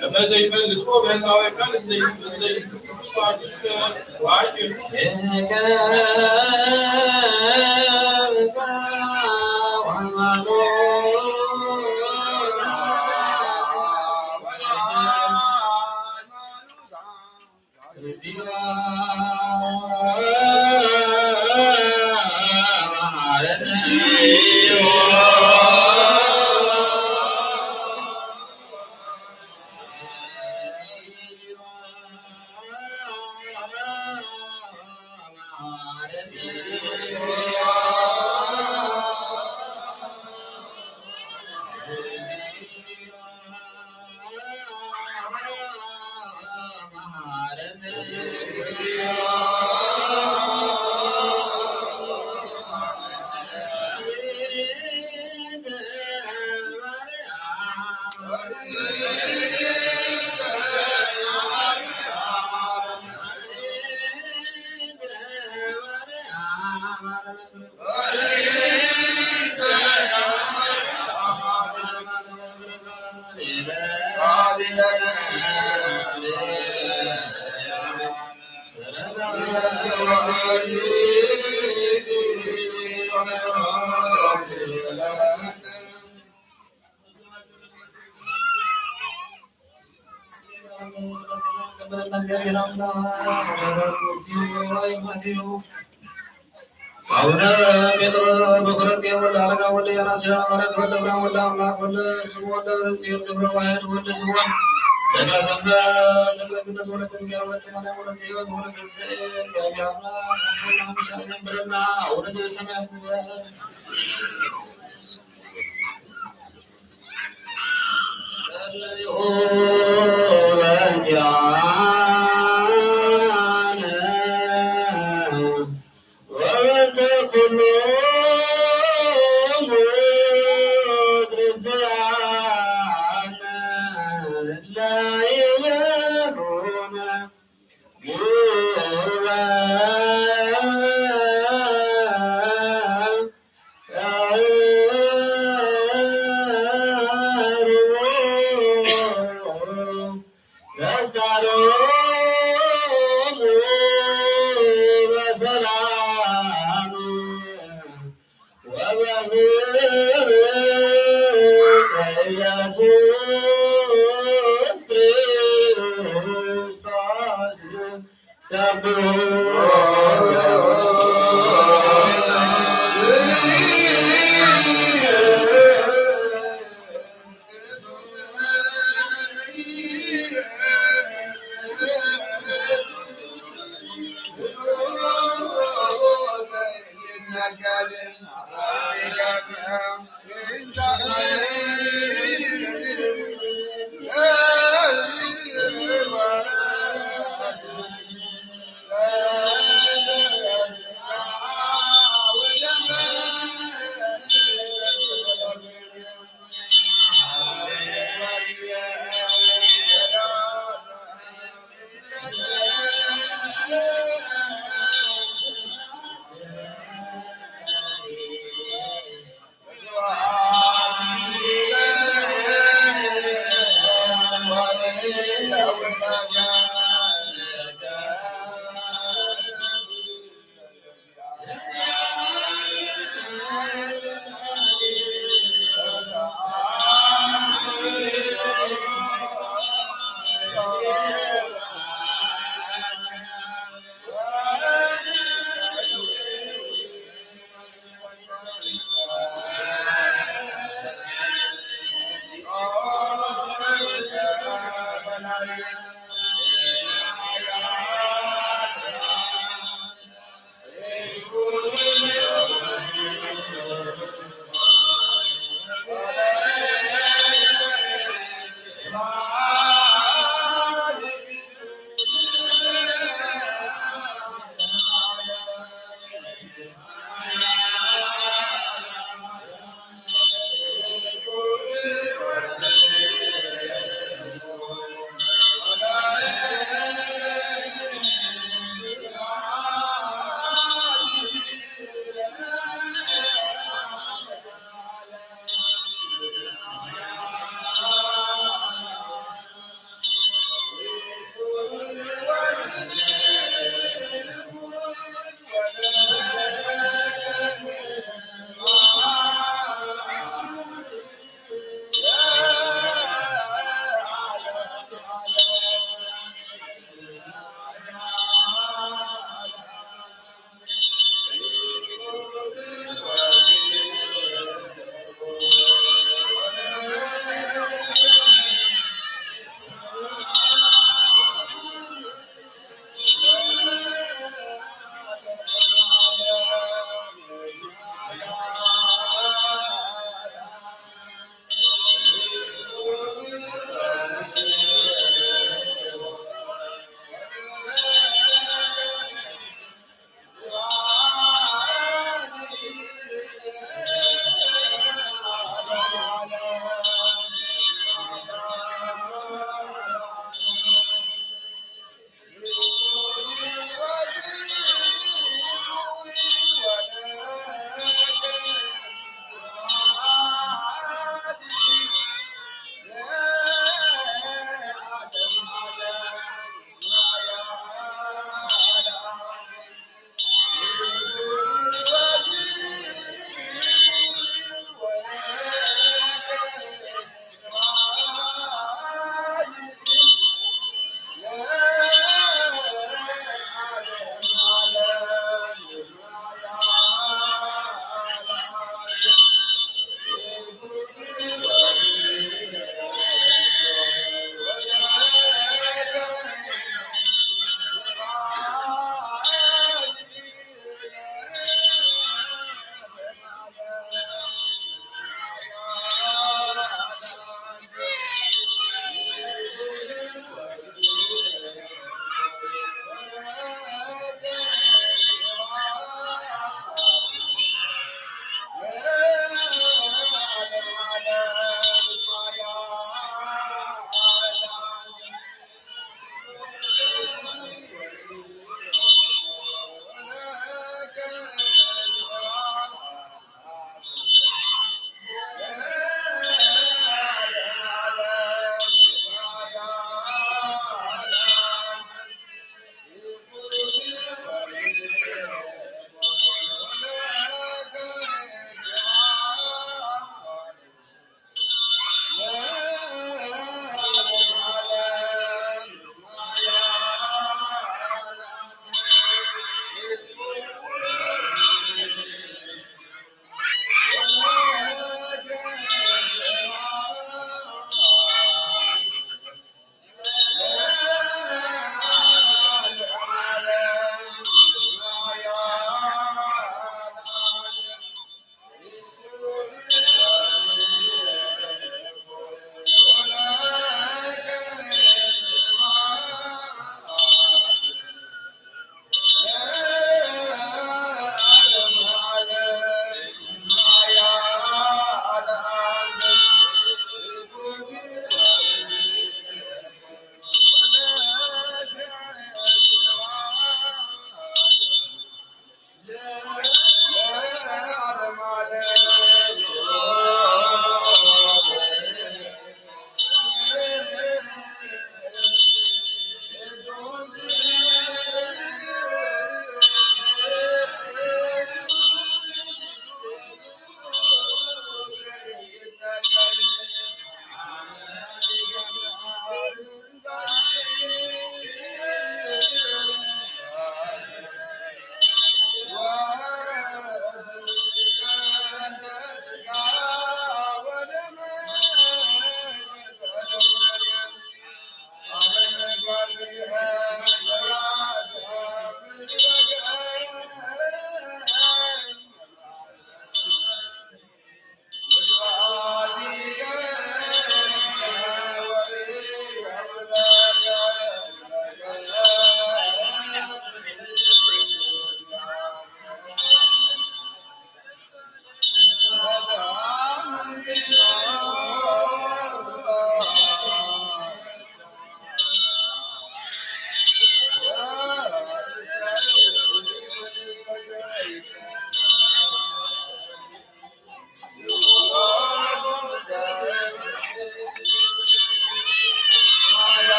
كما زي فلتوا بين لاوي كان زي وعجب አቡነ ጴጥሮስ በቆሮስያ ወልደ አረጋ ወልደ ያናስያ ወረድ ወልደ ብርሃን ወልደ አምላክ ወልደ ስምዖን ወልደ ርእስኤል ገብረ ዋሕድ ወልደ ስምዖን ለዳሰንበት ተክለግነት ወለተ ሚካኤል ወለተ ማርያም ወለተ ሕይወት ወለተ ትንሣኤ እግዚአብሔር አምላክ አምላክ ነበረና አቡነ ዘበሰማያት ንበል።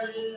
Thank you.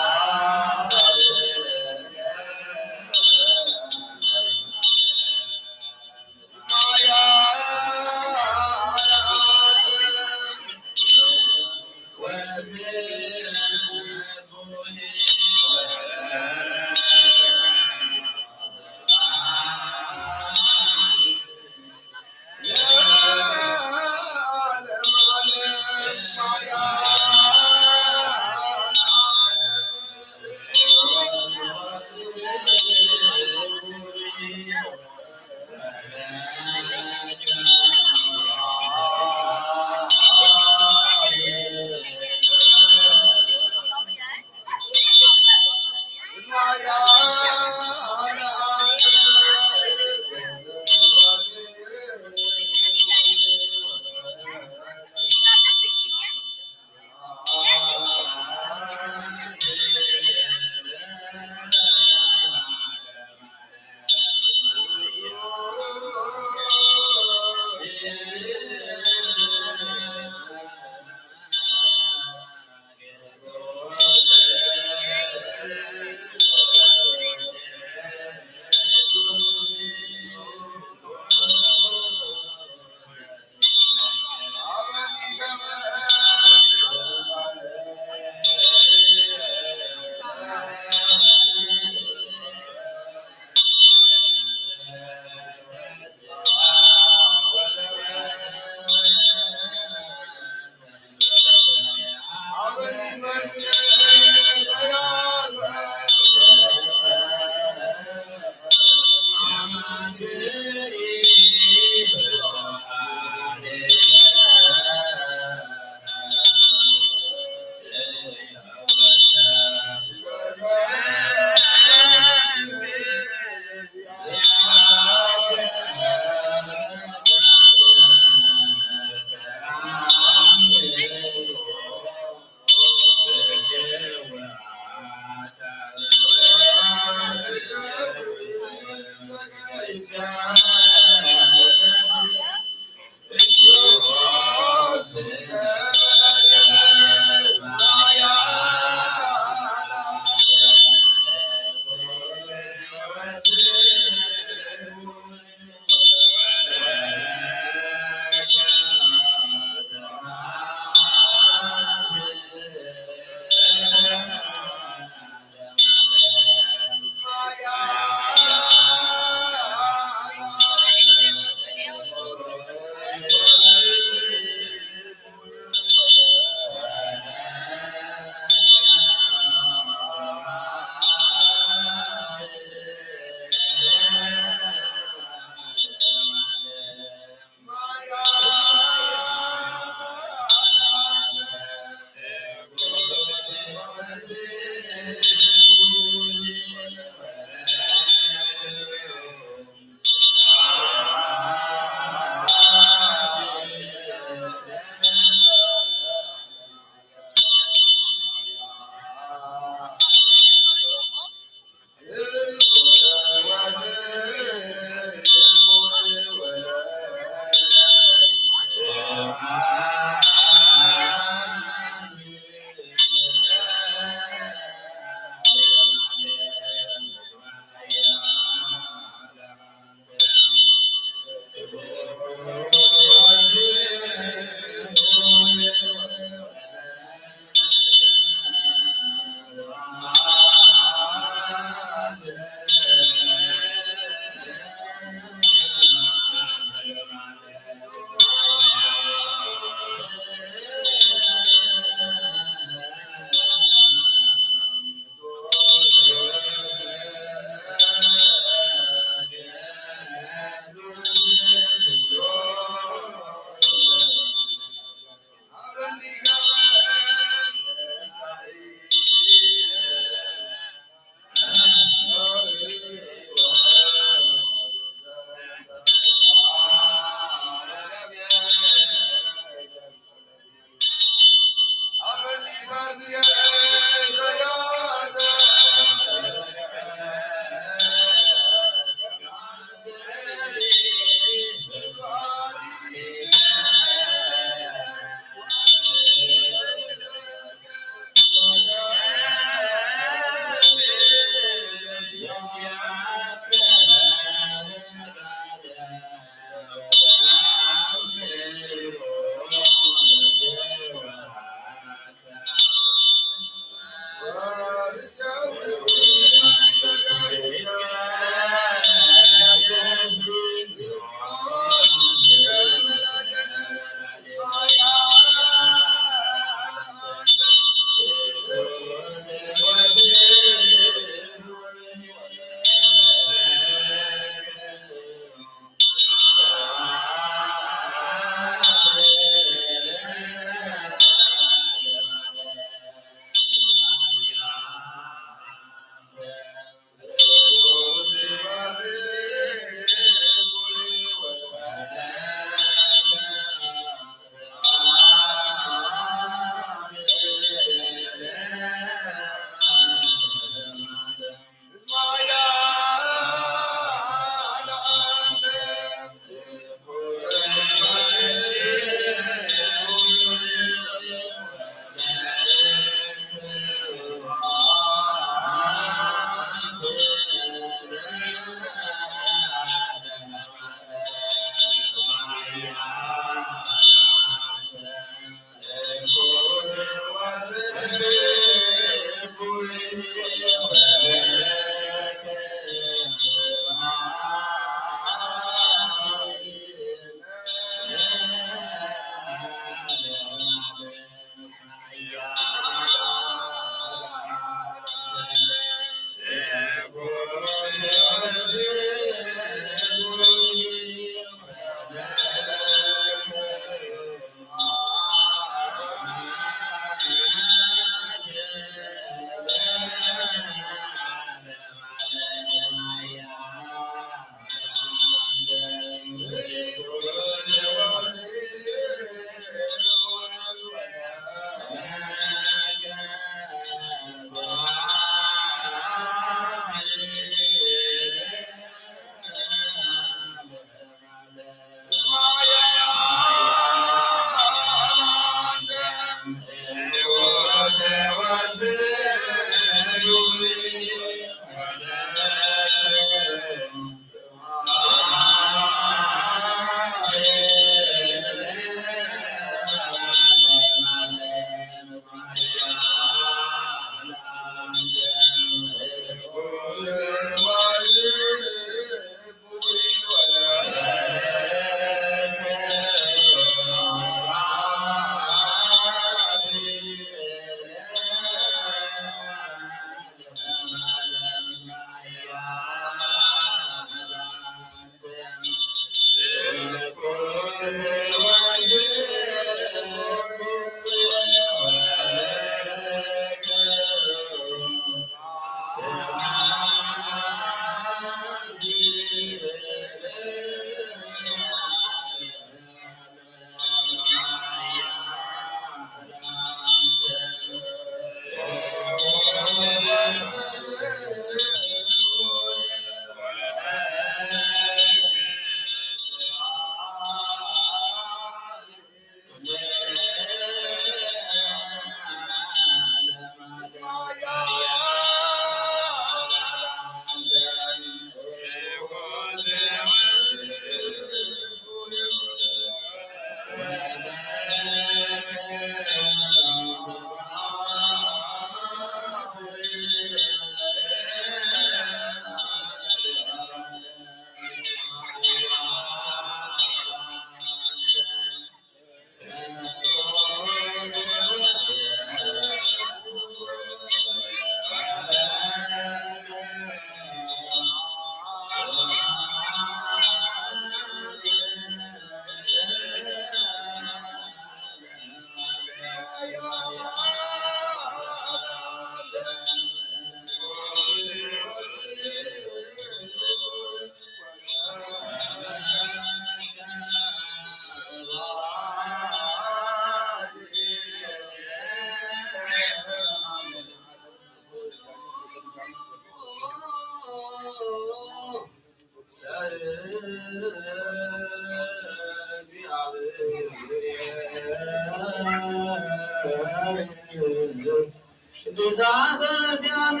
ቅዱሳን ዘነሲያነ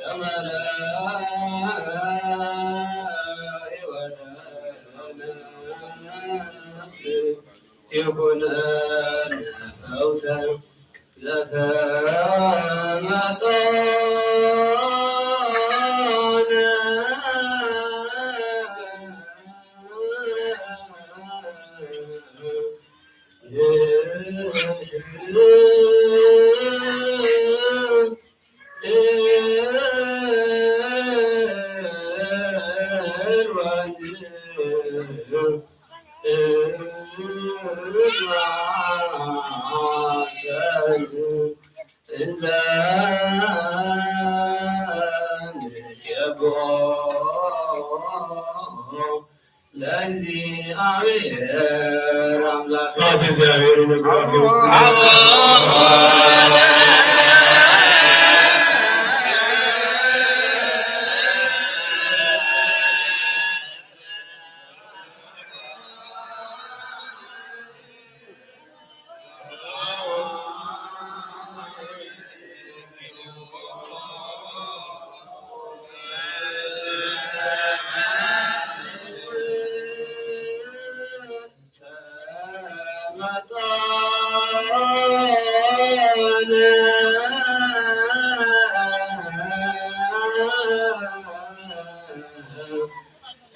ዘመረ ይኩነነ ፈውሰ ዘተመጠነ ለእግዚአብሔር አምላክ ስብሐት እግዚአብሔር ይመስገን።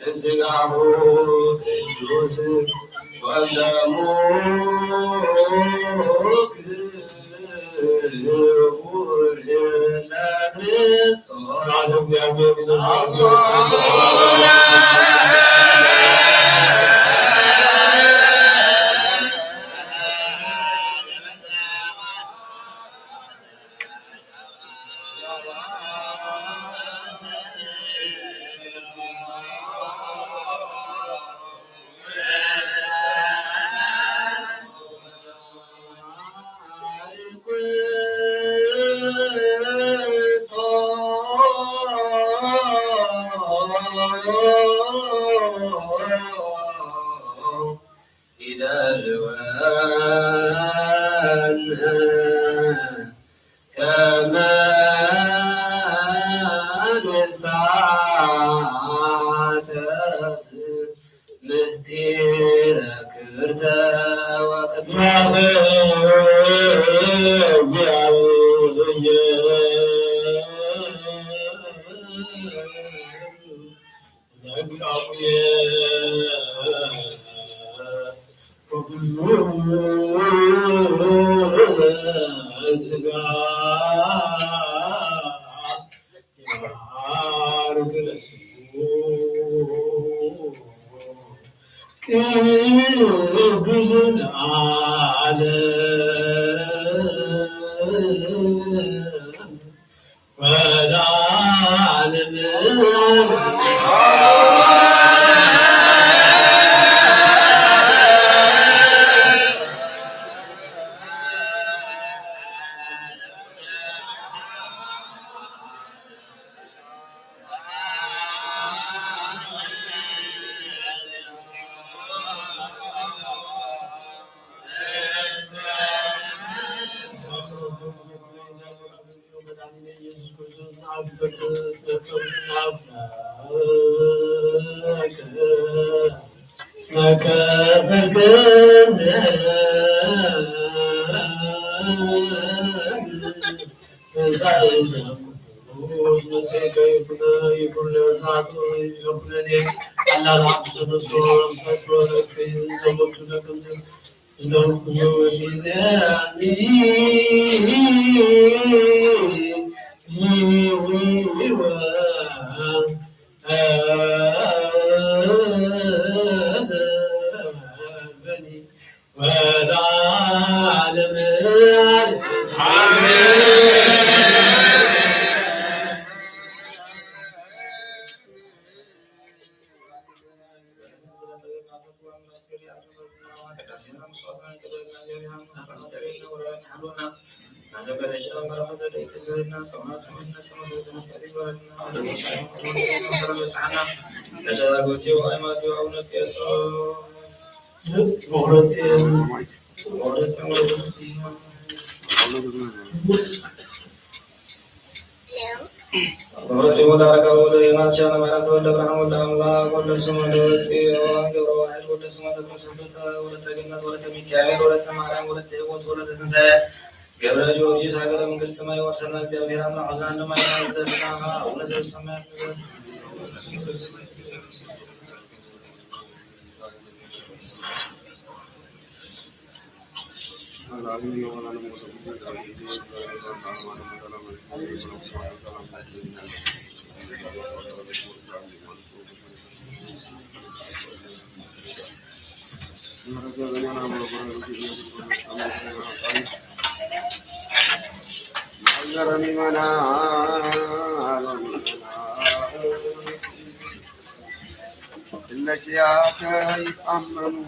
እምሥጋሁ ቅዱስ ወደሙ ክቡር ለክርስቶስ ስብሐት እግዚአብሔር ከመ ንሳተፍ ምስጢረ ክብርተ ስብሐት ስጋ ይባርክ ለስሙ ቅዱስን ዓለም ወለዓለመ ገብረ ጊዮርጊስ ሀገረ መንግስት ሰማይ ወርሰና እግዚአብሔር አምላክ አዝናን ለማይናዘርና እውነት ሰማያት إنك يا يتأمن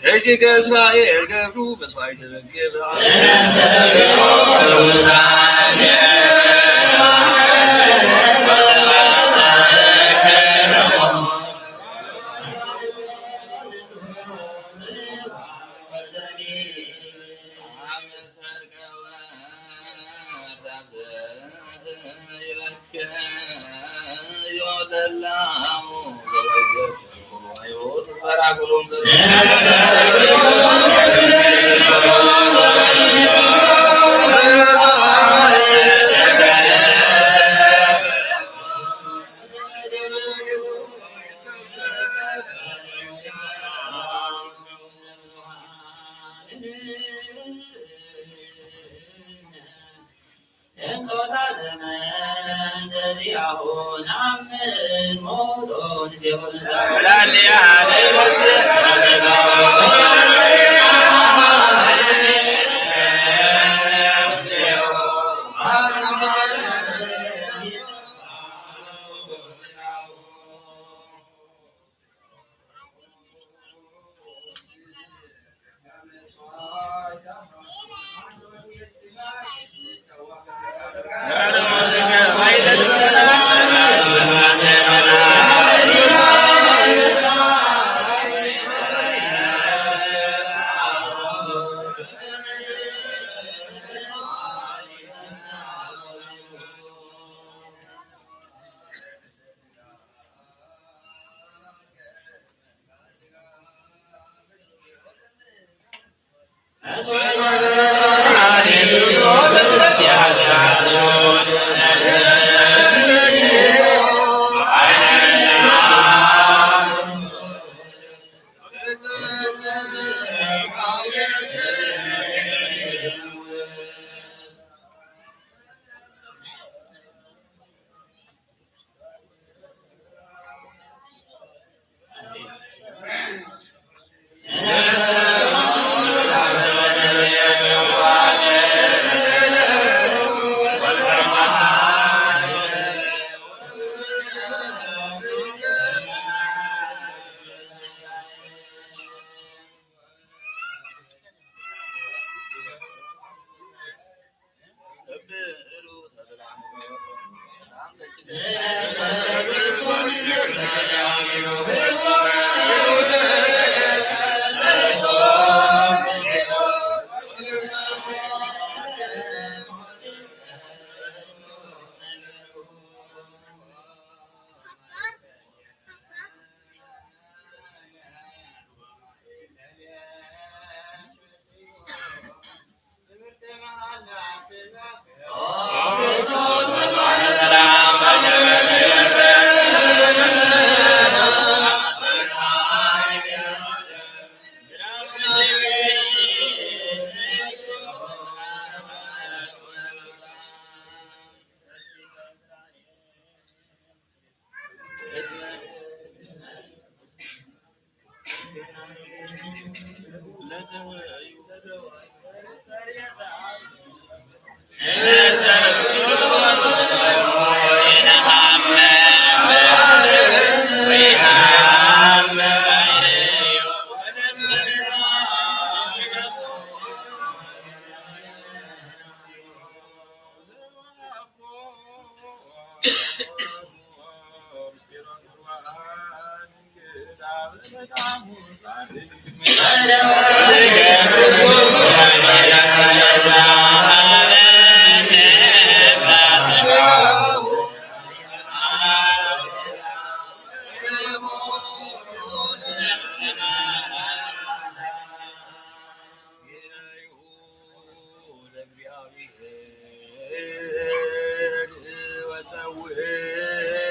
ደቂቀ እስራኤል ገብሩ መስዋዕተ በግዕ Amen.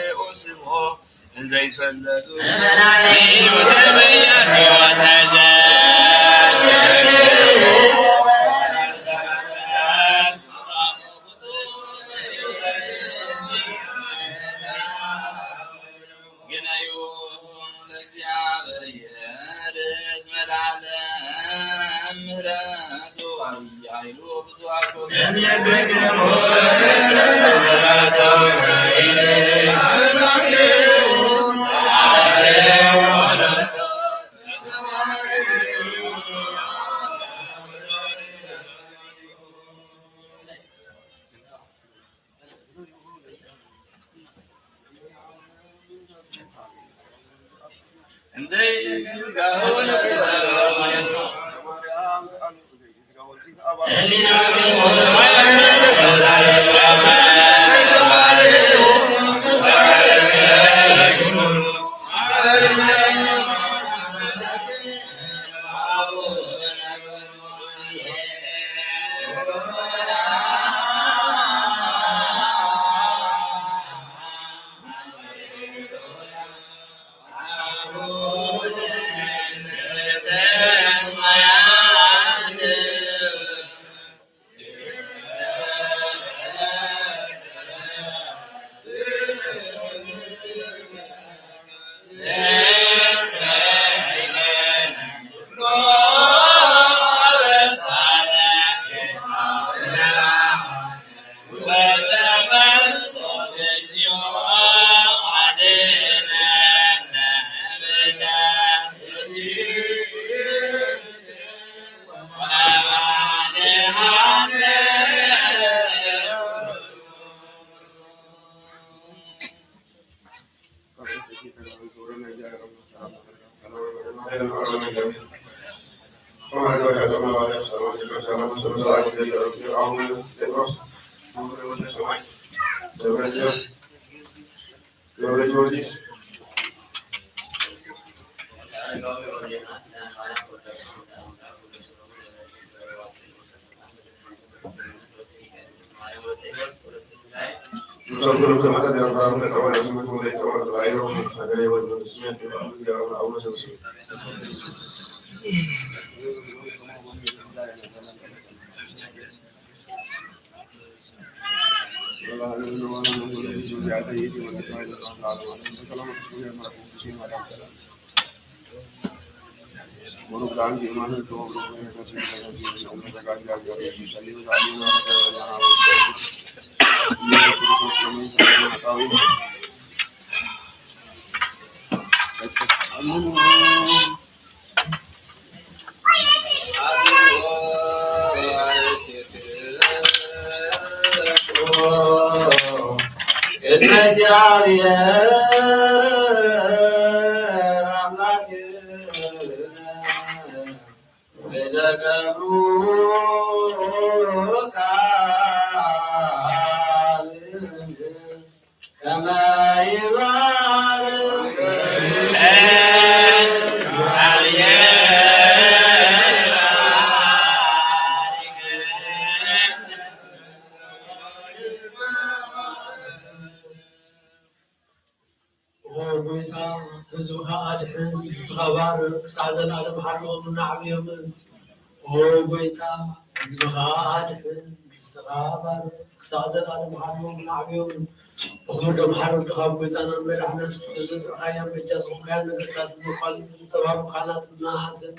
وخمرهم حرب تخاف بيتانا ملحنا سوزت رخايا بيجاز وكان نقصات المقال تستوار كانت ما هذا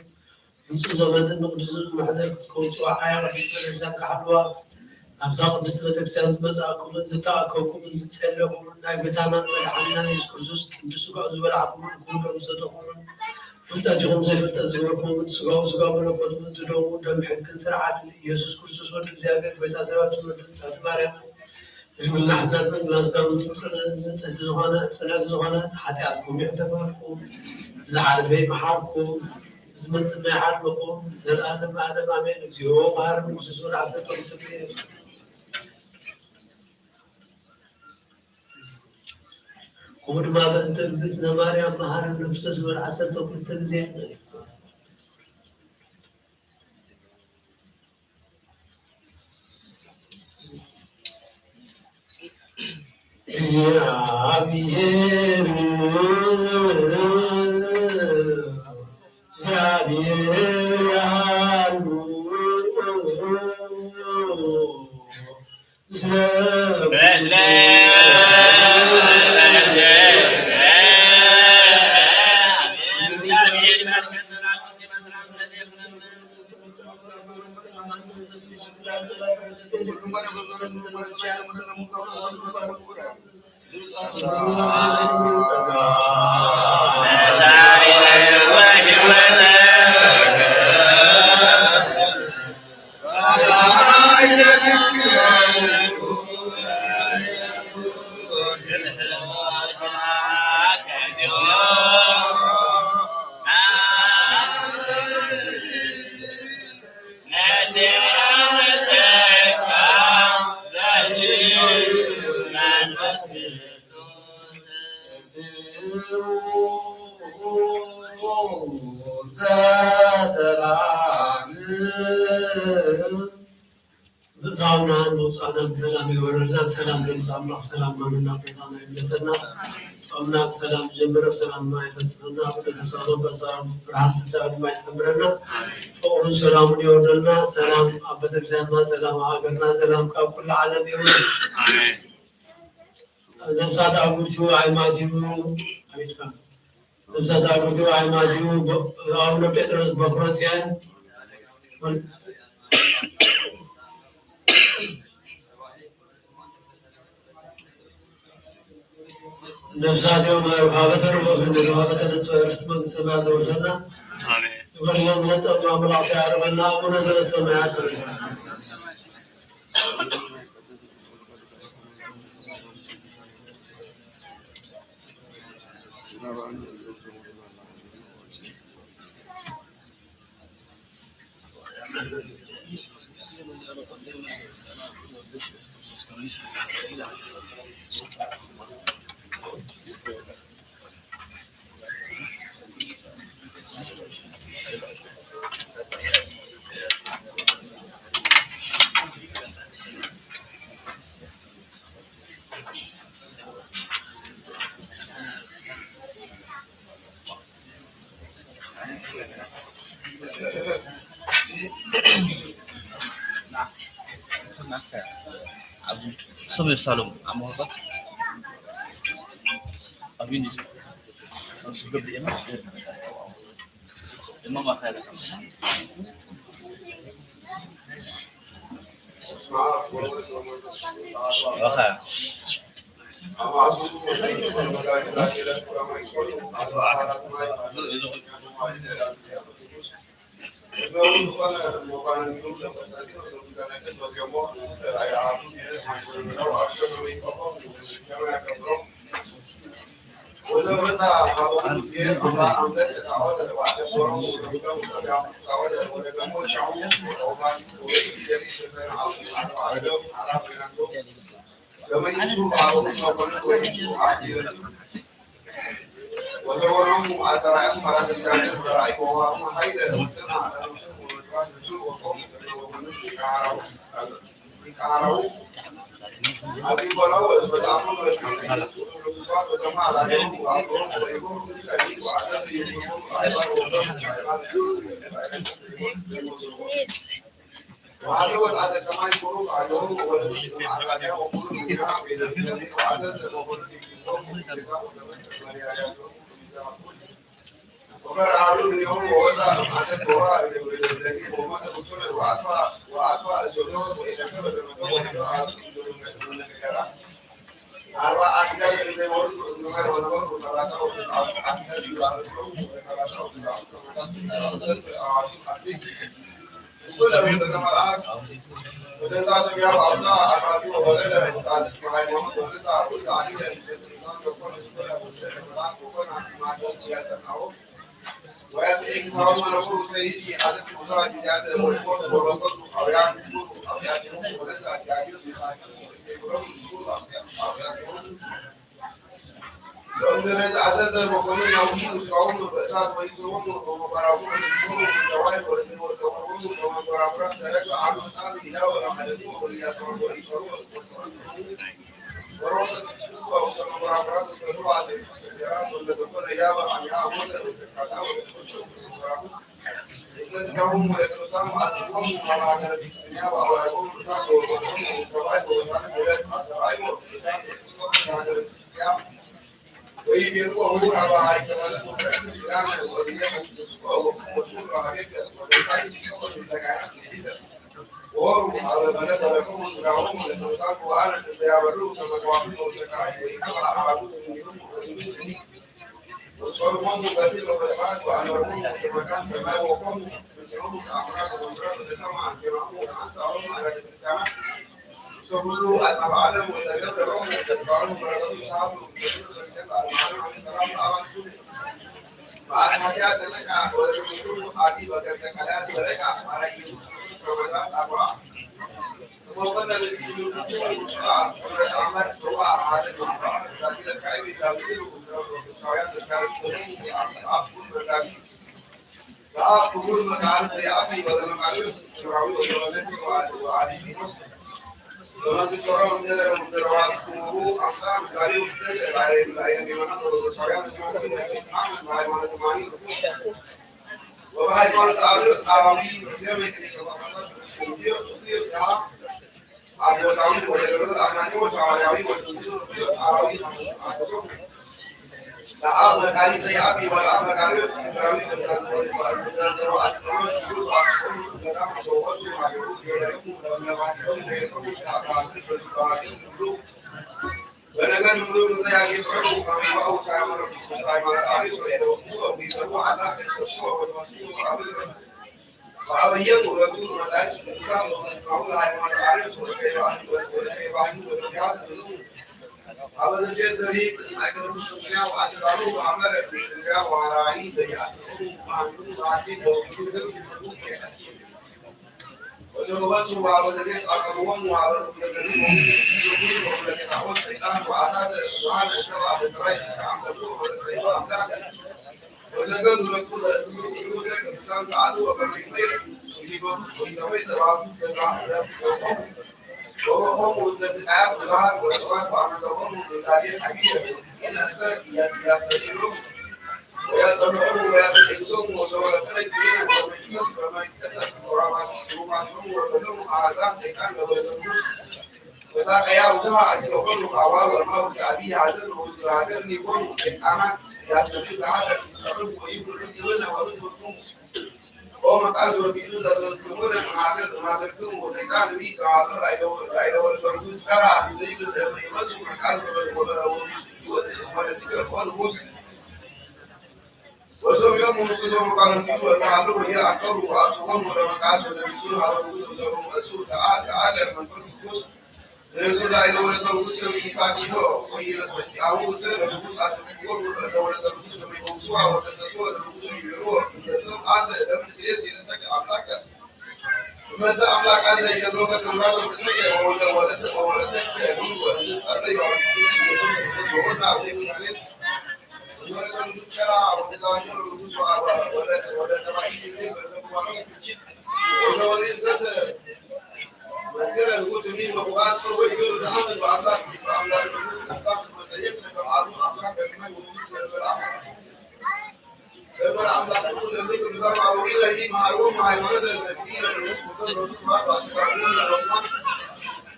نص زمان النقدس محدك كنت وعايا قدس نفسك حلوة أمسا قدس بتكسيان بزاكم زتاكم زتسلكم ناي بيتانا ملحنا يسكرزوس كندسو قازو بلعكم كلهم صدقون فلتاجهم زي فلتازغوركم تسقاو سقاو ملكوت من تدوم دم حق سرعات يسوس كرسوس ولد እግዚአብሔር بيتا سرعات من سات مريم من نحن الناس كانوا نسيت زغانة سنة زغانة حتى عندكم يعتبركم زعل في محاركم زمن سمع حالكم زلان ما أنا ما بينك زيو ما أعرف مسؤول عسلتم تكثير كل ما بنت زدنا مريم ما أعرف مسؤول عسلتم تكثير እግዚአብሔር ያሉ بتعاوننا وصعنا بسلام يورنا بسلام تمسى الله بسلام مننا بيتنا يملسنا صومنا بسلام جمر بسلام ما يفسرنا بسلام بسلام برهان سلام ما يسمرنا فورن سلام يورنا سلام أبد بسنا سلام عقرنا سلام كل عالم يورنا نفسات أقولتوا عماتيو أميتكم نفسات أقولتوا عماتيو أولو بيترس بكروسيان نفسات يوم رهابة ومن رهابة نسوى رفتمان السماوات ورسلنا يقول نزلت أمام العشاء ربنا ونزل السماوات Sobre Salom, amor apa? Abi ni. Sudah beli emang. Emang makan. Makan. لا تقول مكان زي أبي ولا مكان شراوي ولا نسي وعلي ولا بسرعة من الروات كورو أمثال كاري مستشفى لا يمكن شغال اسمه ما تماني وهاي مرة أعرف عربي بسمع كلمة ساعة أبو سامي وزير أنا وسامي عربي لا أبغى كاري زي أبي ولا أبغى كاري سامي ولكن من ذلك يفرق فيما أو تعمل عارف ويدعو ويدعو على السطوع والمسؤول فأبين ولكن مسألة الإنسان ومن عارف وكيف وجهاز الأمور أبدا شيء زريب لكن الدنيا وأسراره وعمل الدنيا وراعي ضيعته وعمله عتيد ووجوده وجوابته وعبد الزيت أقوم وعبد الزيت ولكن أول شيطان وعذاب وعلى السبع بسرعة استعملوه والسيطان أملاكه وسجدوا لكل فلوسك إنسان سعدوا وبريمين يجيبون وينوي دوام وهم النساء والعاب والأصوات وعملهم بالتاريخ حقيقة إن الإنسان يستطيعون ويصنعون ويستحقون وسوى لك جميعا ويكسب ما يكسب ورماتهم وكلهم أعظام سيكان ويدرون وساق يا وجهها أسيقون وقواه والماء سعبي هذا وسراغر نيكون إقامات يستطيع هذا يتصرف ويبنون الجنة ونطلقون وما تعزوا بيجوز تمر معكم وسيطان ميت على لا والبرجوز سرع زي الإمامات ومكان والموس وسوم يوم مكسوم كانوا يقولون نحن هي أكثر وأكثرهم ولمكاس ونبيسون على الوجود وسوم أسوء سعادة من فسقوس سيزول لا إله إلا الله كم إنسانه ويلا أهو سر الوجود أسمعون دولة الوجود كم يوسوا وتسوى الوجود يروح سوم هذا لم تدرس ينسك أملاك مسا أملاك هذا يدلوك كمال تسجى ولا كبير ولا سألي ولا تعطي ولا المسكرة ولا الوجود ولا سماعين ولا زاد وكذا الوجود من مبغات هو يقول تعامل وأملاك أملاك الوجود وتيجي كمعلوم أملاك كما يقول أملاك كل ذلك نظام عويلة هي معلومة هاي مرة كثيرة وتقول سواء وأسبابون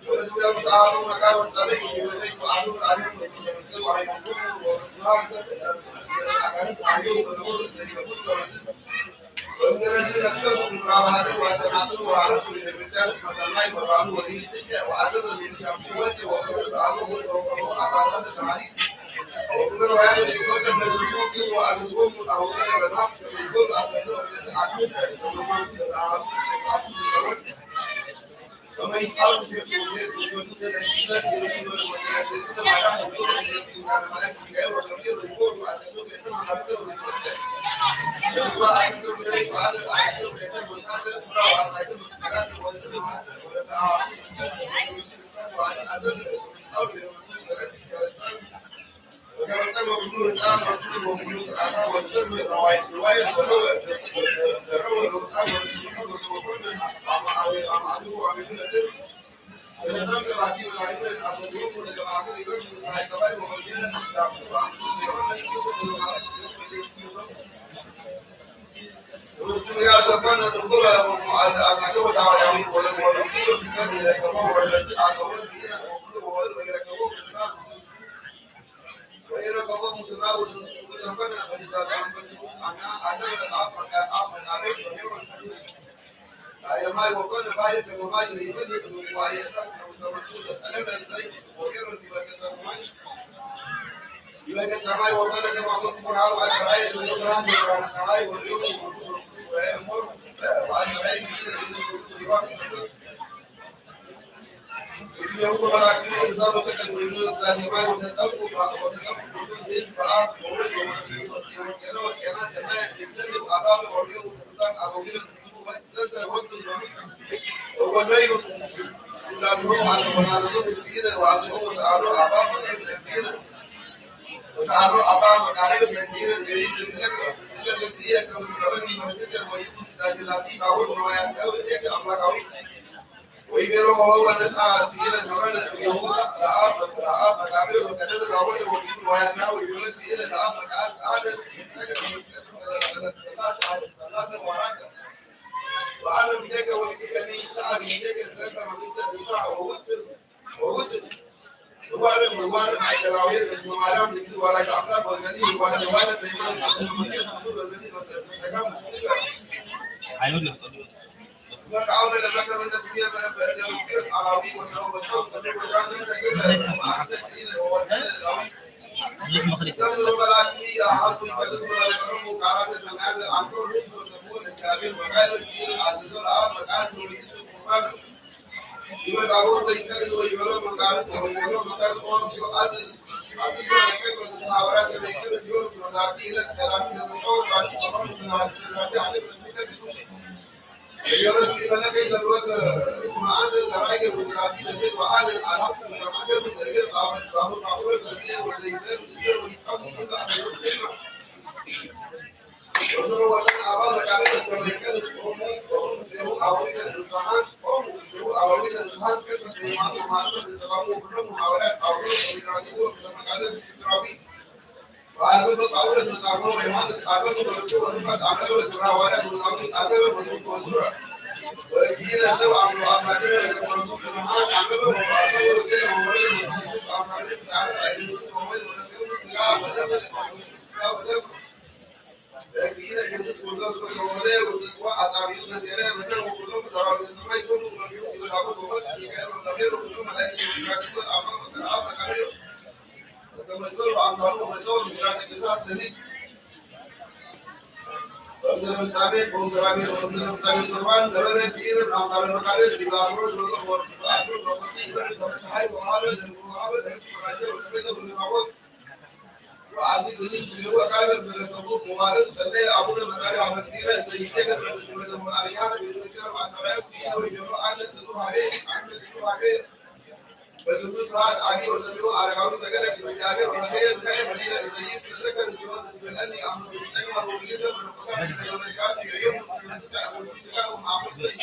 ولا تقول مساعدون مكان وسالك يقولك وعدون عليهم ويسوي هاي وظهر سبب أكانت عيوب وزمور الذي يقول ومن الذين نفسهم من هذا وسمعته وعرفوا للرسالة وسمعوا وقالوا وليه تشاء وعدد من شمسوات وقالوا تعالوا وأعطانا التعريف وكل هذا يقول أن الوجود وأنهم أو أن النفس يقول أصله من الحاسد وما يسأل وكما تم بدون الآن مكتوب وفلوس الآن والتم رواية ولو الآن وكل عمله عملنا تر فلنم كبعدين العليم أفضلوه لجماعة يرجو سعي كبير ومجينا المسلمين سبحانه تقول أعمده تعالى والمكيو سيسان إلى كبه والذي أعقبه بينا وكله إلى كبه وإذا كبه مسلمات وسبحانه فجدات عن بسكوس عنها أدب آخر عريف ويوم الحدوث ما يوقن بايد وما يريد ويسان وسمعوا السلام عليكم وكانوا في بكسر ماي يبقى سماي وقن كما تقول هذا عشرة ويوم ران سماي واليوم ويمر وعشرة اسمه هو مراكز النظام سكن وجود لازم ما يتطلب وسنة سنة أباب واليوم أبو والليل لأنه على منازل الزينة وعشقه سألوا أبام الزينة وسألوا أبام مكارب الزينة يريد سلك كل جزئية كما تربني مرتكب ويكون التي تعود روايات أو إليك أملاكوي ويبيرو هو نسعى سيلة جوانا يهودا رأى مكابر وكذا تعود ويكون روايات أو يبيرو سيلة رأى مكابر سعادة يساك ثلاثة وراك وأنا بديك وبسكني لا بديك الزكاة ما كنت أنصح ووتر وأنا معك راوية بس ما عارف نكتب ولا كأفلاك وزني ولا زي ما مسكين نقول وزني وسكان مسكين ما كعامل لما من تسمية لو كيس عربي ولا بشوف وكان أنت كده ما أحسن سيلة ولا كم ملاكي أحد يكذب ولا يكرم كارات سناد عنكور ريد وسبون الكابين وكايب كثير عزيزون مكان ويجوا كمان يبقى عروض يكرر ويبلغ مكان ويبلغ مكان ويجوا عزيز لكن بس الحوارات اللي يكرر يوم في مزاجي لك كلام يتصور بعد كمان سنوات عليه بس كده يورث إلى نبي الوقت إسماعيل الرأي والزراعي تزيد وعلى العلاقة المجتمعية بالزبيب أو معقولة السعودية والزيزان ويصعد إلى الكلمة وصلوا وطن أبارك على الأمريكان وهم سيروا أولين الإنسان هم سيروا أولين الإنسان كيف سيمات ومعلومات الزراعة وكل محاولات أولين الإدارية وكما قال الاستراتيجي وأعلم أولاد المتعاون وإيمان أعلم الدكتور ونبات أعلم الدراوات والأمين أعلم الدكتور وإسئلة سوى عن المعاملات لكم رسول المحال أعلم وأعلم الدين ومريض وأعلم تعالى أيضا ومن ونسيون السلاح ولم سأكتين يجب كلهم سوى وستوى أتعبيون نسيرا منهم كلهم سراء الزمان يسوموا كلهم يلعبون ومن يكلم الكبير كلهم الذين يشاركون أمام الكرام الكبير كما يصير عن طريق مدون مجرد كذا لذيذ فمن المسامين ومسامين ومن المسامين طبعا دبنا كثير عن طريق مقالة سبلا روج وقوة وقوة وقوة بس صحيح وعابد وعابد وعابد وعابد وعابد ذلك اللي هو كامل من الصبوح وعابد سلي أبونا مقالة عن كثيرة يتجه من السماء المعركات بالنسبة مع سرايا فيه ويجرؤ عن الدلوه عليه بس النص هذا عادي وسميوه على قوي سجلك بالجابر ونخيل بخير مدينة زيب تذكر الجواز بالأني عم سيتكلم أبو بليدة من القصائد الدبلوماسيات في يوم من تسعة والمسكة ومعمول سيد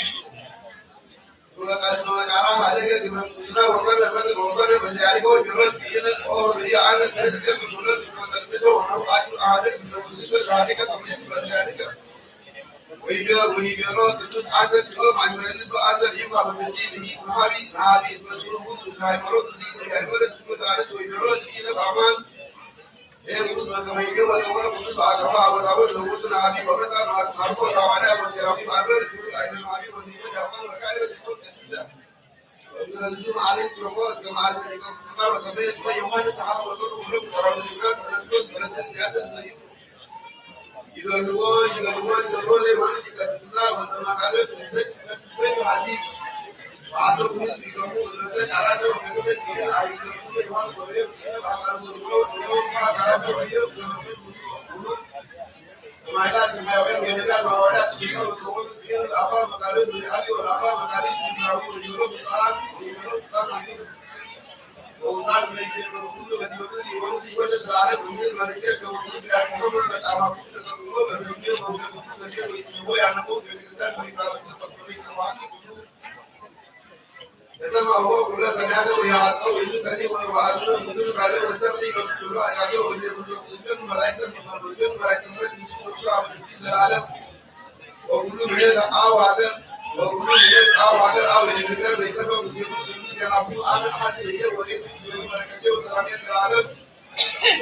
سواء كان ما كاره عليك جبنا مسنا وكان بدر وكان بدر عليك وجرت سينا أو ريا على كذا كذا كل تربيته ونروح أجر أحد من المسلمين عليك تمشي بدر عليك ويجرو تدوس عدد يوم عن مرنة وعزل يبقى بمسيره نهابي اسمه شروط وساي مرود دي يعمل تمدارس ويجرو تينا بعمان يموت ما كمان يجوا وتوقف بمسوا عقبها وتعبد لوجود نهابي ومسا ما كاركو سوارة ما ترافي باربر يقول أين نهابي وسيم جابان وكاي وسيم كسيسة ومن الجمع عليه سوموس كما عليه يقول سنا وسمي اسمه يومان سحاب وتوقف كلهم تراود الناس نسكت ثلاثة زيادة زي إذا الرواه لمن الإسلام وعندما قالوا سنتك الحديث وعندهم يسمون النبي على وكذا سيرين عليه يقول يوم قريب على الرواه على قريب وما لازم يوين من قال وولد يقول وقول سير الأبا مقالوا علي والأبا مقالوا سيدراوي ويقولوا بقال ويقولوا بقال ووزارة المجلس الرسول والدولة ونسي وجد العالم من الماليزيا كمقود لأسهم المتعامل تطلقوا بالنسبة ومسكوا بالنسبة ويسموا يعنقوا في الإنسان ويسابق سبق ويسمعان يسمى هو كل سنة ويعطوا إنه ويوعدون من الغالب وسرقي وكل أجابه ويجون ملايكة ويجون ملايكة ويجون العالم وكل من أو هذا وكل من أو هذا أو الإنسان يتبع مسلمون ينابون أنا أحد هي وليس مسلم ملكته وسلامية العالم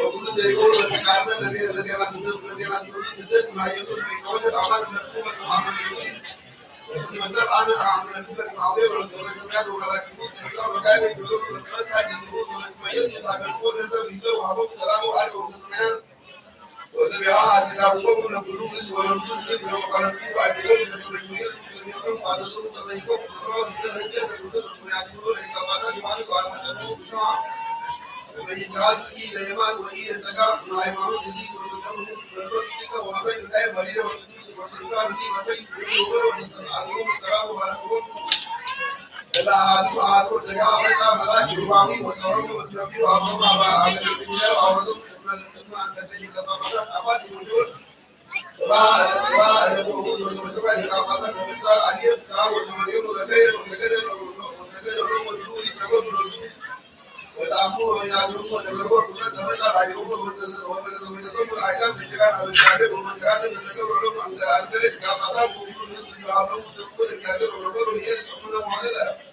وكل ذي يقول وسكارنا الذي رسول سدد ما يجوز في كون الأعمال المكتوبة تماما المسألة أنا أعمل لكم المعاوية والسماء والملائكة وكيف يجوزون الناس هذه الزهور والميت يسافرون إلى بيته وحبهم سلام وعليكم وسلام وسبحان سلامكم لقلوب ولم تسلم وقلبي وأجلهم تتميزون مسلمون وعددهم تسيكم ومن يتعاد إلى اليمن وإلى الزكاة وهيمنون تزيد وتزكم وتزكم وما بين الآية مريضة وتدوس وتنزار فيه وما بين الأمور وتنزلهم السلام وعليكم إلا عادوا زكاة ومتى ملاك رباوي وسورهم وتنبيه وعظمها على الاستمرار وعظم تسمع أن تزيد كفاقات أفاسي وجوز صباح الوجود وسبع الإقامات النساء عليه السلام والمريم والخير وسجد الروم والجود سبب الوجود والأمور إلى جنوب والجروح ومن عليهم ومن يضم الأعلام لجيران أو الكافر ومن كان يتذكر علوم عن البرد كافة ومن يعلم سكون الكافر والربر يسمون معادلة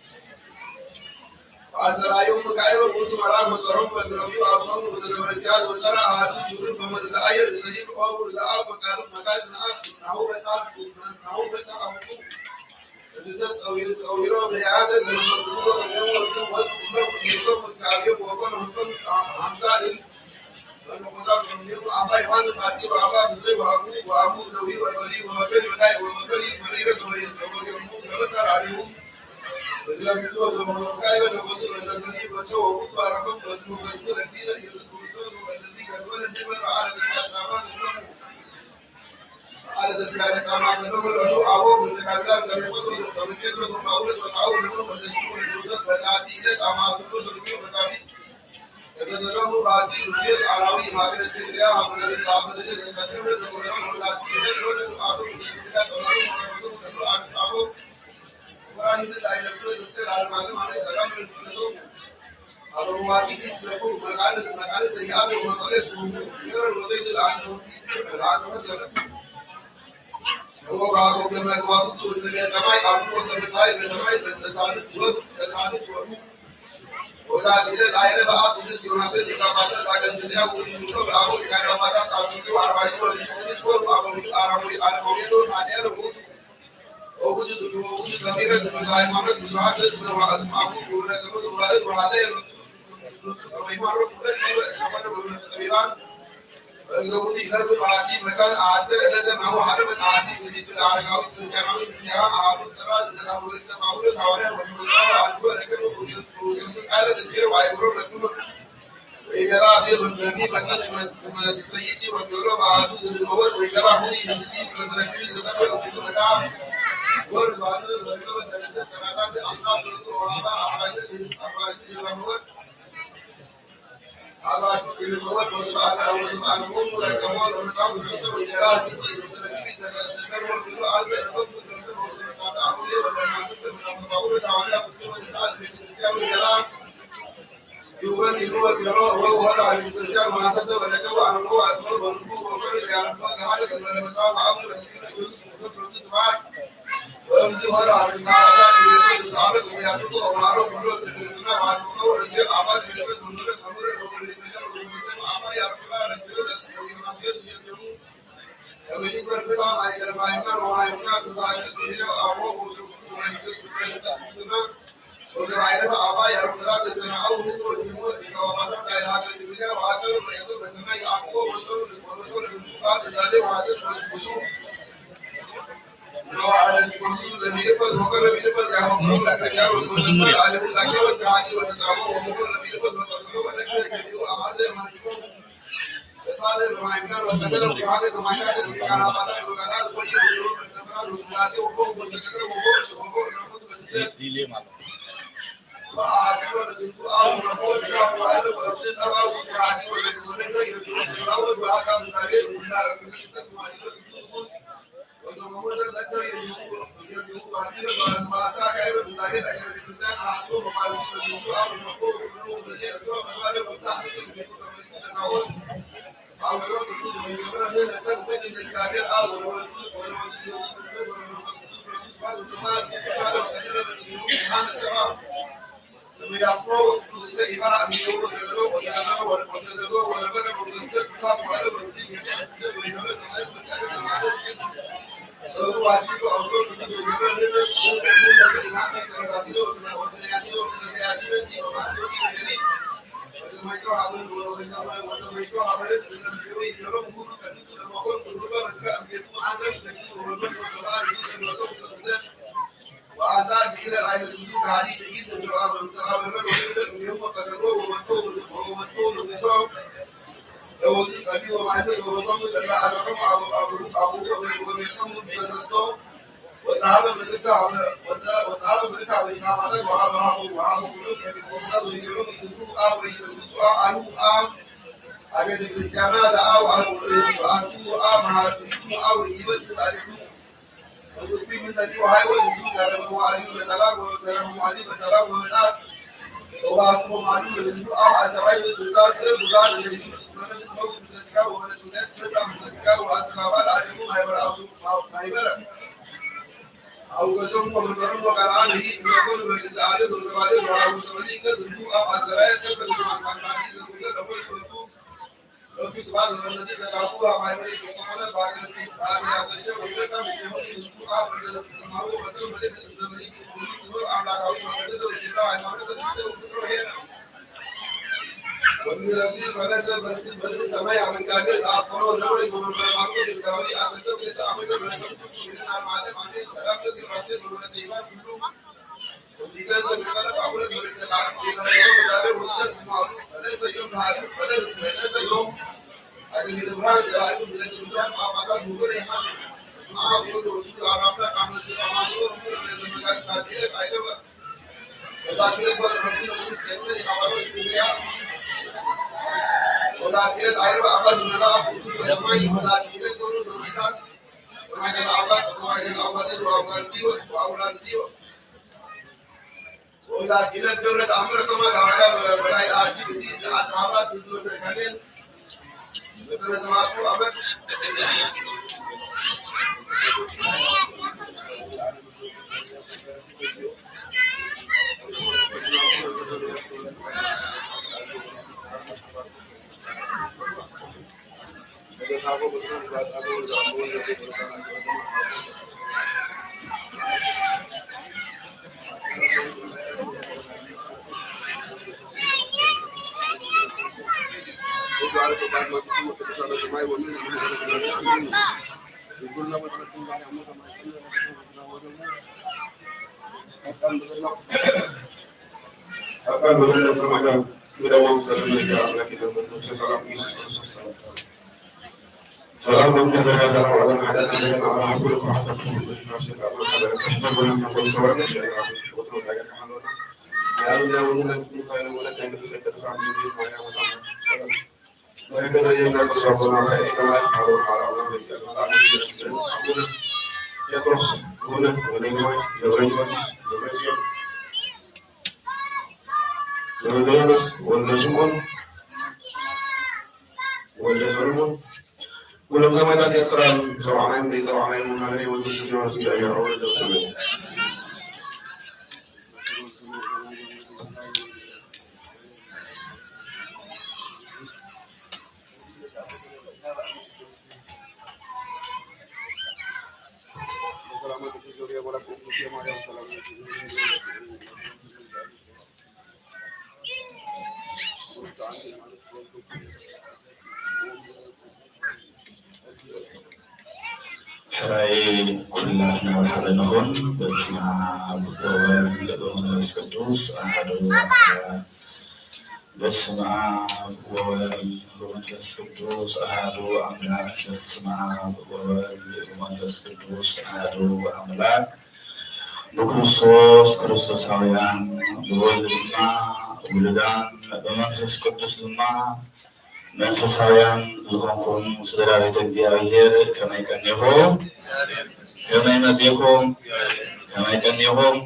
وأسرع يوم كائن وقود مرام وصرم وتربي وأبصر وزن برسياد وزرع هاتي جرب ومن الآير الزجيب أو الآب مكان مكان نحو بسام الناس أو يرى بإعادة الموضوع اليوم واليوم مساعدين وكون همسائل والمقدار من يوم أباي وأنا ساتير وأبا بزي وأبو نبي والولي ومبين ولاي ومبين مريرس ويسوي ومثل عليهم إسلام يسوع سبحانه كائن وبدر النسيب وجو وقطع رقم واسمه مسؤول الذين يذكرون والذين يدعون الجبل على الأمان على تسعة سماع منهم الأنو أو من سكانات لم يقدروا ومن كثرة المعولة وتعاون منهم والنسيب والجوزات والعادي إلى أعمال الفلوس والنسيب والتعليم يتدرب بعدين الجيش العربي مع الإسكندرية من الصعب الذي يتقدم للمدرسة ولا تسجل ولا تعرف في البلاد ولا عن الصعوبة وأن لا يلقون الدكتور على المعلومة عليه السلام في السلوم الرواتي في السلوم مقال سيئات ومقال اسمه غير الوضيط العاصمة هو قالوا كما قالوا سمع سماي أبو وسماي بسماي بس سادس وأبو وذات إلى العائلة بعض الناس يناسب إقامات الأجازة الدنيا ويقولون أبو إقامات تاسوكي وأربعين والناس أبو على موجود على الوجود وجود كبيرة من الإمارات بزعات اسمه وأسماء كل زمن ورائد وهذا الإمارات كلها إسلامنا بالمستقبلان لو دي إلى العادي مكان عادة إلى معه حرب عادي بزيد العرقاوي تسمعوا السياحة عادوا ترى نحن نتعاون حوالين ونتعاون على كل وجود على الجير وعيبرون لكم وإذا رأى بالنبي مكان سيدي والجلوب عادوا للمور وإذا رأى هوني يجتيب من ركبين تدبر وكل متعب ورد وعدد وركب سلسة ثلاثات أمطار لطور وهذا أربعين للمور أربعين للمور وسبحانه وركبون ومتعب الجسد وإذا رأى سيدي وتركبين تدبر وكل عزة لكم وسبحانه أعولي وسبحانه وسبحانه وتعالى بسكوة الإسعاد بالإنسان والجلال يومن هو وهو هذا عن الإنسان وحسسه ونكبه عن القوة أكبر والنبوة وكل يعني هذا المساوى أمر يوسف وكفر التسبعات ويمضي هذا عن الإنسان يتعرض ويعتقه ومعروف بالله بالإسلام عن القوة رسيل أعمال بالجبت من نورة أمور ومن الإنسان ومن أعمال يعرفها رسيل ويناسيات يجمعون لما يكبر في العام أي كلمة يمنع وما يمنع تساعد السبيل وأبوه وسوء ومن وسمعيرها أبا يرون ذات سنة أو هزم وسموه لكواباسات إلى هذا الدنيا وهذا من يدور بسمع يعقوب ورسول المقام الذي وهذا الوسوم وعلى السكوت لم يلبس وكل لم يلبس يعقوب لك رجال وسمع عليه لك وسعادي وتسامح ومقول لم يلبس وتصلوا ولك يجيء أعاذ من يكون قال ما يمكن وتكلم في هذا سمعنا ذلك كان أبدا وكان كل يوم من تفرد ومناته وقوم وسكر وقوم نموت بسيط وأعجبنا السؤال ونقول يا مؤلف وربطت أبا وتعادي ولكن سيد الأول وهذا مسائل ولا تسمع الفلوس وزمون الأكثر يجيبوا بعدين ما ساكا يبدو ذلك أن الإنسان عقوب وقال الموضوع والمقوم والمقوم الذي أسوأ مالك والتحسين أو شو من يقولون لنا سجل الكبير أو لما يفرغ زي فرق من يوم وسلوك وسلوك ولا بدأ وسلوك وعلى الروتين هو عادي وأوصل كل يوم لنا سلوك من سلامة كراديو وناديو وناديو وما يكون عبد وما يكون عبد يسوي يوم يكون لما يكون كلها بس كان بيكون عازم لكن وأعزائي إلى العين الجديد عليه تجد الجواب المتقابل من يوم قدروه ومطول النساء لو ذيك أبي ومعلم ومضمن الله أشرم أبوه وميقوم بسطه وذهب الملك بالإقامة وأبوه كلهم يبقون ويجرون يدخلوا أو يدخلوا عنه أبيت الكريستيانات أو أو يبتل عليكم وفي من اليوم هاي وين ترى عليهم سلام وترى عليهم سلام ومن وأنتم معلومة أو عزرائيل سلطان سيد وقال اللي من الموت مسكوا ومن الناس مسكوا وأسماء عليهم هيبرا أو قسم من ضرب وقال عنه يقول من التعاليد والتعاليد والمسلمين كذبوا أو عزرائيل كذبوا من التعاليد والتعاليد لو في سؤال من الذي ذكروا ما يريد يقول بعد هذا الشيء ويرسم يقول أو ما هو مثل ملك الزمني يقول على قوي وكذا ويجرى ما هذا ومن رسول فنسب برسل سماع من كابل أقرأ زمري من المعروف الكرامي أصدق لتأمين من المعلم عليه السلام الذي رسول من الإمام كلهم وإذا لم يقرأ أقول لك من التعارف بين الرجال والرجال المعروف فليس يوم هذا فليس يوم هذه الإبراهيم لا يكون من الإنسان ما قد مبرر اسمعوا يقولوا عرفنا عن الأمانيور من المكان الثانية أيضا ولكن الرسول المسلمين يقولون الدنيا ولكن أيضا أبد من الله ولكن يقولون الرسول وما كان أبد وما كان أبد وأولاد ديو ولكن الدولة أمر كما قال ولا يأتي بزيد أصحابات الدولة كامل مثل سماعته أمر سلام من كثر سلام على من حدث لنا على حقولكم حسبكم نفس الأمر هذا نحن نقول سورة الشيء وتمت على حالنا يا الله ولنا نكون خيرا ولا تعمل سكة صعب يزيد ما يعمل وهكذا يجب أن تصرفنا كما يفعل على الله يقرص هنا ونجمع يبرز يبرز والنجم والجسم ولم زمان يقرأ سواء ليس سواء من هذه والجسم ورسول الله أولد وسلم حراي كلنا وحدا نهون بس مع وولد ومنفس قدوس أحد بس مع وولد ومنفس قدوس أحد أملاك بس مع وولد ومنفس قدوس أحد أملاك بكريستوس هاويان بولد ما ولدان بمنفس قدوس ما መንፈሳውያን ዝኾንኩም ስድራ ቤተ እግዚአብሔር ከመይ ቀኒኹም ከመይ መጺእኩም ከመይ ቀኒኹም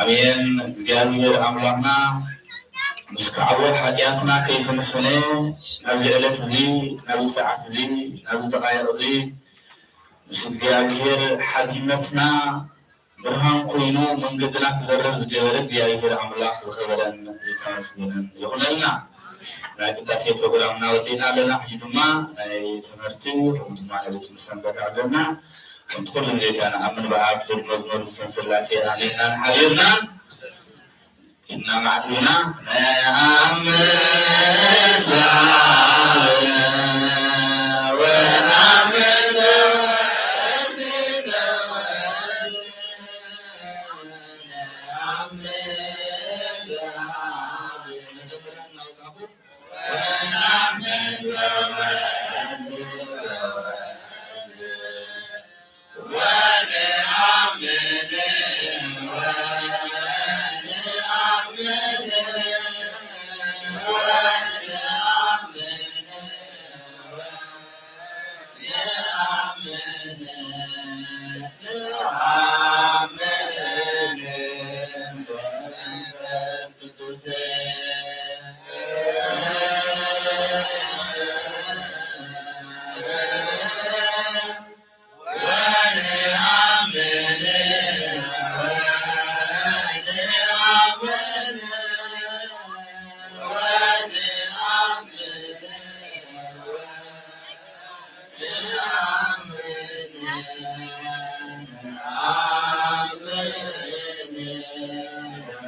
አሜን። እግዚአብሔር አምላክና ምስ ከዓቦ ሓጢአትና ከይፍንፍነ ናብዚ ዕለት እዚ ናብዚ ሰዓት እዚ ናብዚ ደቃይቕ እዚ ምስ እግዚአብሔር ሓድነትና ብርሃን ኮይኑ መንገድና ክዘርብ ዝገበረ እግዚአብሔር አምላክ ዝኸበረን ዝተመስገነን ይኹነልና። ናይ ቅዳሴ ፕሮግራምና ወዲና ኣለና። ሕጂ ድማ ናይ ትምህርቲ ከምኡ ድማ ዕለት ሰንበት ኣለና። ከምቲ ኩሉ ግዜታና ኣብ ምንባብ ፍድ መዝሙር ምስን ስላሴ ኣሚንና ንሓቢርና ኢና ማዕቲና ነኣምን ብኣብ ወነኣምን በወልድ ነኣምን ብኣብ መጀመርያ እናውፃኹ ونعمل ونعمل I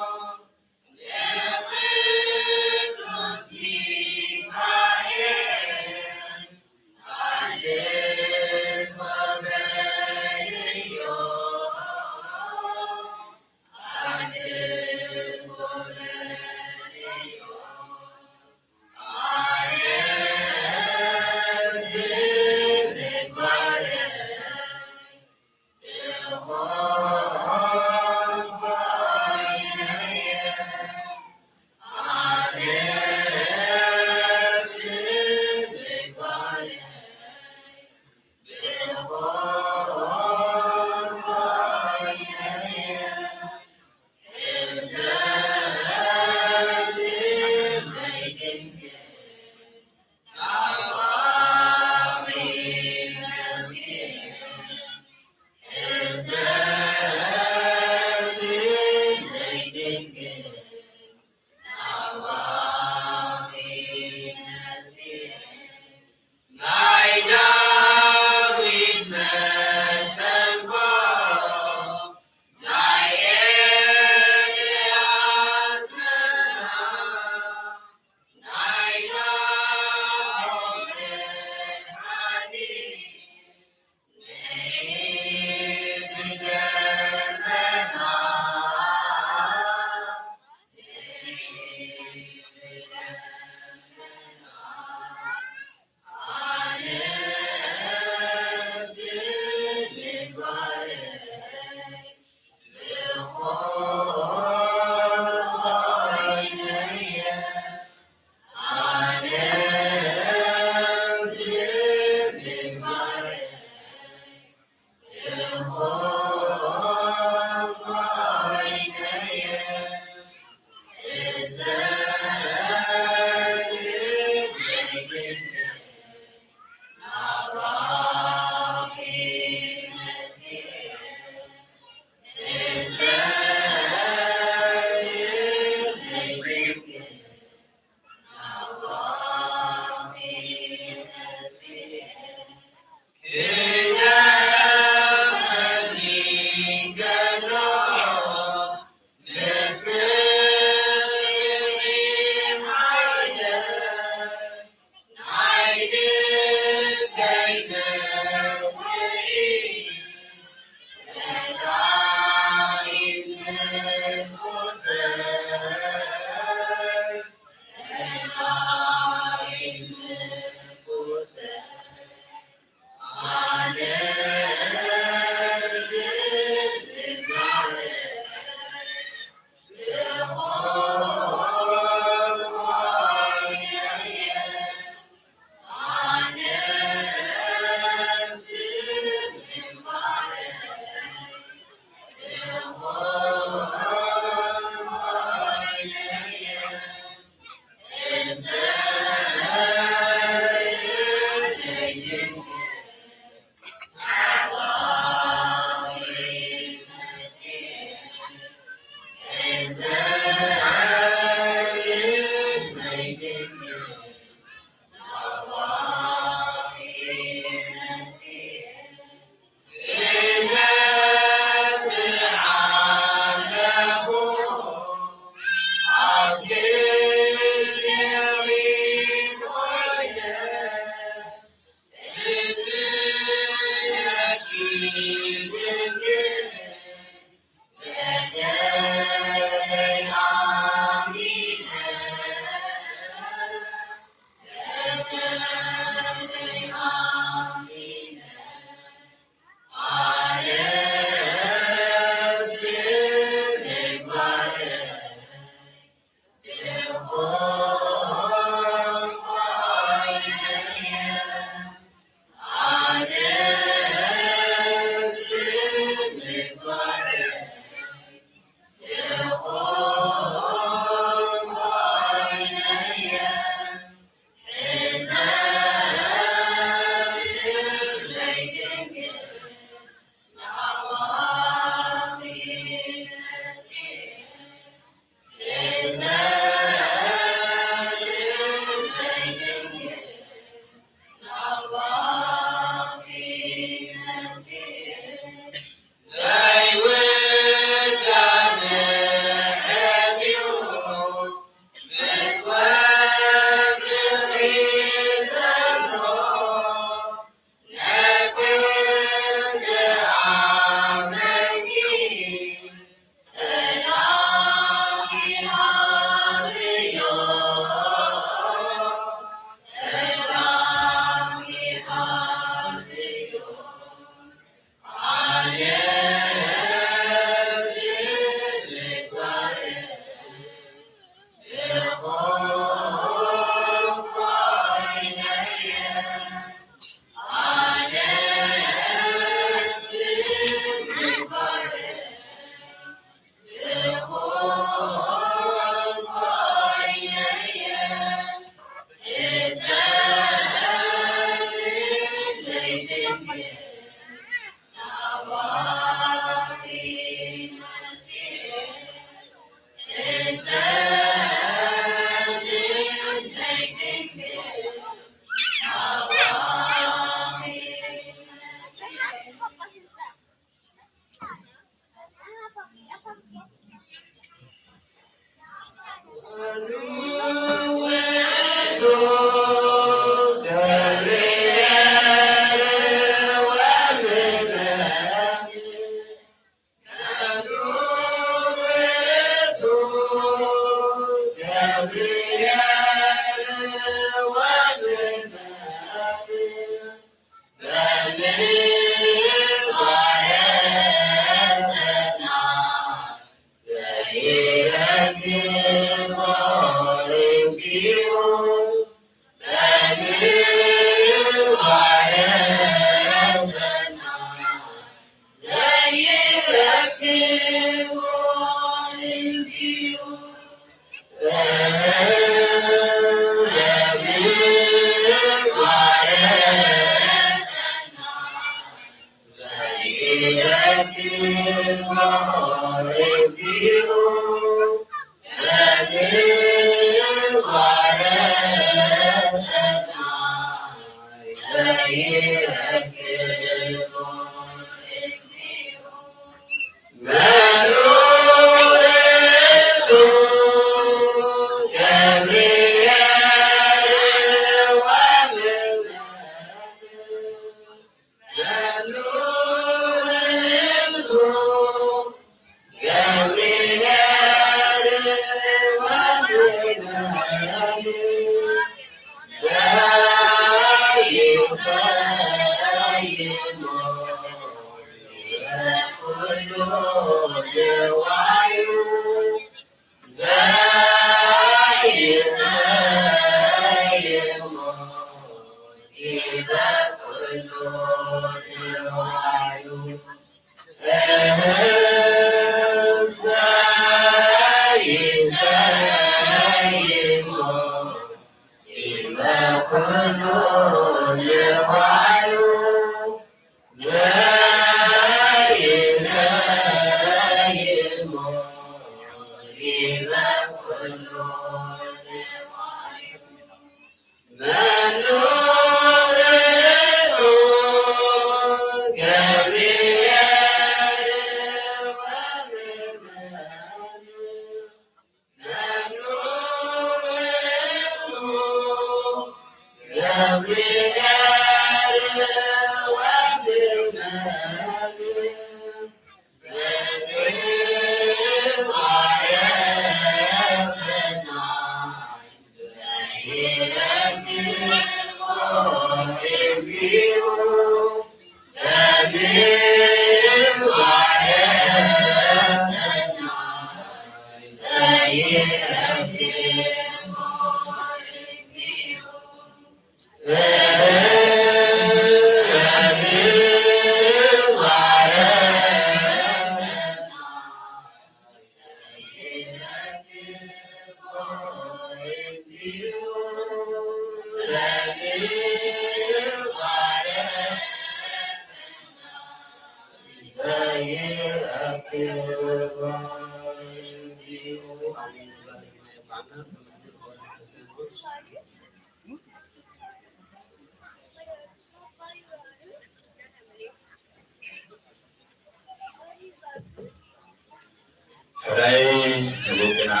حراي نبوكنا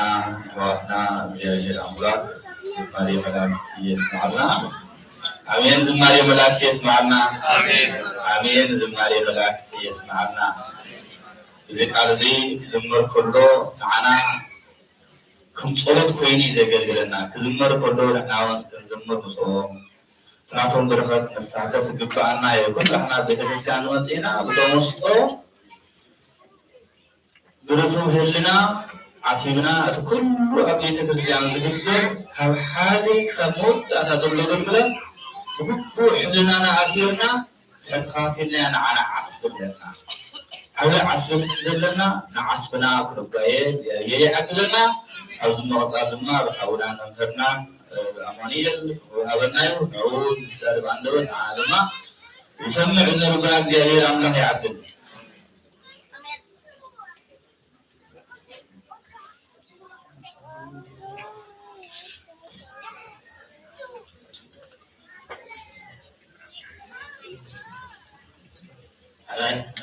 توافنا زيارة أملاك زماري ملاك يسمعنا آمين زماري ملاك يسمعنا آمين زماري ملاك يسمعنا إذا قال زي كزمر كله معنا كم صلت كويني إذا قلنا كزمر كله نحن كزمر مصوم تناتهم برخات نستعطف قبعنا يكون احنا بيتكسيان وزينا بدون مصطو برتم هلنا عتيبنا كل أبيت كريستيان زكبر هذا حالك سمود أتدل بالبلد وبروح لنا عسيرنا حتخاتي لنا على عصب لنا على عصب لنا نعصبنا كرباية زيارية أكلنا حوز النقطة لما بحاولنا نفرنا أمانية وهذا نعود نستعرض عندنا عالما يسمع إذا ربنا زيارية أملاح يعدل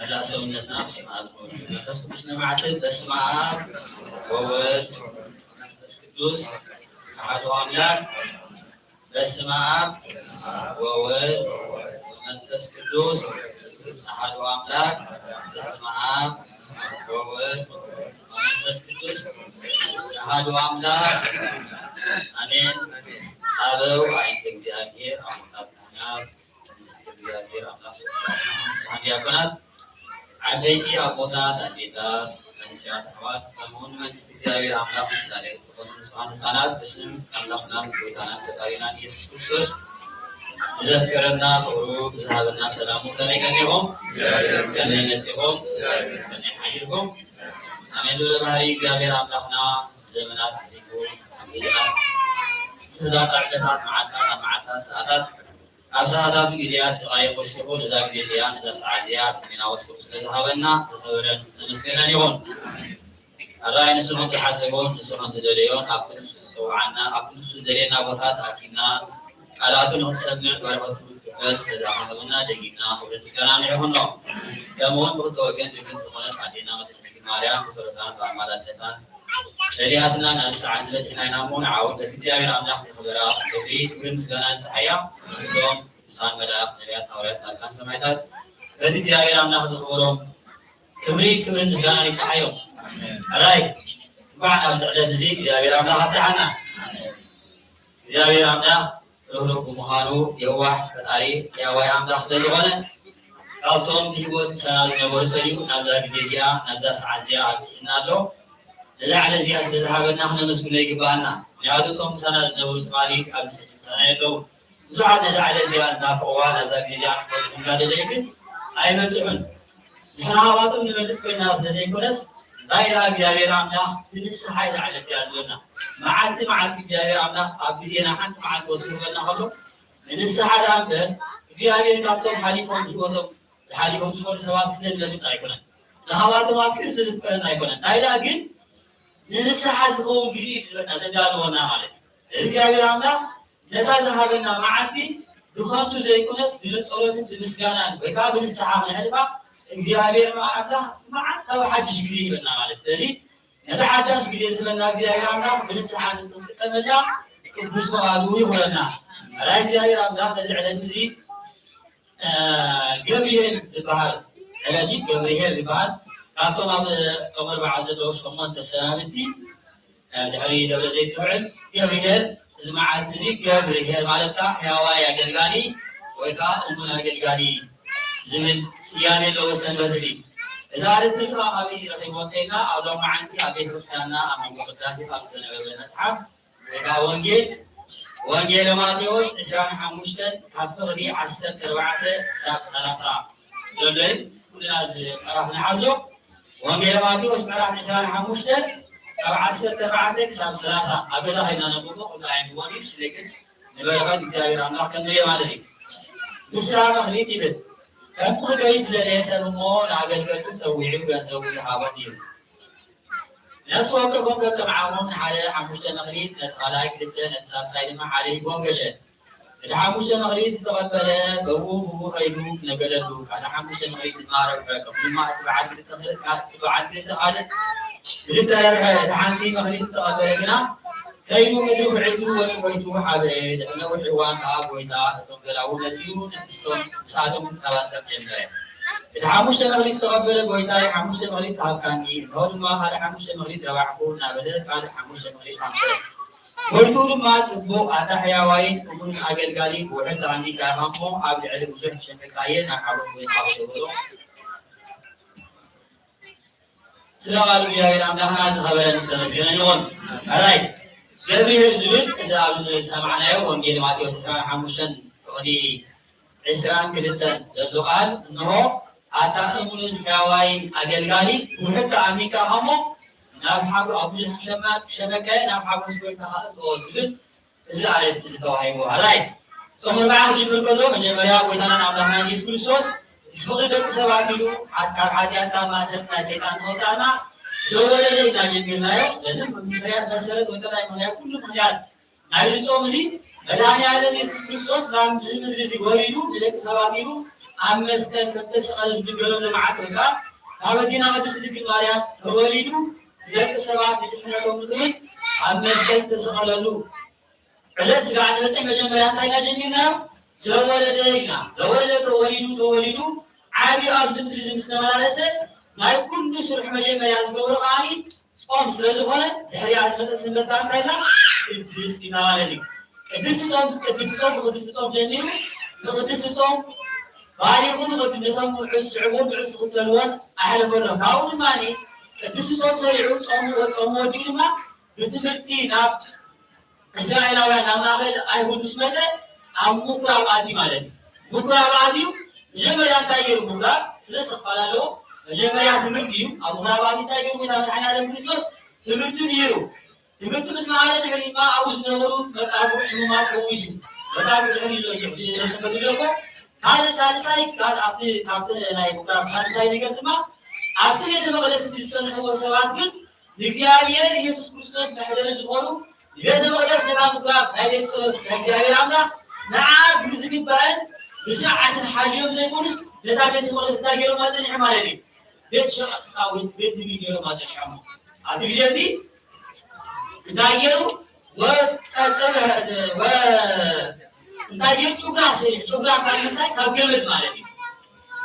على سنتنا بسماء نفس كلنا معتد بسماء وود نفس كدوس أحد أملاك بسماء وود نفس كدوس أحد أملاك بسماء وود نفس كدوس أحد أملاك آمين أبو عين تجزيهير أمتنا Diakonat عديتي أبوتات أديتات منشات حوات كمون من استجابة أملاك السالة تكون سبحان سبحانات بسم أملاكنا بويتانا تتارينا يسوع كريستوس إذا ذكرنا خروج ذهبنا سلام كنيكهم كنيسهم كنيحيرهم أمين لولا باري جابر أملاكنا زمنات حريكم حميدنا إذا تعبتات معتا ساعات أبساطات جزيات غاية وسيبو لذاك جزيان إذا سعاديات من أوسكو سلزهابنا زهورين نسكنان يون الرأي نسوهم تحاسبون نسوهم تدليون أفتنسو سوعنا أفتنسو دلينا بطات أكينا ألاتون نسمع بربطكم بس لزهابنا دقينا ورين نسكنان يون كمون بخطوكين بكين سخونات عدينا مدسنك ماريان بسورتان وعمالات لتان شريعتنا نفس عزبت إحنا ينامون عاود لتجاهر أملاك خبراء كبريت ورين نسكنان صحيح دوم إنسان ملاك نبيات أوريات كان سمعتات لتجاهر أملاك خبراء كبريت نسكنان يتصحيون الرأي بعد أبزعجة زيك جاهر أملاك تسعنا جاهر أملاك روح مهانو يوح كتاري يوح أملاك سلزوانا أوتون بيبوت سناز نبول فريق نبزا جزيزيا نبزا سعازيا عزيزنا له إذا على زيادة ذهبنا إحنا نسكن يجبانا نعودكم سنة نقول تماليك أبز سنة لو زعل إذا على زيادة نافعوها نبذك زيادة وزن قال ليكن أي مسؤول نحن عواتم نبلس بالناس لزين كنس لا إله جابير عمنا لنسا حيث على التيازلنا معك جابير عمنا أبزينا حتى معك وصفه لنا خلو لنسا حيث عمنا جابير كابتم حاليفهم جوتم حاليفهم سوال سوال سنين لنسا يكونن لهواتم أفكر سيزد كلنا يكونن لا إله جن ننسى حاسقو بيجي سبنا زدانونا مالتي الجابر عمنا نتازهبنا معدي دخانتو زي كنس بنصورت بمسكانان وكا بنسى من هلبا الجابر معنا مع تو حج جزي بنا مالتي لذي نتحدث جزي سبنا الجابر عمنا بنسى حاسقو تمجا ቅዱስ ፈቃዱ ይሆነና ራይ እግዚአብሔር አምላክ ለዚህ ዕለት እዚ ገብርኤል ዝበሃል ዕለት ገብርኤል ይበሃል ካብቶም ኣብ ቀመር በዓል ዘለዉ 8 ሰናብቲ ድሕሪ ደብረ ዘይት ዝውዕል ገብርኤል እዚ መዓልቲ እዚ ገብርኤል ማለት ከዓ ሕያዋይ ኣገልጋሊ ወይ ከዓ እሙን ኣገልጋሊ ዝብል ስያሜ ኣለዎ ሰንበት እዚ እዛ ኣርእስቲ ስራ ካበይ ረኺቦ እንተኢልና ኣብ ሎሚ መዓልቲ ኣብ ቤተ ክርስቲያንና ኣብ መንጎ ቅዳሴ ካብ ዝተነበበ መፅሓፍ ወይ ከዓ ወንጌለ ማቴዎስ 25 ካብ ፍቕዲ 14 ክሳብ 30 ዘሎ ኩልና ምዕራፍ ንሓዞ ወንጌለ ማቴዎስ ምዕራፍ 25 ካብ 14 ክሳብ 30 ኣብ ገዛ ኸይድና ነንብቦ ኩሉ ኣይንብቦን እዩ ስለግን ንበረኸት እግዚአብሔር ኣምላክ ክንሪኦ ማለት እዩ ምስራ መኽሊት ይብል ከምቲ ክገይ ዝደለየ ሰብ እሞ ንኣገልገልቱ ፀዊዑ ገንዘቡ ዝሃቦን እዩ ነፍሲ ወከፎም ከከም ዓቕሞም ንሓደ 5 መኽሊት ነቲ ካልኣይ 2 ነቲ ሳልሳይ ድማ ሓደ ሂቦም ገሸ እቲ 5 መኽሊት ዝተቐበለ በብኡ ኸይዱ ነገለሉ ካልእ 5 መኽሊት ድማ ረብሐ ከምኡ ድማ እቲ በዓል 2 ካልእ 2 ረብሐ እቲ ሓንቲ መኽሊት ዝተቐበለ ግና ከይዱ ምድሪ ኩዒቱ ወልቆይቱ ሓበ ድሕሪ ነዊሕ እዋን ከዓ ጎይታ እቶም ገላው መፂኡ ንሳቶም ክሰባሰብ ጀመረ እቲ 5 መኽሊት ዝተቐበለ ጎይታይ 5 መኽሊት ተሃብካኒ እንሆ ድማ ካልእ 5 መኽሊት ረባሕኩ እናበለ ካልእ 5 መኽሊት ሃምሰ ጎይቱ ድማ ፅቡቕ ኣታ ሕያዋይን እሙን ኣገልጋሊ ውሕድ ተቐኒካ እሞ ኣብ ልዕሊ ብዙሕ ሸመካየ ናብ ሓወት ጎይታ ተበሎ ስለ ቃሉ እግዚአብሔር ኣምላኽና ዝኸበረን ዝተመስገነን ይኹን ኣራይ ገብርኤል ዝብል እዚ ኣብዚ ሰማዕናዮ ወንጌል ማቴዎስ 25 ፍቕዲ 22 ዘሎ ቃል እንሆ ኣታ እሙንን ሕያዋይን ኣገልጋሊ ውሕድ ተኣሚንካ እሞ ናብ ሓጎ ኣብ ብዙሕ ሸመካየ ናብ ሓጎስ ጎይታ እትኦ ዝብል እዚ ኣርእስቲ ዝተዋሂቡ ኣራይ ጾም ኣርባዓ ክጅምር ከሎ መጀመርያ ጎይታናን ኣምላኽናን ኢየሱስ ክርስቶስ ዝፍቕሪ ደቂ ሰባት ኢሉ ካብ ሓጢኣት ካብ ማእሰር ናይ ሰይጣን ንኸውፃእና ዘወለደ ኢና ጀሚርናዮ ስለዚ መሰረት ወይ ከዓ ምክንያት ኩሉ ምክንያት ናይዚ ጾም እዚ መድኃኒዓለም ኢየሱስ ክርስቶስ ናብ እዚ ምድሪ እዚ ወሪዱ ንደቂ ሰባት ኢሉ ኣብ መስቀል ከተሰቐለ ዝግበረሉ መዓልቲ ወይ ከዓ ካብ ኣዴና ቅድስት ድንግል ማርያም ተወሊዱ ንደቂ ሰባት ንድሕነቶም ንክብል ኣብ መስቀል ዝተሰቐለሉ ዕለት ስጋዕ ንበፅሕ መጀመርያ እንታይ ኢና ጀሚርናዮ ዘወለደ ኢልና ዘወለደ ተወሊዱ ዓብዪ ኣብዚ ምድሪ እዚ ምስ ተመላለሰ ናይ ኩሉ ስርሑ መጀመርያ ዝገበሮ ከዓኒ ጾም ስለ ዝኾነ ድሕሪኣ ዝመፀ ሰንበት ከዓ እንታይ ኢልና ቅድስቲ ኢና ማለት እዩ ቅድስቲ ጾም ብቅድስቲ ጾም ጀሚሩ ንቅድስቲ ጾም ባሪኹ ንቶም ውዑስ ስዕቡን ውዑስ ዝኽተልዎን ኣሕለፈሎም ካብኡ ድማኒ ቅድስቲ ጾም ሰሪዑ ጾሙ ወዲኡ ድማ ብትምህርቲ ናብ እስራኤላውያን ናብ ማእኸል ኣይሁድ ምስ መፀ ኣብ ምኩራብ ኣትዩ ማለት እዩ ምኩራብ ኣትዩ መጀመርያ እንታይ ገይሩ ምኩራብ ስለ ዝኽፋል ኣለዎ መጀመርያ ትምህርቲ እዩ ኣብ ምኩራብ ኣትዩ እንታይ ገይሩ ጎይታ መድኃኒዓለም ክርስቶስ ትምህርቲ ነይሩ ትምህርቲ ምስ በዓለ ድሕሪ ድማ ኣብኡ ዝነበሩት መጻጉዕ ሕሙማት ፈዊሱ መጻጉዕ ድሕሪ ዘሰንበትሉ እኮ ካልእ ሳልሳይ ካብቲ ናይ ምኩራብ ሳልሳይ ነገር ድማ ኣብቲ ቤተ መቕደስ ዝፀንሕዎ ሰባት ግን ንእግዚአብሔር ኢየሱስ ክርስቶስ መሕደሪ ዝኾኑ ቤተ መቕደስ ነታ ምኩራብ ናይ ቤት ጸሎት ንእግዚአብሔር ኣምላኽ ንዓ ብዝግባእን ብስርዓትን ሓልዮም ዘይኮኑስ ነታ ቤተ መቕደስ እንታይ ገይሮም ኣፀኒሖ ማለት እዩ ቤት ሸቐጥካ ወይ ቤት ንግዲ ገይሮም ኣፀኒሖሞ ኣብቲ ግዜ እዚ እንታይ ገይሩ እንታይ ገይሩ ጩግራፍ ሰሪሑ ጩግራፍ ካብ ምንታይ ካብ ገመድ ማለት እዩ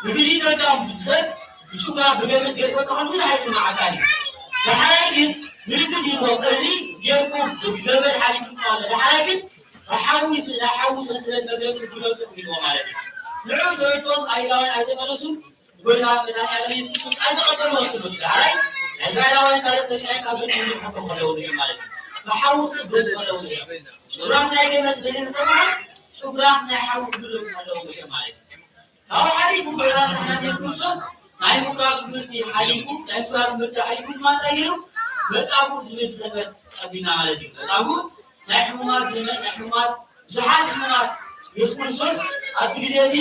ንግዜ ተረዳኦም ሰብ ብጩግራፍ ብገመድ ገይርዎ ከሆኑ ብዙሕ ኣይስማዓካን እዩ ድሓራይ ግን ምልክት ይህቦም እዚ ጌርኩም ገመድ ሓሊፍኩም ኣሎ ድሓራይ ግን ሓዊ ሰንሰለት መግለፂ ግለፁ ኢልዎ ማለት እዩ ንዑ ተረድኦም ኣይሁዳውያን ኣይተመለሱን ጎይታ መድኃኒዓለም ኢየሱስ ክርስቶስ ኣይተቐበልዎን ትምህርቲ ድሓራይ እስራኤላውያን ታሪክ ተሪኣይ ካብ ቤት ምድሪ ክሕቶ ከለዉ ንሪኦም ማለት እዩ ብሓዊ ክቅበዙ ከለዉ ንሪኦም ጩግራፍ ናይ ገመድ ስለዝሰምዖ ጩግራፍ ናይ ሓዊ ክግለፁ ከለዉ ንሪኦም ማለት እዩ ካብኡ ሓሊፉ ጎይታ መድኃኒዓለም ኢየሱስ ክርስቶስ ናይ ምኩራብ ትምህርቲ ሓሊፉ ናይ ምኩራብ ትምህርቲ ሓሊፉ ድማ እንታይ ገይሩ መጻጉዕ ዝብል ሰንበት ቀቢልና ማለት እዩ መጻጉዕ ናይ ሕሙማት ዘመን ናይ ሕሙማት ብዙሓት ሕሙማት ኢየሱስ ክርስቶስ ኣብቲ ግዜ እዚ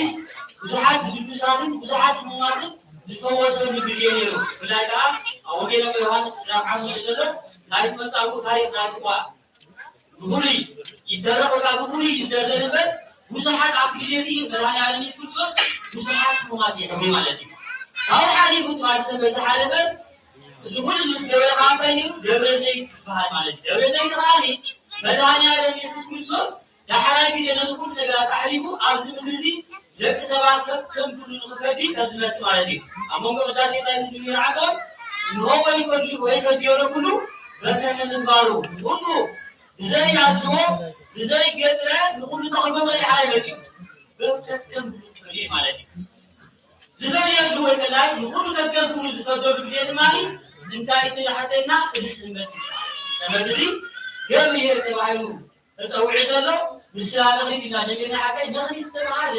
ብዙሓት ድዱሳትን ብዙሓት ሕሙማትን ዝፈወሰሉ ግዜ ነይሩ ብፍላይ ከዓ ኣብ ወንጌለ ዮሃንስ ምዕራፍ 5 ዘሎ ናይቲ መጻጉዕ ታሪክ ናቱ ብፍሉይ ይደረቕ ወይ ከዓ ብፍሉይ ይዘርዘርበት ብዙሓት ኣብቲ ግዜ እዚ መድኃኒዓለም ኢየሱስ ክርስቶስ ብዙሓት ሕሙማት ይሕሙ ማለት እዩ ካብኡ ሓሊፉ ትባል ሰብ በዚ ሓለፈ እዚ ኩሉ ምስ ገበረ ከዓ እንታይ ነይሩ ደብረ ዘይት ዝበሃል ማለት እዩ ደብረ ዘይት ከዓኒ መድኃኔ ዓለም ኢየሱስ ክርስቶስ ለሐራይ ጊዜ ነዝኩን ነገራት አሕሊፉ ኣብዚ ምድሪ እዚ ደቂ ሰባት ከም ኩሉ ንኽፈዲ ከም ዝመጽእ ማለት እዩ ኣብ መንጎ ቅዳሴ ላይ ዝድሚርዓቶ ንሆ ወይ ፈዲዮ ለኩሉ በከመ ምግባሩ ሁሉ ብዘይ ኣድዎ ብዘይ ገጽረ ንኩሉ ተኸገብረ ለሐራይ መጽኡ በከም ኩሉ ፈዲ ማለት እዩ ዝፈድየሉ ወይ ከላይ ንኩሉ ከከም ኩሉ ዝፈደሉ ጊዜ ድማኒ እንታይ ትላሓተና እዚ ስንበት እዚ ሰንበት እዚ ገብርሄር ተባሂሉ ተፀውዒ ዘሎ ንስራ መኽሊት ኢና ጀሚርና ሓቀይ መኽሊት ዝተባሃለ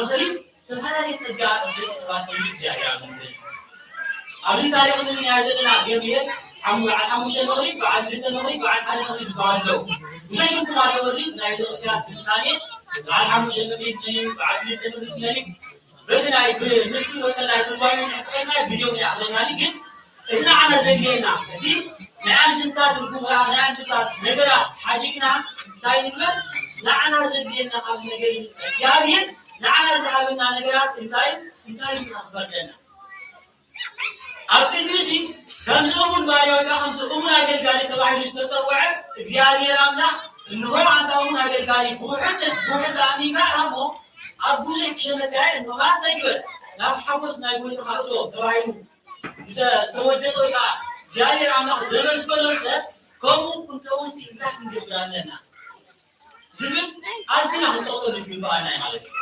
መኽሊት ተፈላለየ ፀጋ ደቂ ሰባት ኮይኑ እግዚኣብሔር ኣብ ዝምድር ኣብዚ ታሪክ እዚ ንሪኦ ዘለና ገብርሄር ሓሙሽተ መኽሊት በዓል ክልተ መኽሊት በዓል ሓደ መኽሊት ዝበሃሉ ኣለዉ ብዙሕ ትርጉም ኣለዎ እዚ ናይ ቤተክርስትያን ትንታኔ በዓል ሓሙሽተ መኽሊት መን እዩ በዓል ክልተ መኽሊት መን እዩ በዚ ናይ ብምስጢር ወይ ናይ ትርጓሜ ንሕተኸና ግዜው ይኣኽለናኒ ግን እቲ ንዓና ዘድልየና እቲ ናይ አንድምታ ትርጉም ናይ አንድምታ ነገራት ሓዲግና እንታይ ንግበር ንዓና ዘድልየና ኣብዚ ነገር እግዚኣብሔር ንዓና ዝሃበና ነገራት እንታይ ንኽበርለና ኣብ ቅድሚ እዚ ከምዚ እሙን ባርያ ወይ ከዓ ከምዚ እሙን ኣገልጋሊ ተባሂሉ ዝተፀውዐ እግዚኣብሔር ኣምላኽ እንሆ ኣንታ እሙን ኣገልጋሊ ብውሕድ ተኣሚንካ እሞ ኣብ ብዙሕ ክሸመካየድ እንሆ እንታይ ግበር ናብ ሓጎስ ናይ ጎይታኻ እቶ ተባሂሉ ዝተወደሰ ወይ ከዓ እግዚአብሔር አምላክ ዘመስገነ ሰብ ከምኡ ክንከውን እንታይ ክንገብር ኣለና ዝብል ኣዝና ክንፀውጦ ዝግባአና ማለት እዩ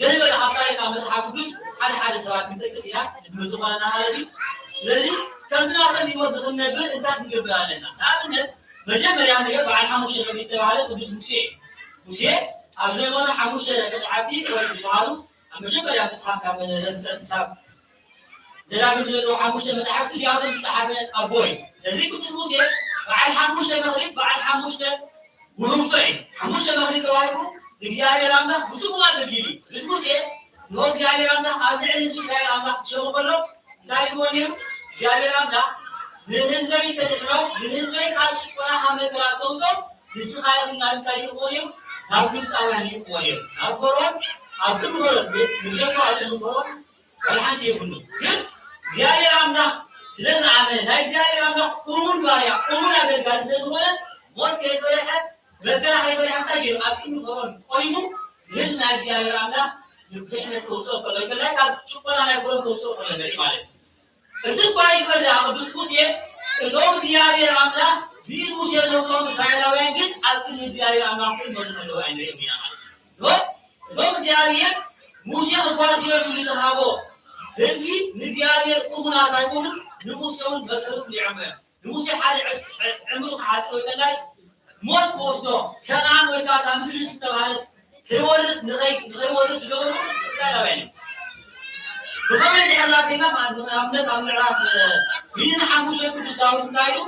ገለ ገለ ኣብ ታሪክ መፅሓፍ ቅዱስ ሓደ ሰባት ክንጠቅስ ኢና ንትምህርቲ ኮነና ማለት እዩ ስለዚ ከምዚ ናብቶም ህይወት ንክንነብር እንታይ ክንገብር ኣለና ንኣብነት መጀመርያ ነገር በዓል ሓሙሽተ መኽሊት ዝተባሃለ ቅዱስ ሙሴ ኣብ ዘመኑ ሓሙሽተ መፅሓፍቲ ኦሪት ዝበሃሉ ኣብ መጀመርያ መፅሓፍ ካብ ዘፍጥረት ክሳብ ዘዳግም ዘለዎ ሓሙሽተ መፅሓፍቲ እዚኣቶም ዝፀሓፈ ኣቦ እዩ እዚ ቅዱስ ሙሴ በዓል ሓሙሽተ መኽሊት በዓል ሓሙሽተ ውህብቶ እዩ ሓሙሽተ መኽሊት ተባሂሉ እግዚአብሔር አምላክ ብስሙ ኣገልጊሉ ቅዱስ ሙሴ ንሆ እግዚአብሔር አምላክ ኣብ ልዕሊ ህዝቢ እስራኤል ኣምላክ ክሸሙ ከሎ እንታይ ኢልዎ ነይሩ እግዚአብሔር አምላክ ንህዝበይ ተድሕኖም ንህዝበይ ካብ ጭቆና ካብ መከራ ተውፆም ንስኻ ኢኹም ናብ እንታይ ይልክዎ ነይሩ ናብ ግብፃውያን ይልክዎ ነይሩ ናብ ፈርዖን ኣብ ቅድሚ ፈርዖን ንሸሞ ኣብ ቅድሚ ፈርዖን ወላሓንቲ የብሉ ግን እግዚአብሔር አምላክ ስለዝዓመነ ናይ እግዚአብሔር አምላክ እሙን ባርያ እሙን ኣገልጋሊ ስለዝኾነ ሞት ከይፈርሐ መከራ ከይፈርሐ እንታይ ገይሩ ኣብ ቅድሚ ፈርዖን ኮይኑ ህዝቢ ናይ እግዚአብሔር አምላክ ንድሕነት ከውፅኦ ከሎ ይከላይ ካብ ጭቆና ናይ ፈርዖን ከውፅኦ ከሎ ንርኢ ማለት እዩ እዚ እኳ ይፈርዳ ቅዱስ ሙሴ እቶም እግዚአብሔር አምላክ ብኢድ ሙሴ ዘውፅኦም እስራኤላውያን ግን ኣብ ቅድሚ እግዚአብሔር አምላክ ኮይኑ መኑ ከለዉ ኣይንሪኦም ኢና ማለት እዩ እቶም እግዚአብሔር ሙሴ ክጓስዮሉ ዝሃቦ ህዝቢ ንእግዚአብሔር እሙናት ኣይኮኑን ንሙሴ እውን መከሩም ሊዕሞ እዮም ንሙሴ ሓደ ዕምሩ ክሓፅር ወይ ከላይ ሞት ክወስዶ ከነዓን ወይ ከዓ እታ ምድሪ ዝተባሃለት ከይወርስ ንኸይወርስ ዝገበሩ እስራኤላውያን እዮም ብኸመይ ድሕርናቴና ንኣብነት ኣብ ምዕራፍ 105 ቅዱስ ዳዊት እንታይ ኢሉ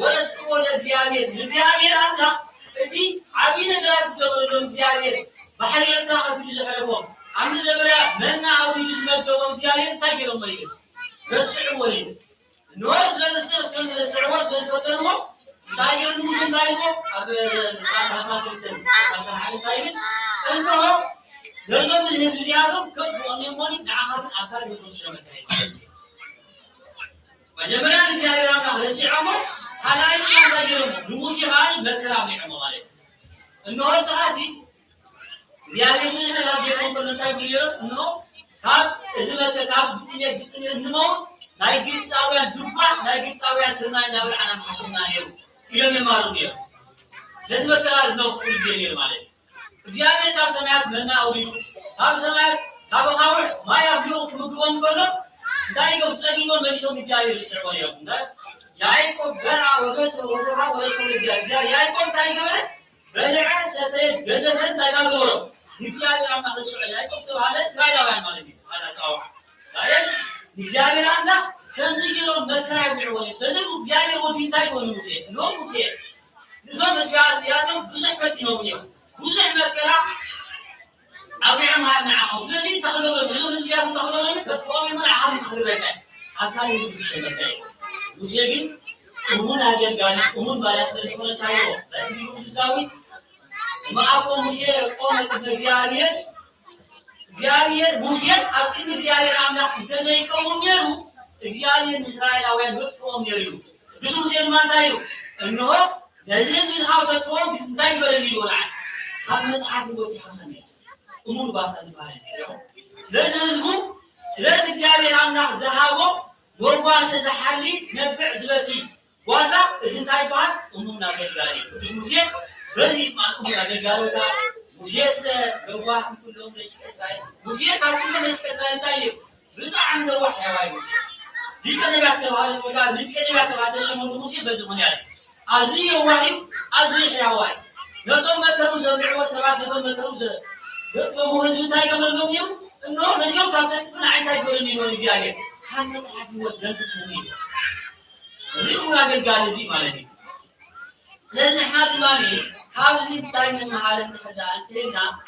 ወረስክዎ ለእግዚአብሔር ንእግዚአብሔር ኣምላክ እቲ ዓብዪ ነገራት ዝገበረሎም እግዚአብሔር ባሕሪ ኤርትራ ከፊሉ ዘሕለፎም ኣብ ምድረ በዳ መና ኣውሪዱ ዝመገቦም እግዚአብሔር እንታይ ገይሮሞ እዩ ረስዕዎ እዩ እንሆ ስለዝስዕዎ ስለዝፈተንዎ እንታይ ገይሩ ንሙሴ እንታይ ኢልዎ ኣብ 32 እንታይ ይብል እንሆ ነዞም ህዝቢ እዚኣቶም ከጥፍኦም እሞኒ ንዓኻትን ኣካል ነዞም ሸመካ እዩ መጀመርያ ንእግዚአብሔር ኣምላክ ረሲዖሞ ካልኣይ ድማ እንታይ ገይሮሞ ንሙሴ በዓል መከራ ኣብሊዖሞ ማለት እዩ እንሆ ሰዓሲ እግዚአብሔር ብዙሕ ነገር ገይሮም ከሎ እንታይ ብሉ ነይሮም እንሆ ካብ እዚ ካብ ብጥሜት ብፅሜት ንመውት ናይ ግብፃውያን ዱባ ናይ ግብፃውያን ስርናይ እናበልዓና ንሓሽና ነይሩ ኢሎም የማሩ ነይሮም ነቲ መከራ ዝነውኽሉ ግዜ ነይሩ ማለት እዩ እግዚአብሔር ካብ ሰማያት መና ኣውሪዱ ካብ ሰማያት ካብ ኣኻውሕ ማይ ኣፍሊቑ ክምግቦም ከሎ እንታይ ይገብሩ ፀጊሞም መሊሶም እግዚአብሔር ዝስዕቦ ነይሮም ያዕቆብ በልዓ ወሰብዓ ወለሰብ እግዚአብሔር ያዕቆብ እንታይ ገበረ በልዐ ሰተየ ገዘፈ እንታይ ገበሮ እግዚአብሔር አምላክ ረስዖ ያዕቆብ ተባሃለ እስራኤላውያን ማለት እዩ ኣፃውዓ ታዲያ እግዚአብሔር አምላክ ከምዚ ገይሮም መከራ ይውዕዎ ነይሩ ስለዚ እግዚአብሔር ወዲ እንታይ ይኮኑ ሙሴ እንሆ ሙሴ እዞም እዚኣቶም ብዙሕ ፈቲኖም እዮም ብዙሕ መከራ ኣብዕም ንዓኾም ስለዚ ተኽገብሮም እዞም እዚኣቶም ተኽገብሮም ከጥፍኦም የመን ዓኻሊ ተኽግበካ ኣካል ህዝቢ ክሸመካ እዩ ሙሴ ግን እሙን ኣገልጋሊ እሙን ባርያ ስለዝኾነ እንታይ ኢልዎ በእንቢሉ ቅዱስ ዳዊት ማዕቆ ሙሴ ቆመ ቅድሚ እግዚአብሔር ሙሴን ኣብ ቅድሚ እግዚአብሔር አምላክ እንተዘይቀውም ነይሩ እግዚአብሔር ንእስራኤላውያን በጥፍኦም ነይሩ ኢሉ ቅዱስ ሙሴ ድማ እንታይ ኢሉ እንሆ لازم يزحوا تطوم بس دايما يقولون هم مصحف يقول حقني أمور باسات بعدين لازم يزبو سلاد الجابين عنا ذهابه وواسا زحلي نبع زبكي واسا اسم تايبان أمورنا بالغالي بس مزيد رزيد مع أمورنا بالغالي دا مزيد جوا كلهم ليش كسائر مزيد كلهم ليش كسائر تايب بتاع من الروح يا واي مزيد لكن بعد هذا ولا لكن بعد هذا شمول مزيد بزمن يعني أزي واي أزي حواي نتوم متروز بيعوا سبعة نتوم متروز دفعوا هزوا تايب من اليوم إنه نجوم كابتن فنا عين تايب من الجالية هم مصحف موت لازم سنين زي ما قال زي مالتي لازم حد مالي حاوزي تايم المحل نحدا أنتنا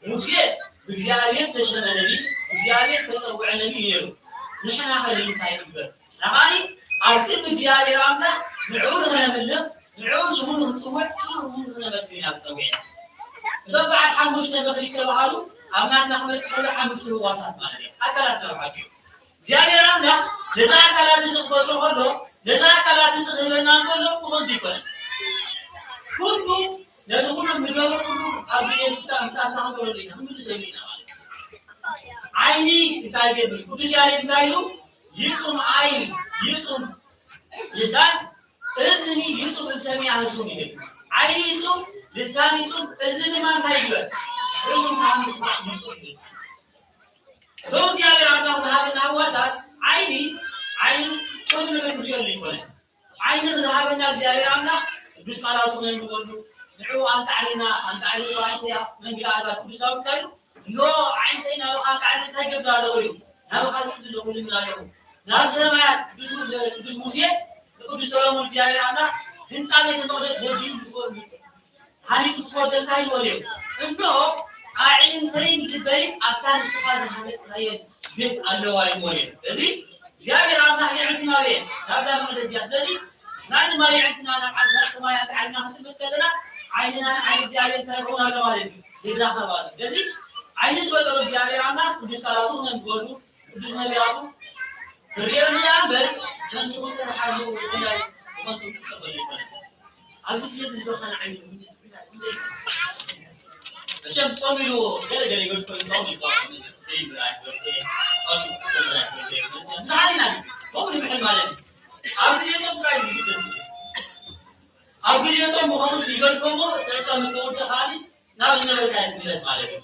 مشيت بجالية تشنا نبي بجالية تسوي نبي يرو نحن خلين تايم بر نهاني أكيد بجالية رامنا نعود هنا منه نعود شمونه نسوي شمونه بس فينا تسوي إذا بعد حمشنا بخليك تبعالو أما نحمل سحول حمشنا واسط مالي أكلت تبعاتي جالية رامنا لذا أكلت سقطوا هذا لذا أكلت سقطنا كله كون ديكون كله لذا كله مدور كله أبي يمسك ساتنا كله لينا هم يسوينا عيني كتاعي كله جالية تايلو يسوم عين يسوم لسان إذني يسوم بسمي على سميه عيني يسوم لسان يسوم إذني ما تايلو يسوم عم يسمع يسوم لو جالية رامنا ذهبنا واسات عيني كل ما يقول لي كونه عين ذهبنا جالية رامنا دوس على طول نقوله نعو أنت علينا وأنت من قال لك دوس على طول نو عيننا وأنت علينا تجد هذا وين هذا خالص اللي نقول من عليهم نفس ما دوس موسى دوس سلام جالية رامنا هنت عليه نقولش هديم بسول هني بسول دلتاي وله إنه عين تين تبين أكثر الصفات هذه بيت الله وين لذي جالية رامنا هي عندنا بين هذا من الزياس لذي نحن ما يعندنا أنا على السماء تعلمنا حتى بتكلمنا عيننا عين جالية تكون هذا مالين يدرخ هذا لذي عين سوى جالية رامنا كدوس كلامه من بقوله كدوس نبيعه كريمنا عبر كان توصل حاله ولا وما تقبل عايز تجلس بخان عين عشان تصملوا غير يقول كل صومي طبعا في صومي سمرة زعلنا هو اللي بحل مالك أبدي يوم كايز جدا أبدي يوم مهون في بل فمو سرعة مستوى تخالي نابز نبر كايز ملس مالك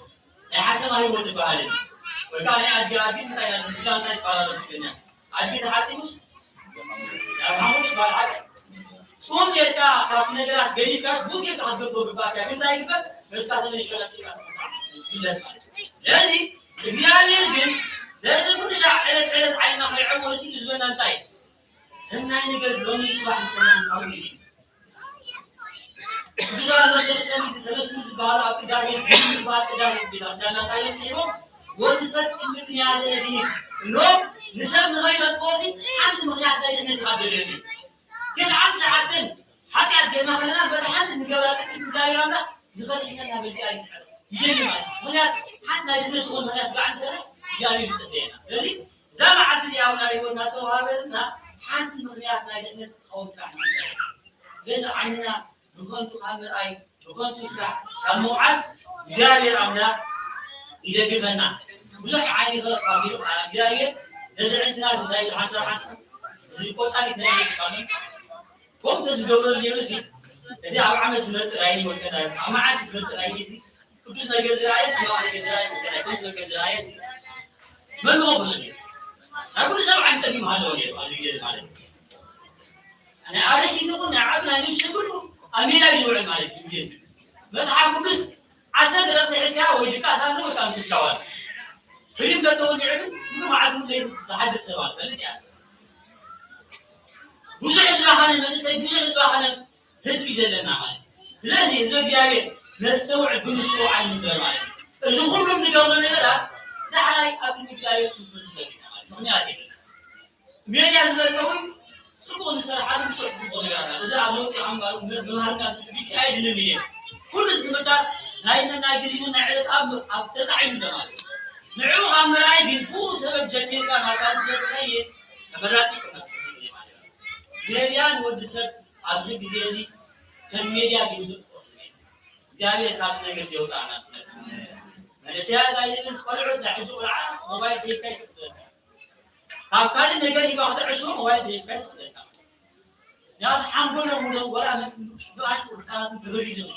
حسب هاي هو تبعالي وكان أدي سنتين مسلم ناس قارن الدنيا أدي تحاتي مش أمامه تبعالي سوم يرجع كابتن جرا بيجي كاس بوكي كابتن تو بباكي أكيد لا يكبر بس هذا ليش ولا كذا ملس مالك لازم إجيالي الجن لازم كل شيء علت عيننا في العمر شيء زمان انتهي سنة نقدر لون يصبح سنة قوي بجانب سلسلة زبالة كذا زبالة كذا سنة قايلة شيء وتفت المبني على الذي اليوم نسب غير تفاصيل عند مغنيات لا نتقدر يعني كيف عم ساعتين حتى قد ما خلنا بدحت نقولات المجايرنا نخلي احنا بزيادة سعر يجي ما هناك حتى يجي تقول هنا 7 سنة جاري بسدينا لذي زي ما عاد زي أولاد يقول ناس وهابنا حتى مغنيات لا يدنا خوف عن سعر ليس عيننا نخون تخامر أي نخون تسرع الموعد جاري رامنا إذا جبنا بزح عيني غلط قاسير جاري نزل عندنا زي الحسن زي قوس عليك نايم كمان قوم تزجور اليوسي إذا عمل سمعت عيني وكذا أما عاد سمعت عيني سي كنتش نجز عيني ما عليك عيني وكذا كنت نجز عيني سي من هو فلني أقول سبعة أنت كم هالولي عزيز عليك أنا عارف إنه كنا عبنا نيش كله أمير يجور المالك عزيز بس حاب بس عسى درت عسى ويدك عسى نو كم ستوان فيلم ده تقول يعرف إنه ما عاد ملي تحدث سوال بلد يعني بوزع إزباحنا من سيد بوزع إزباحنا حزب زلنا مالك لازم زوج جاي نستوعب بنستوعب من برمالك إذا كلهم نقولون لا نحن أبني جاي من سيدنا مالك من هذه مين يزبط سوي سبون الصراحة مش سبون كذا إذا عملت عمار مهارنا تفيك شيء دلني كل سمتا ناينا نايجين نعرف أب تسعين دمار نعو عمراي بيبو سبب جميل كان هذا سبب مراتي كنا ليان ودسك أبزق جزيزي كميديا بيزود توصلين جابر كاتنا قلت يوطعنا الأشياء اللي تقولوا ده حجوا العام موبايل في كيس كان النجار يبغى تعيشوا موبايل في كيس يا الحمد لله ولا ما أشوف سنة بغريزة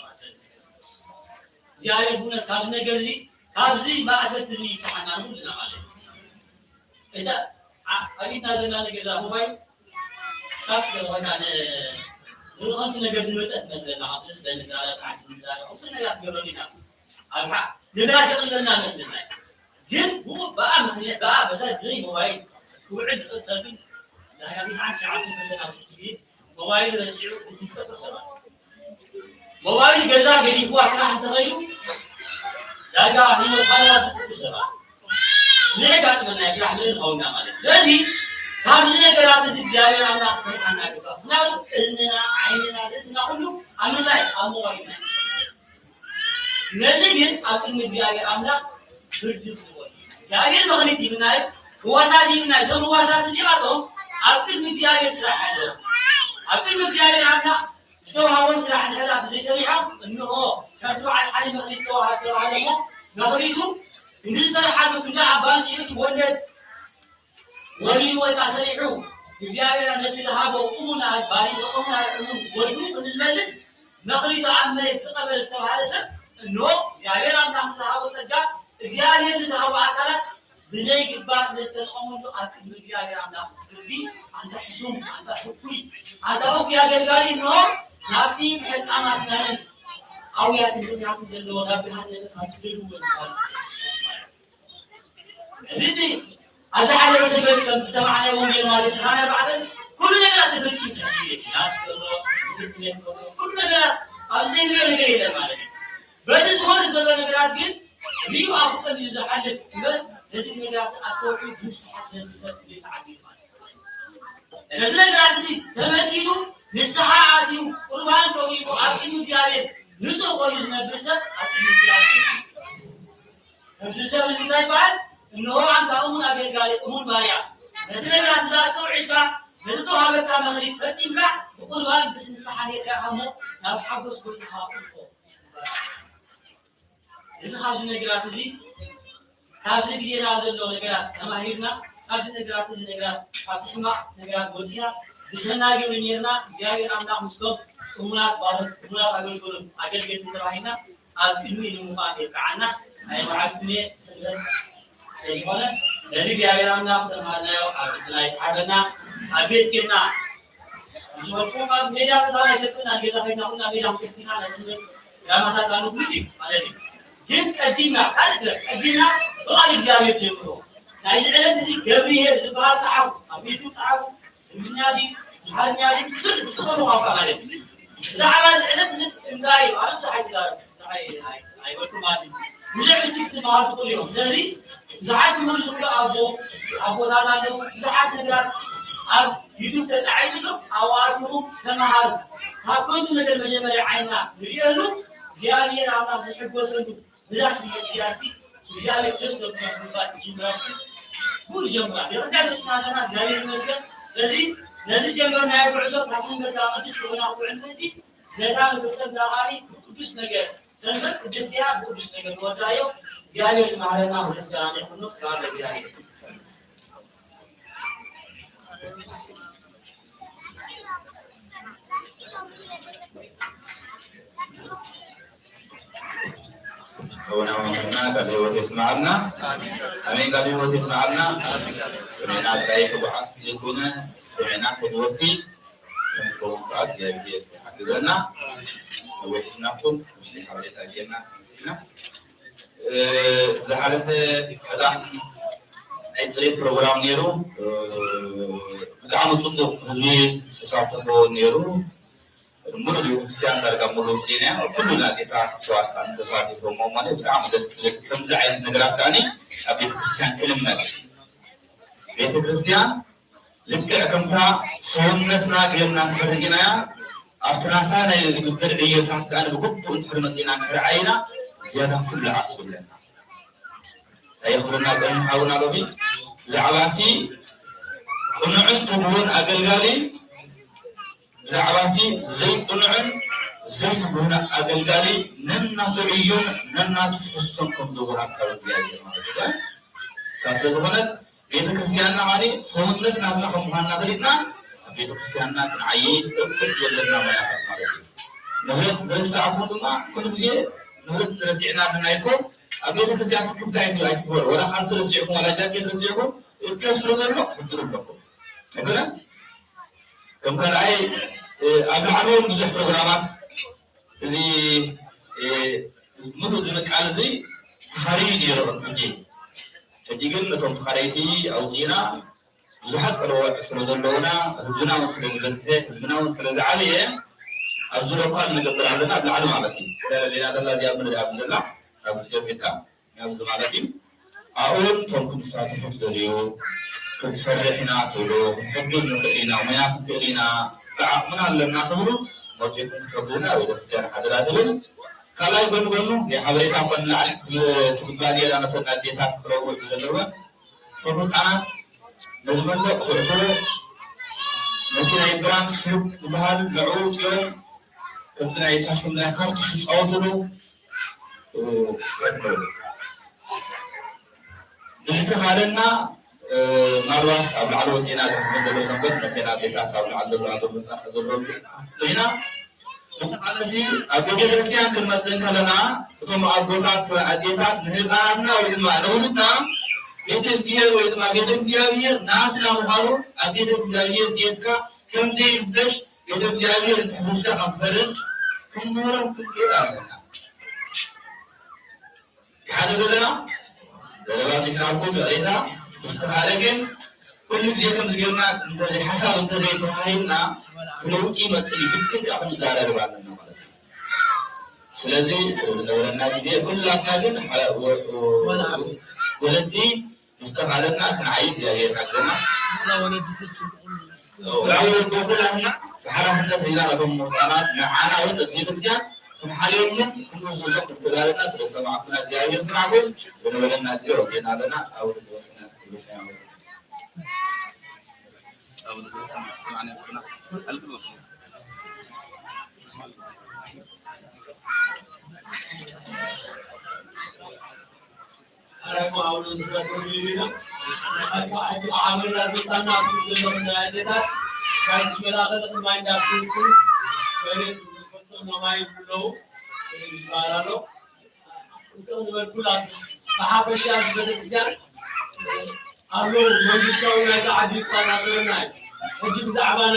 جاري بقولنا كابز نجاري كابزي ما أسد زي فحنا نقول لنا مالك إذا أريد نازلنا نجدا موبايل ساب لو كان نقول نجاري مثلا عشان نزارة عند نزارة أو نجار يقولنا أربعة نجار يقولنا مثلا جد هو بقى مثلا بقى بس زي موبايل وعد سابين لا يعني ساعات شعار مثلا أو شيء موبايل رسيعه بتفكر سبعة موبايل جزاء قريب واسع عن تغيره لا قاعد هي الحالات بسبعة ليه قاعد من يجرح من الخونة مالك لذي خمسين قرات زجاجة عنا عنا كذا نقول إذننا عيننا لسنا كله أنا لا الموبايل نزين أكيد مزجاجة عنا بردو زاجر مغنيتي مناي هو سادي مناي زم هو سادي زيادهم أكيد مزجاجة سلاحه أكيد مزجاجة عنا استوى هون سلاح نهلا بزي سريعة إنه كانوا على الحال مغني استوى هذا على مغنيته إن سرح حاله كنا عبان كده ولد ولي ويقع سريعه مزجاجة التي ذهبوا أمنا باي وأمنا أمون ولدوا بالنسبة مغنيته عمل استقبل استوى هذا سب إنه زاجر عمنا مزهاو سجى زاجر مزهاو عقلة بزي كباس لستقومون أكيد مزجاجر عمنا تبي عند حسوم عند حكوي عند أوك يا جلالي إنه نبي بحث عن أسنان أو يأتي عن جل وعلا بهذا السبب وزمان. زيدي هذا حاله بس بيقول تسمعنا يوم يوم هذا بعد كل نجار تفشي كل نجار أبسط نجار يدا مالك بس هو رزق نجارات بين ريو أفضل جزء حدث كبر رزق نجارات أسوأ بس حسن بس للتعديل مالك رزق نجارات زي تمكينه نسحاتيو قربان كويكو أكيد مجالد نسوا كويس من برسة أكيد مجالد همسة بسيطة بعد إنه عن كأمون أبير قال أمون باريا نتنا كان زاستو عيبا نزلوا هذا كان مغريت فتيمكا قربان بس نسحانية كهمو نروح حبس كل خاطفه إذا خارج نجارات زي خارج بيجي نازل لو نجارات أما هيرنا خارج نجارات زي نجارات فاتحنا نجارات بوزينا بسنا جونيرنا زيادة عمنا مسلم أمونات بارد أمونات أقول جد تراهينا أكيد إنه مقابل كعنا أي معكني سيجمعنا لذي زيادة عمنا استمرنا وأبدا يسحبنا أبيت كنا جوكم ميدا كذا كتنا جزء فينا كنا ميدا كتنا لسه يا مهلا كانوا بيجي مالك جد قديمة قديمة ولا زيادة جمرو نايز على تزي جبريه زبار تعب أبيتو تعب النادي هالنادي كل واقع عليه. زعما زعلت زس إنداي أنا زعيد زار هاي وكم هذي. مزعج تكتب ما تقول يوم زين زعيد كل زوجة أبو هذا زعيد نقدر يوتيوب تزعيد له أواتهم كمهار. هاكون تنقل مجمع عيننا بريالو زيادة رامنا بسحب وسندو مزاج سياسي زيادة بس وتنقلات جمرات كل جمرات يرجع لسمعنا زيادة المسكن لذي جمعنا يبعثوا حسن بتاع قدس وناقو عندي لذا بتصل داعي قدس نجار جنب قدس يا قدس نجار ودايو جاري اسمعنا قدس جاني خنوس قال جاري ونعمنا قد هو تسمعنا أمين قد هو تسمعنا سمعنا دايك وعص يكون سمعنا خدوتي كمقومات يبيت حدثنا وحسناكم مش حوالي تاجينا هنا زحلت كلام أي طريق برنامج نيرو دعم صندوق حزبي ساعته نيرو مدلو سيان درجة مدلو سينة وكلنا كتا توات عن تصادف ومومنا بدعم دستلك كم زعيم نقرأ ثاني أبي كريستيان كلمة بيت كريستيان لبكع كمتا سنتنا قلنا نخرجنا أفتناتنا يزيد الدرعية تحت أنا بقبض انتحرمتنا كرعينا زيادة كل عصر لنا هيخبرنا جميع حاولنا ربي زعباتي قنعن تبون أقل قالي زعباتي زي قنعن زيت هنا أقلقالي ننا تعيون ننا تحسن كم دوها كوزيادة ما تبغى سافر زمانك بيت كريستياننا ماني سونتنا نحن هم هنا درينا بيت كريستياننا كنعيد تكتب لنا ما يفهم مالك نهلت درس عفوا كل بزيه نهلت رزعنا هنايكم أبيت كريستيان سكوت تايتو أكبر ولا خالص رزعكم ولا جاب رزعكم كيف سرنا له حضر لكم أقوله كم كان أي أبي عروض بزح برنامج زي مدو زمك على زي تخارين يرون بجي تجيكم نتوم تخاريتي أو زينا زحت كلوا سلونا هزبنا هزبنا وسلز عليه أبزر كان نقبل علينا بالعلم علتي لأن هذا الذي أبن أبو زلا أبو زجاج كده أبو زلا علتي أقول توم كنت ساتفت دريو كنت سرحنا تلو حجز نسقينا وما يخبرنا من علمنا تقولوا موجود تربونا وإذا كسر حضراتهم كلا يبنو يا حبريت أقول لعلك تبالي أنا مثلا ديتات كروه بالجوة فبس أنا نزمن له خلطه مثلا إبراهيم سلوك بهال لعوت يوم كنا يتحشون لنا كارت شو صوتنا نشتغلنا مرة قبل عروسنا من دبسنبت مثلا ديتات قبل عروسنا هنا أنسي أبوجي كريستيان كنا سنكلنا ثم أبوتات أديتات نهزانا وإدما نولدنا يتزكيه وإدما يتزكيه ناتنا مهارو أبيتزكيه ديتكا كم دي بش يتزكيه تحسها خم فرس كم نورم كتير علينا هذا دلنا دلنا تكلمكم بعيدا استهالكين كل زي كم زينا أنت زي حساب أنت زي تهايمنا تلوكي مسؤولي بتك أخذ زارة بعدنا سلازي لولا جدي كل أفناجن ولدي مستقالنا كان عيد يا هي حجنا لا ولدي سيستم لا ولدي كلنا بحرها الناس إلى رقم مصانات معانا ولد ميتزيان كن حاليا كن نزوجك كلنا الناس لسه معنا جاي يسمعكم ولنا جدي ربنا لنا أو وصلنا أنا ما أقول نسبة تقولينا أنا أعمل لازم أنا أقول لهم ناديتا كان شمالات ما يندرس سكول كانت بس ما يبلو بارالو كنت نقول أحب شيء بدك ألو ما بيسوي هذا عديد قناتنا هجيب زعبان